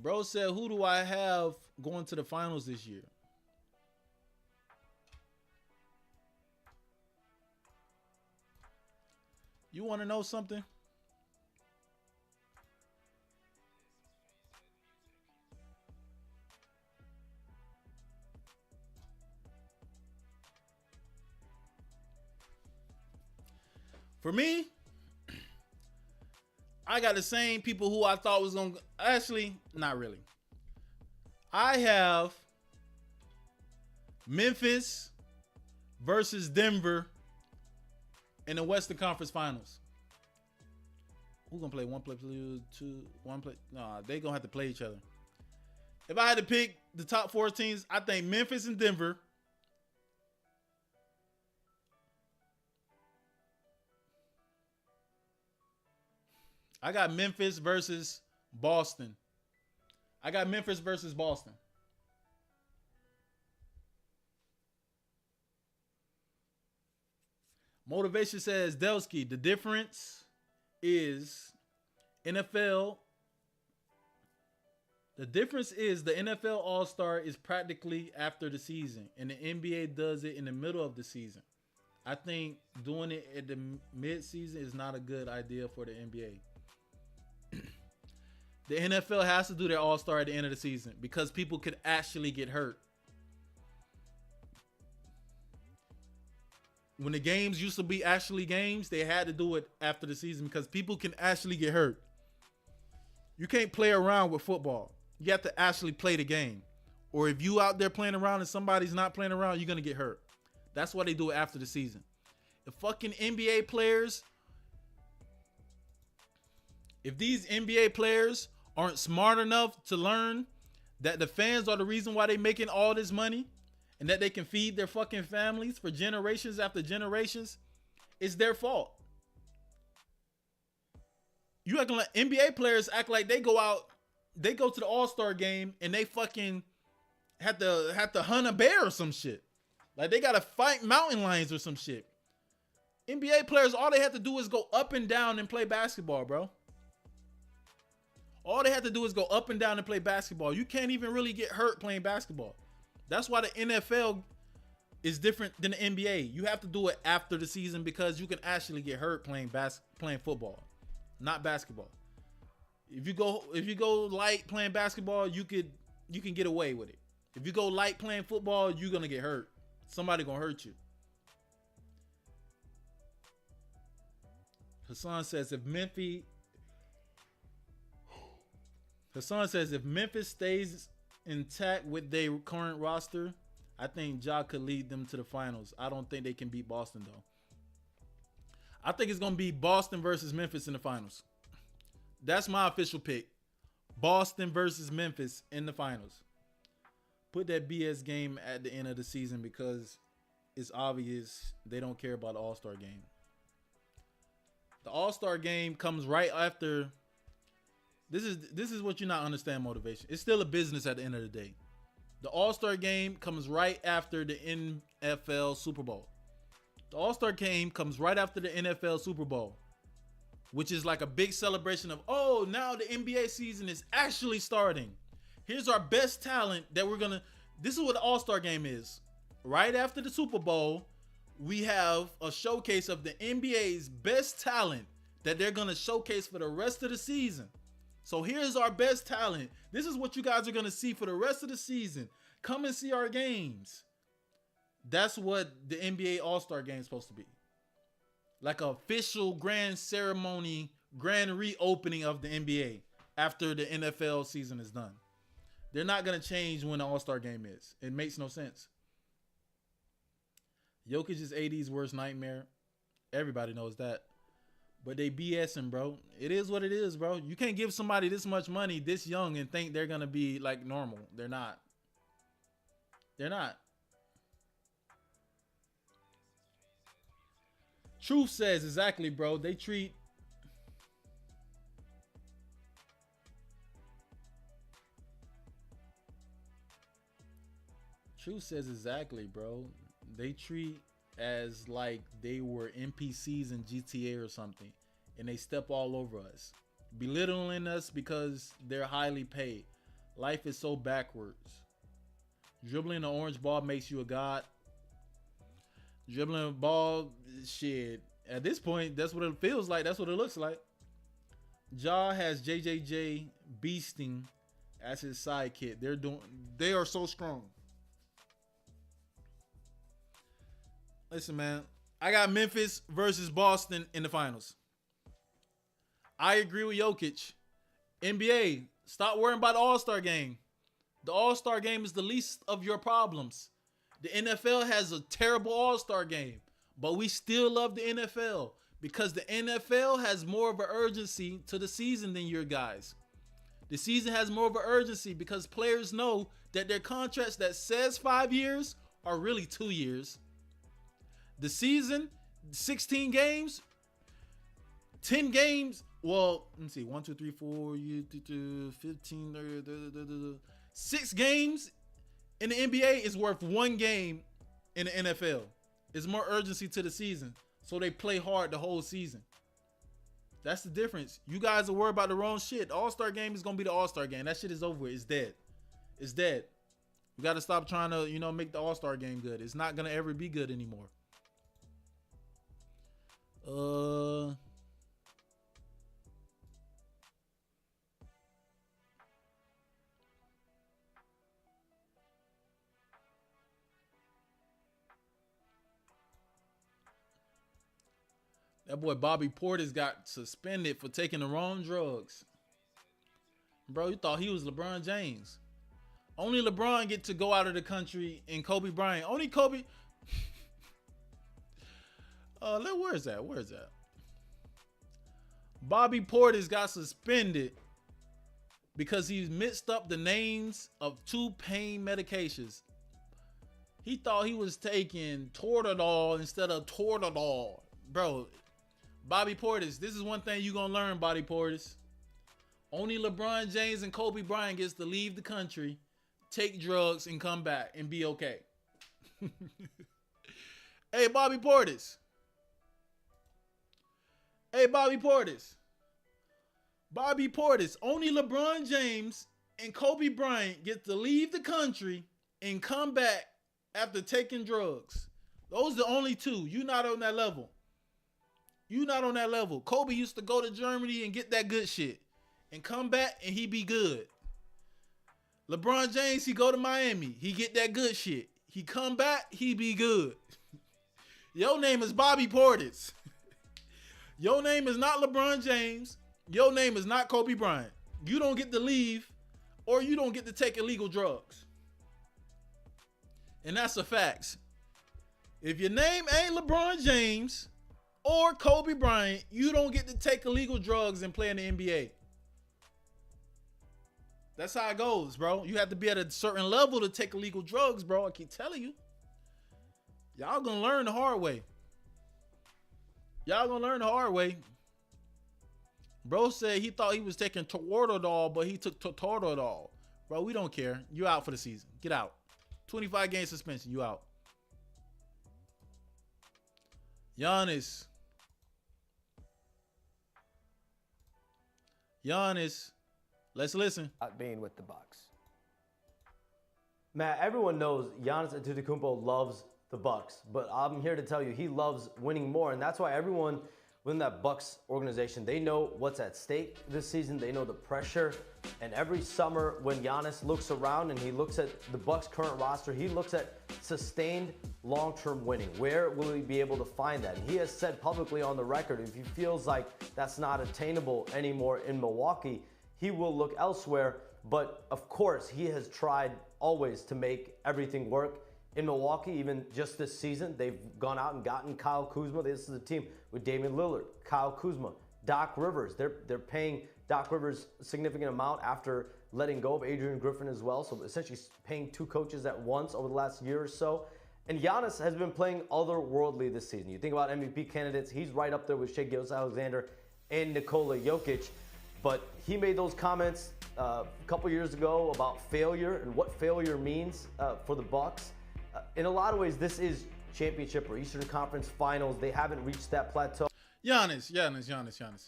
Bro said, who do I have going to the finals this year? You want to know something? For me, I got the same people who I thought was going to... Actually, not really. I have Memphis versus Denver in the Western Conference Finals. Who going to play? One play, two, one play? Nah, they going to have to play each other. If I had to pick the top 4 teams, I think Memphis and Denver. I got Memphis versus Boston. I got Memphis versus Boston. Motivation says, Dellski, the difference is NFL. The difference is the NFL All-Star is practically after the season, and the NBA does it in the middle of the season. I think doing it at the mid-season is not a good idea for the NBA. The NFL has to do their All-Star at the end of the season because people could actually get hurt. When the games used to be actually games, they had to do it after the season because people can actually get hurt. You can't play around with football. You have to actually play the game. Or if you out there playing around and somebody's not playing around, you're going to get hurt. That's why they do it after the season. The fucking NBA players, If these NBA players aren't smart enough to learn that the fans are the reason why they making all this money and that they can feed their fucking families for generations after generations, it's their fault. You acting like NBA players act like they go to the All-Star game and they fucking have to hunt a bear or some shit. Like they gotta fight mountain lions or some shit. NBA players, all they have to do is go up and down and play basketball, bro. All they have to do is go up and down and play basketball. You can't even really get hurt playing basketball. That's why the NFL is different than the NBA. You have to do it after the season because you can actually get hurt playing football, not basketball. If you go light playing basketball, you can get away with it. If you go light playing football, you're gonna get hurt. Somebody gonna hurt you. Hassan says if Memphis stays intact with their current roster, I think Ja could lead them to the finals. I don't think they can beat Boston though. I think it's gonna be Boston versus Memphis in the finals. That's my official pick. Boston versus Memphis in the finals. Put that BS game at the end of the season because it's obvious they don't care about the All-Star game. The All-Star game comes right after. This is what you're not understand motivation. It's still a business at the end of the day. The All-Star game comes right after the NFL Super Bowl. The All-Star game comes right after the NFL Super Bowl, which is like a big celebration of, oh, now the NBA season is actually starting. Here's our best talent that we're gonna. This is what the All-Star game is. Right after the Super Bowl, we have a showcase of the NBA's best talent that they're gonna showcase for the rest of the season. So here's our best talent. This is what you guys are gonna see for the rest of the season. Come and see our games. That's what the NBA All-Star game is supposed to be. Like an official grand ceremony, grand reopening of the NBA after the NFL season is done. They're not going to change when the All-Star game is. It makes no sense. Jokic is AD's worst nightmare. Everybody knows that. But they BSing, bro. It is what it is, bro. You can't give somebody this much money this young and think they're going to be like normal. They're not. They're not. Truth says exactly, bro. They treat Truth says exactly, bro. They treat as like they were NPCs in GTA or something, and they step all over us, belittling us because they're highly paid. Life is so backwards. Dribbling an orange ball makes you a god. Dribbling a ball, shit. At this point, that's what it feels like. That's what it looks like. Ja has JJJ beasting as his sidekick. They are so strong. Listen, man. I got Memphis versus Boston in the finals. I agree with Jokic. NBA, stop worrying about the All-Star game. The All-Star game is the least of your problems. The NFL has a terrible All-Star game, but we still love the NFL because the NFL has more of an urgency to the season than your guys. The season has more of an urgency because players know that their contracts that says 5 years are really 2 years. The season, 16 games, 10 games. Well, let me see. 1, 2, 3, 4, 15, 6 games in the NBA is worth 1 game in the NFL. It's more urgency to the season. So they play hard the whole season. That's the difference. You guys are worried about the wrong shit. The All-Star game is going to be the All-Star game. That shit is over with. It's dead. It's dead. You got to stop trying to, make the All-Star game good. It's not going to ever be good anymore. That boy Bobby Portis got suspended for taking the wrong drugs. Bro, you thought he was LeBron James. Only LeBron get to go out of the country and Kobe Bryant. Only Kobe. Where is that? Bobby Portis got suspended because he mixed up the names of 2 pain medications. He thought he was taking Toradol instead of Toradol. Bro, Bobby Portis, this is one thing you're going to learn, Bobby Portis. Only LeBron James and Kobe Bryant gets to leave the country, take drugs, and come back and be okay. Hey, Bobby Portis. Hey, Bobby Portis. Bobby Portis, only LeBron James and Kobe Bryant get to leave the country and come back after taking drugs. Those are the only 2. You're not on that level. You're not on that level. Kobe used to go to Germany and get that good shit and come back and he be good. LeBron James, he go to Miami. He get that good shit. He come back, he be good. Your name is Bobby Portis. Your name is not LeBron James. Your name is not Kobe Bryant. You don't get to leave or you don't get to take illegal drugs. And that's a fact. If your name ain't LeBron James or Kobe Bryant, you don't get to take illegal drugs and play in the NBA. That's how it goes, bro. You have to be at a certain level to take illegal drugs, bro. I keep telling you. Y'all gonna learn the hard way. Y'all gonna learn the hard way. Bro said he thought he was taking Toradol, but he took Toradol. Bro, we don't care. You out for the season. Get out. 25 game suspension. You out. Giannis. Let's listen. Being with the Bucks. Matt, everyone knows Giannis Antetokounmpo loves the Bucks, but I'm here to tell you he loves winning more, and that's why everyone within that Bucks organization, they know what's at stake this season. They know the pressure, and every summer when Giannis looks around and he looks at the Bucks' current roster, he looks at sustained long-term winning. Where will he be able to find that? And he has said publicly on the record, if he feels like that's not attainable anymore in Milwaukee, he will look elsewhere. But of course, he has tried always to make everything work in Milwaukee. Even just this season, they've gone out and gotten Kyle Kuzma. This is a team with Damian Lillard, Kyle Kuzma, Doc Rivers. They're paying Doc Rivers a significant amount after letting go of Adrian Griffin as well. So essentially paying 2 coaches at once over the last year or so. And Giannis has been playing otherworldly this season. You think about MVP candidates, he's right up there with Shai Gilgeous-Alexander and Nikola Jokic. But he made those comments a couple years ago about failure and what failure means for the Bucks. In a lot of ways, this is championship or Eastern Conference Finals. They haven't reached that plateau. Giannis.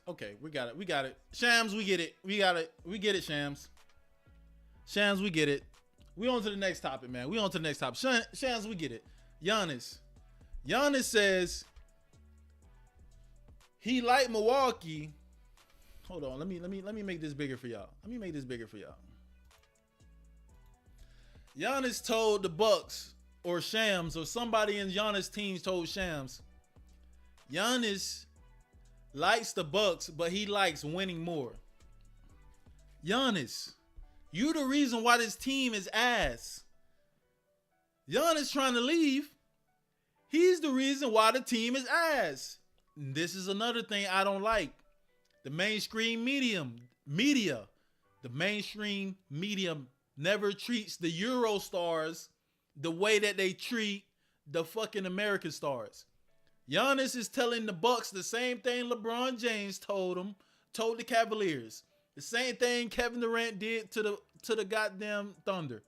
Okay, we got it. Shams, we get it. We get it, Shams. Shams, we get it. We on to the next topic, man. Shams, we get it. Giannis says he liked Milwaukee. Hold on, let me make this bigger for y'all. Giannis told the Bucks, or Shams, or somebody in Giannis' teams told Shams, Giannis likes the Bucks, but he likes winning more. Giannis, you the reason why this team is ass. Giannis trying to leave. He's the reason why the team is ass. And this is another thing I don't like. The mainstream media never treats the Euro stars the way that they treat the fucking American stars. Giannis is telling the Bucks the same thing LeBron James told the Cavaliers. The same thing Kevin Durant did to the goddamn Thunder.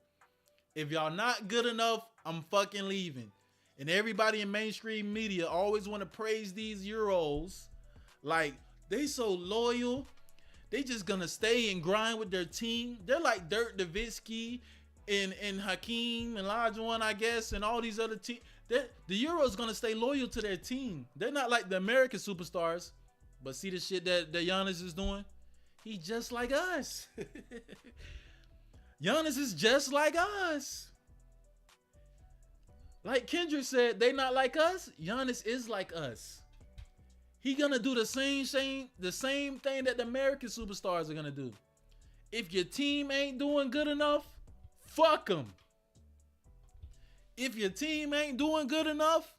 If y'all not good enough, I'm fucking leaving. And everybody in mainstream media always want to praise these Euros like they so loyal. They just gonna stay and grind with their team. They're like Dirk Nowitzki and Hakeem and Olajuwon, I guess, and all these other teams. The Euros gonna stay loyal to their team. They're not like the American superstars. But see the shit that Giannis is doing? He just like us. Giannis is just like us. Like Kendrick said, they not like us. Giannis is like us. He gonna do the same thing that the American superstars are gonna do. If your team ain't doing good enough, fuck them. If your team ain't doing good enough,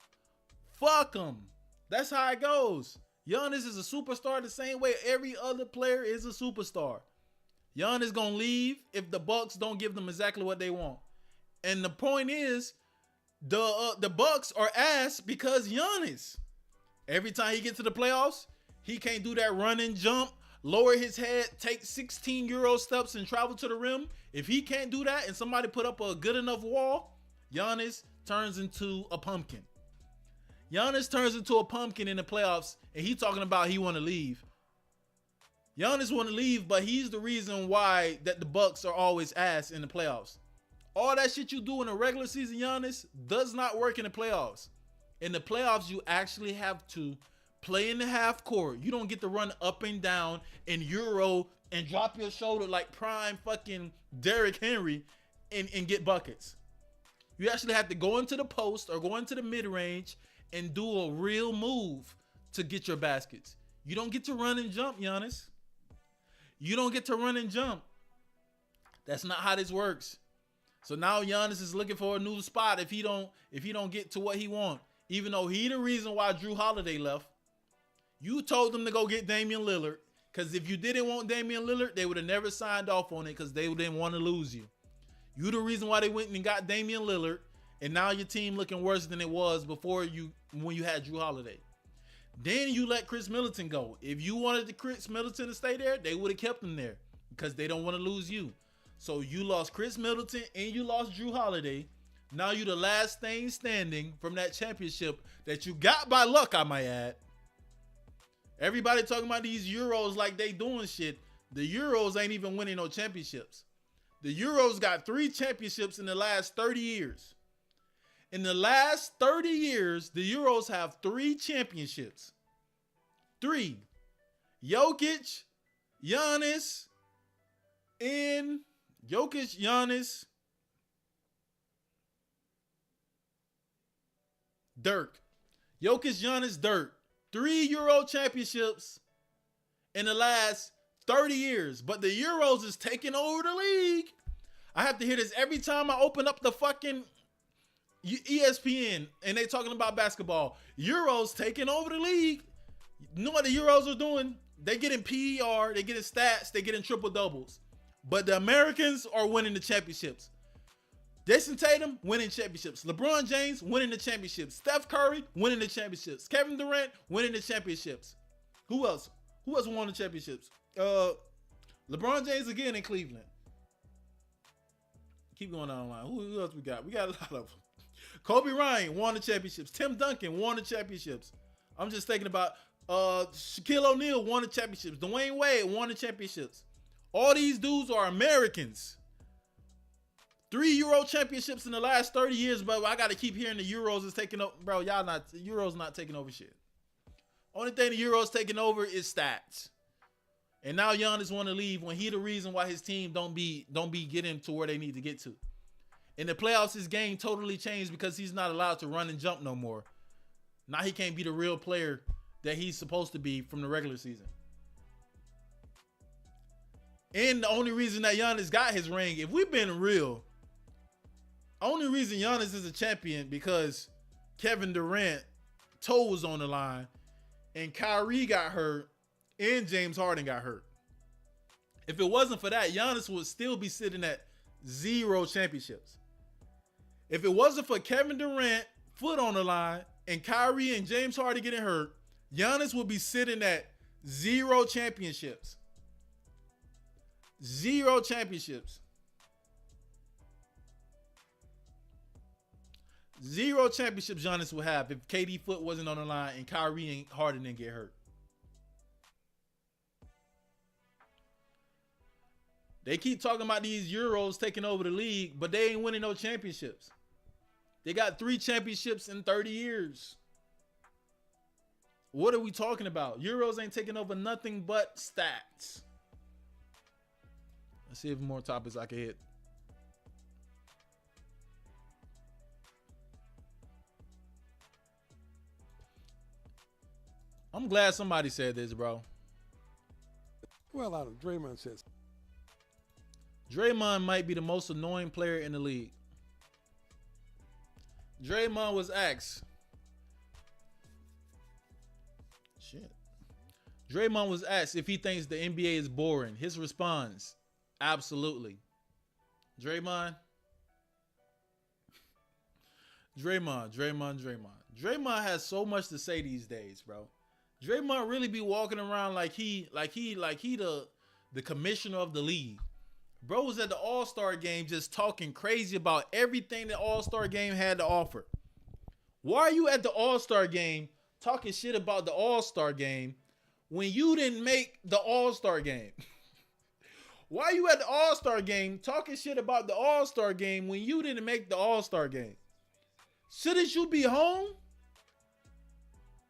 fuck them. That's how it goes. Giannis is a superstar the same way every other player is a superstar. Giannis gonna leave if the Bucks don't give them exactly what they want. And the point is, the Bucks are ass because Giannis. Every time he gets to the playoffs, he can't do that run and jump, lower his head, take 16 Euro steps and travel to the rim. If he can't do that and somebody put up a good enough wall, Giannis turns into a pumpkin. Giannis turns into a pumpkin in the playoffs, and he talking about he want to leave. Giannis want to leave, but he's the reason why that the Bucks are always ass in the playoffs. All that shit you do in the regular season, Giannis, does not work in the playoffs. In the playoffs, you actually have to play in the half court. You don't get to run up and down in Euro and drop your shoulder like prime fucking Derrick Henry and get buckets. You actually have to go into the post or go into the mid-range and do a real move to get your baskets. You don't get to run and jump, Giannis. You don't get to run and jump. That's not how this works. So now Giannis is looking for a new spot if he don't get to what he wants. Even though he the reason why Drew Holiday left. You told them to go get Damian Lillard, because if you didn't want Damian Lillard, they would have never signed off on it because they didn't want to lose you. You the reason why they went and got Damian Lillard, and now your team looking worse than it was before when you had Drew Holiday. Then you let Chris Middleton go. If you wanted the Chris Middleton to stay there, they would have kept him there because they don't want to lose you. So you lost Chris Middleton and you lost Drew Holiday. Now you the last thing standing from that championship that you got by luck, I might add. Everybody talking about these Euros like they doing shit. The Euros ain't even winning no championships. The Euros got 3 championships in the last 30 years. In the last 30 years, the Euros have 3 championships. 3. Jokic, Giannis, Dirk. Jokic, Giannis, Dirk. 3 Euro championships in the last 30 years. But the Euros is taking over the league. I have to hear this every time I open up the fucking ESPN and they talking about basketball. Euros taking over the league. You know what the Euros are doing? They getting PER, they getting stats, they getting triple doubles. But the Americans are winning the championships. Jason Tatum winning championships. LeBron James winning the championships. Steph Curry winning the championships. Kevin Durant winning the championships. Who else? Who else won the championships? LeBron James again in Cleveland. Keep going down the line. Who else we got? We got a lot of them. Kobe Bryant won the championships. Tim Duncan won the championships. I'm just thinking about Shaquille O'Neal won the championships. Dwayne Wade won the championships. All these dudes are Americans. 3 Euro championships in the last 30 years, but I got to keep hearing the Euros is taking over. Bro, Euros not taking over shit. Only thing the Euros taking over is stats. And now Giannis want to leave when he the reason why his team don't be getting to where they need to get to. In the playoffs, his game totally changed because he's not allowed to run and jump no more. Now he can't be the real player that he's supposed to be from the regular season. And the only reason that Giannis got his ring, if we've been real, only reason Giannis is a champion because Kevin Durant toe was on the line and Kyrie got hurt and James Harden got hurt. If it wasn't for that, Giannis would still be sitting at 0 championships. If it wasn't for Kevin Durant foot on the line and Kyrie and James Harden getting hurt, Giannis would be sitting at 0 championships. 0 championships. 0 championships Giannis would have if KD foot wasn't on the line and Kyrie and Harden didn't get hurt. They keep talking about these Euros taking over the league, but they ain't winning no championships. They got 3 championships in 30 years. What are we talking about? Euros ain't taking over nothing but stats. Let's see if more topics I can hit. I'm glad somebody said this, bro. Well, out of Draymond says. Draymond might be the most annoying player in the league. Draymond was asked. Shit. Draymond was asked if he thinks the NBA is boring. His response, absolutely. Draymond has so much to say these days, bro. Draymond really be walking around like he the commissioner of the league. Bro was at the All-Star game just talking crazy about everything the All-Star game had to offer. Why are you at the All-Star game talking shit about the All-Star game when you didn't make the All-Star game? Why are you at the All-Star game talking shit about the All-Star game when you didn't make the All-Star game? Shouldn't you be home?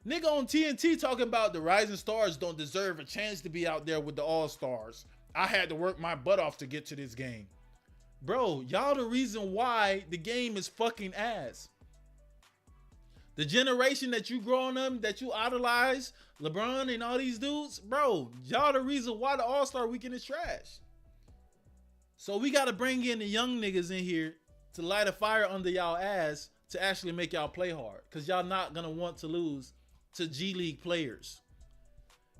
Nigga on TNT talking about the rising stars don't deserve a chance to be out there with the All-Stars. I had to work my butt off to get to this game. Bro, y'all the reason why the game is fucking ass. The generation that you growing up, that you idolize, LeBron and all these dudes, bro, y'all the reason why the All-Star weekend is trash. So we got to bring in the young niggas in here to light a fire under y'all ass to actually make y'all play hard. Because y'all not going to want to lose to G League players.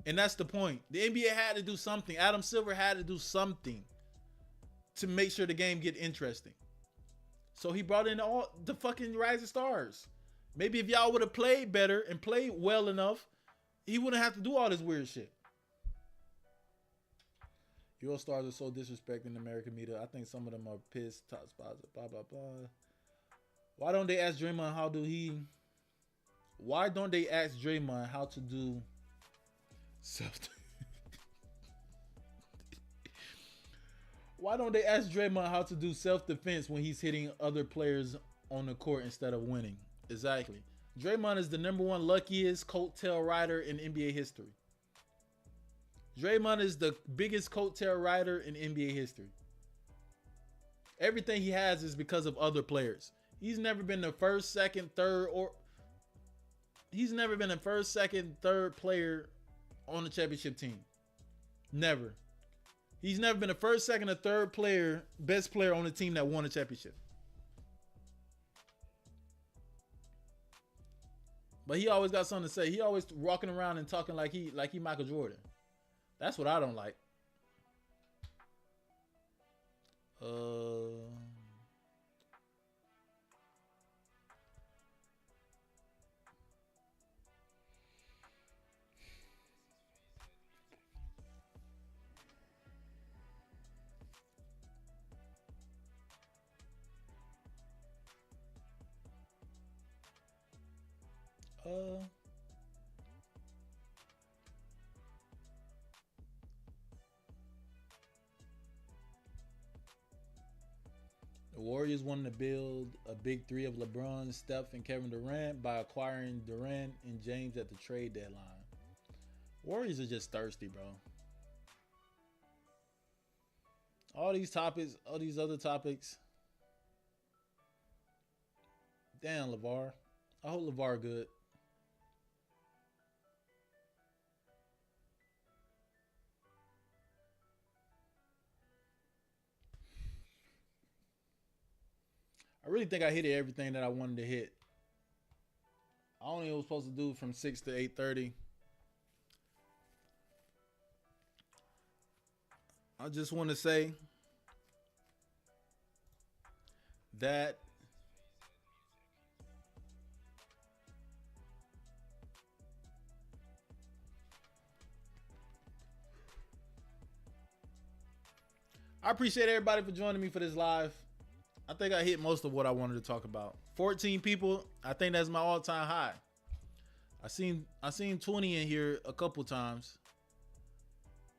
And that's the point. The NBA had to do something. Adam Silver had to do something to make sure the game get interesting. So he brought in all the fucking rising stars. Maybe if y'all would have played better and played well enough, he wouldn't have to do all this weird shit. Your stars are so disrespecting the American media. I think some of them are pissed. Top spots, blah, blah, blah. Why don't they ask Draymond how to do self? Why don't they ask Draymond how to do self-defense when he's hitting other players on the court instead of winning? Exactly. Draymond is the #1 luckiest coattail rider in NBA history. Draymond is the biggest coattail rider in NBA history. Everything he has is because of other players. He's never been the first, second, third, player on the championship team. Never. He's never been the first, second, or third player, best player on the team that won a championship. But he always got something to say. He always walking around and talking like he Michael Jordan. That's what I don't like. The Warriors wanted to build a big three of LeBron, Steph, and Kevin Durant by acquiring Durant and James at the trade deadline. Warriors are just thirsty, bro. All these topics, all these other topics. Damn, LeVar. I hope LeVar good. I really think I hit everything that I wanted to hit. I only was supposed to do from 6 to 8:30. I just want to say that I appreciate everybody for joining me for this live. I think I hit most of what I wanted to talk about. 14 people. I think that's my all-time high. I seen 20 in here a couple times,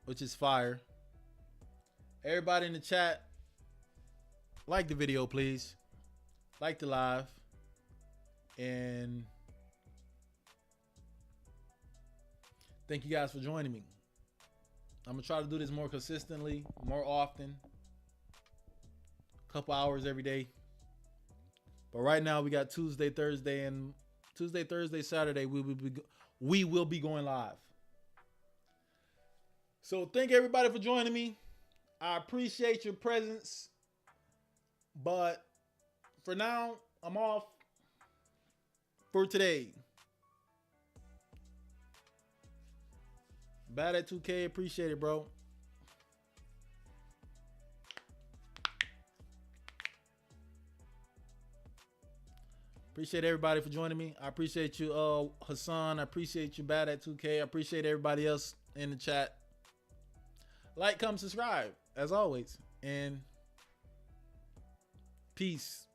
which is fire. Everybody in the chat, like the video, please. Like the live. And thank you guys for joining me. I'm going to try to do this more consistently, more often. Couple hours every day. But right now we got Tuesday, Thursday, Saturday. We will be going live. So thank everybody for joining me. I appreciate your presence. But for now, I'm off for today. Bad at 2K, appreciate it, bro. Appreciate everybody for joining me. I appreciate you, Hassan. I appreciate you, Bad at 2K. I appreciate everybody else in the chat. Like, comment, subscribe, as always. And peace.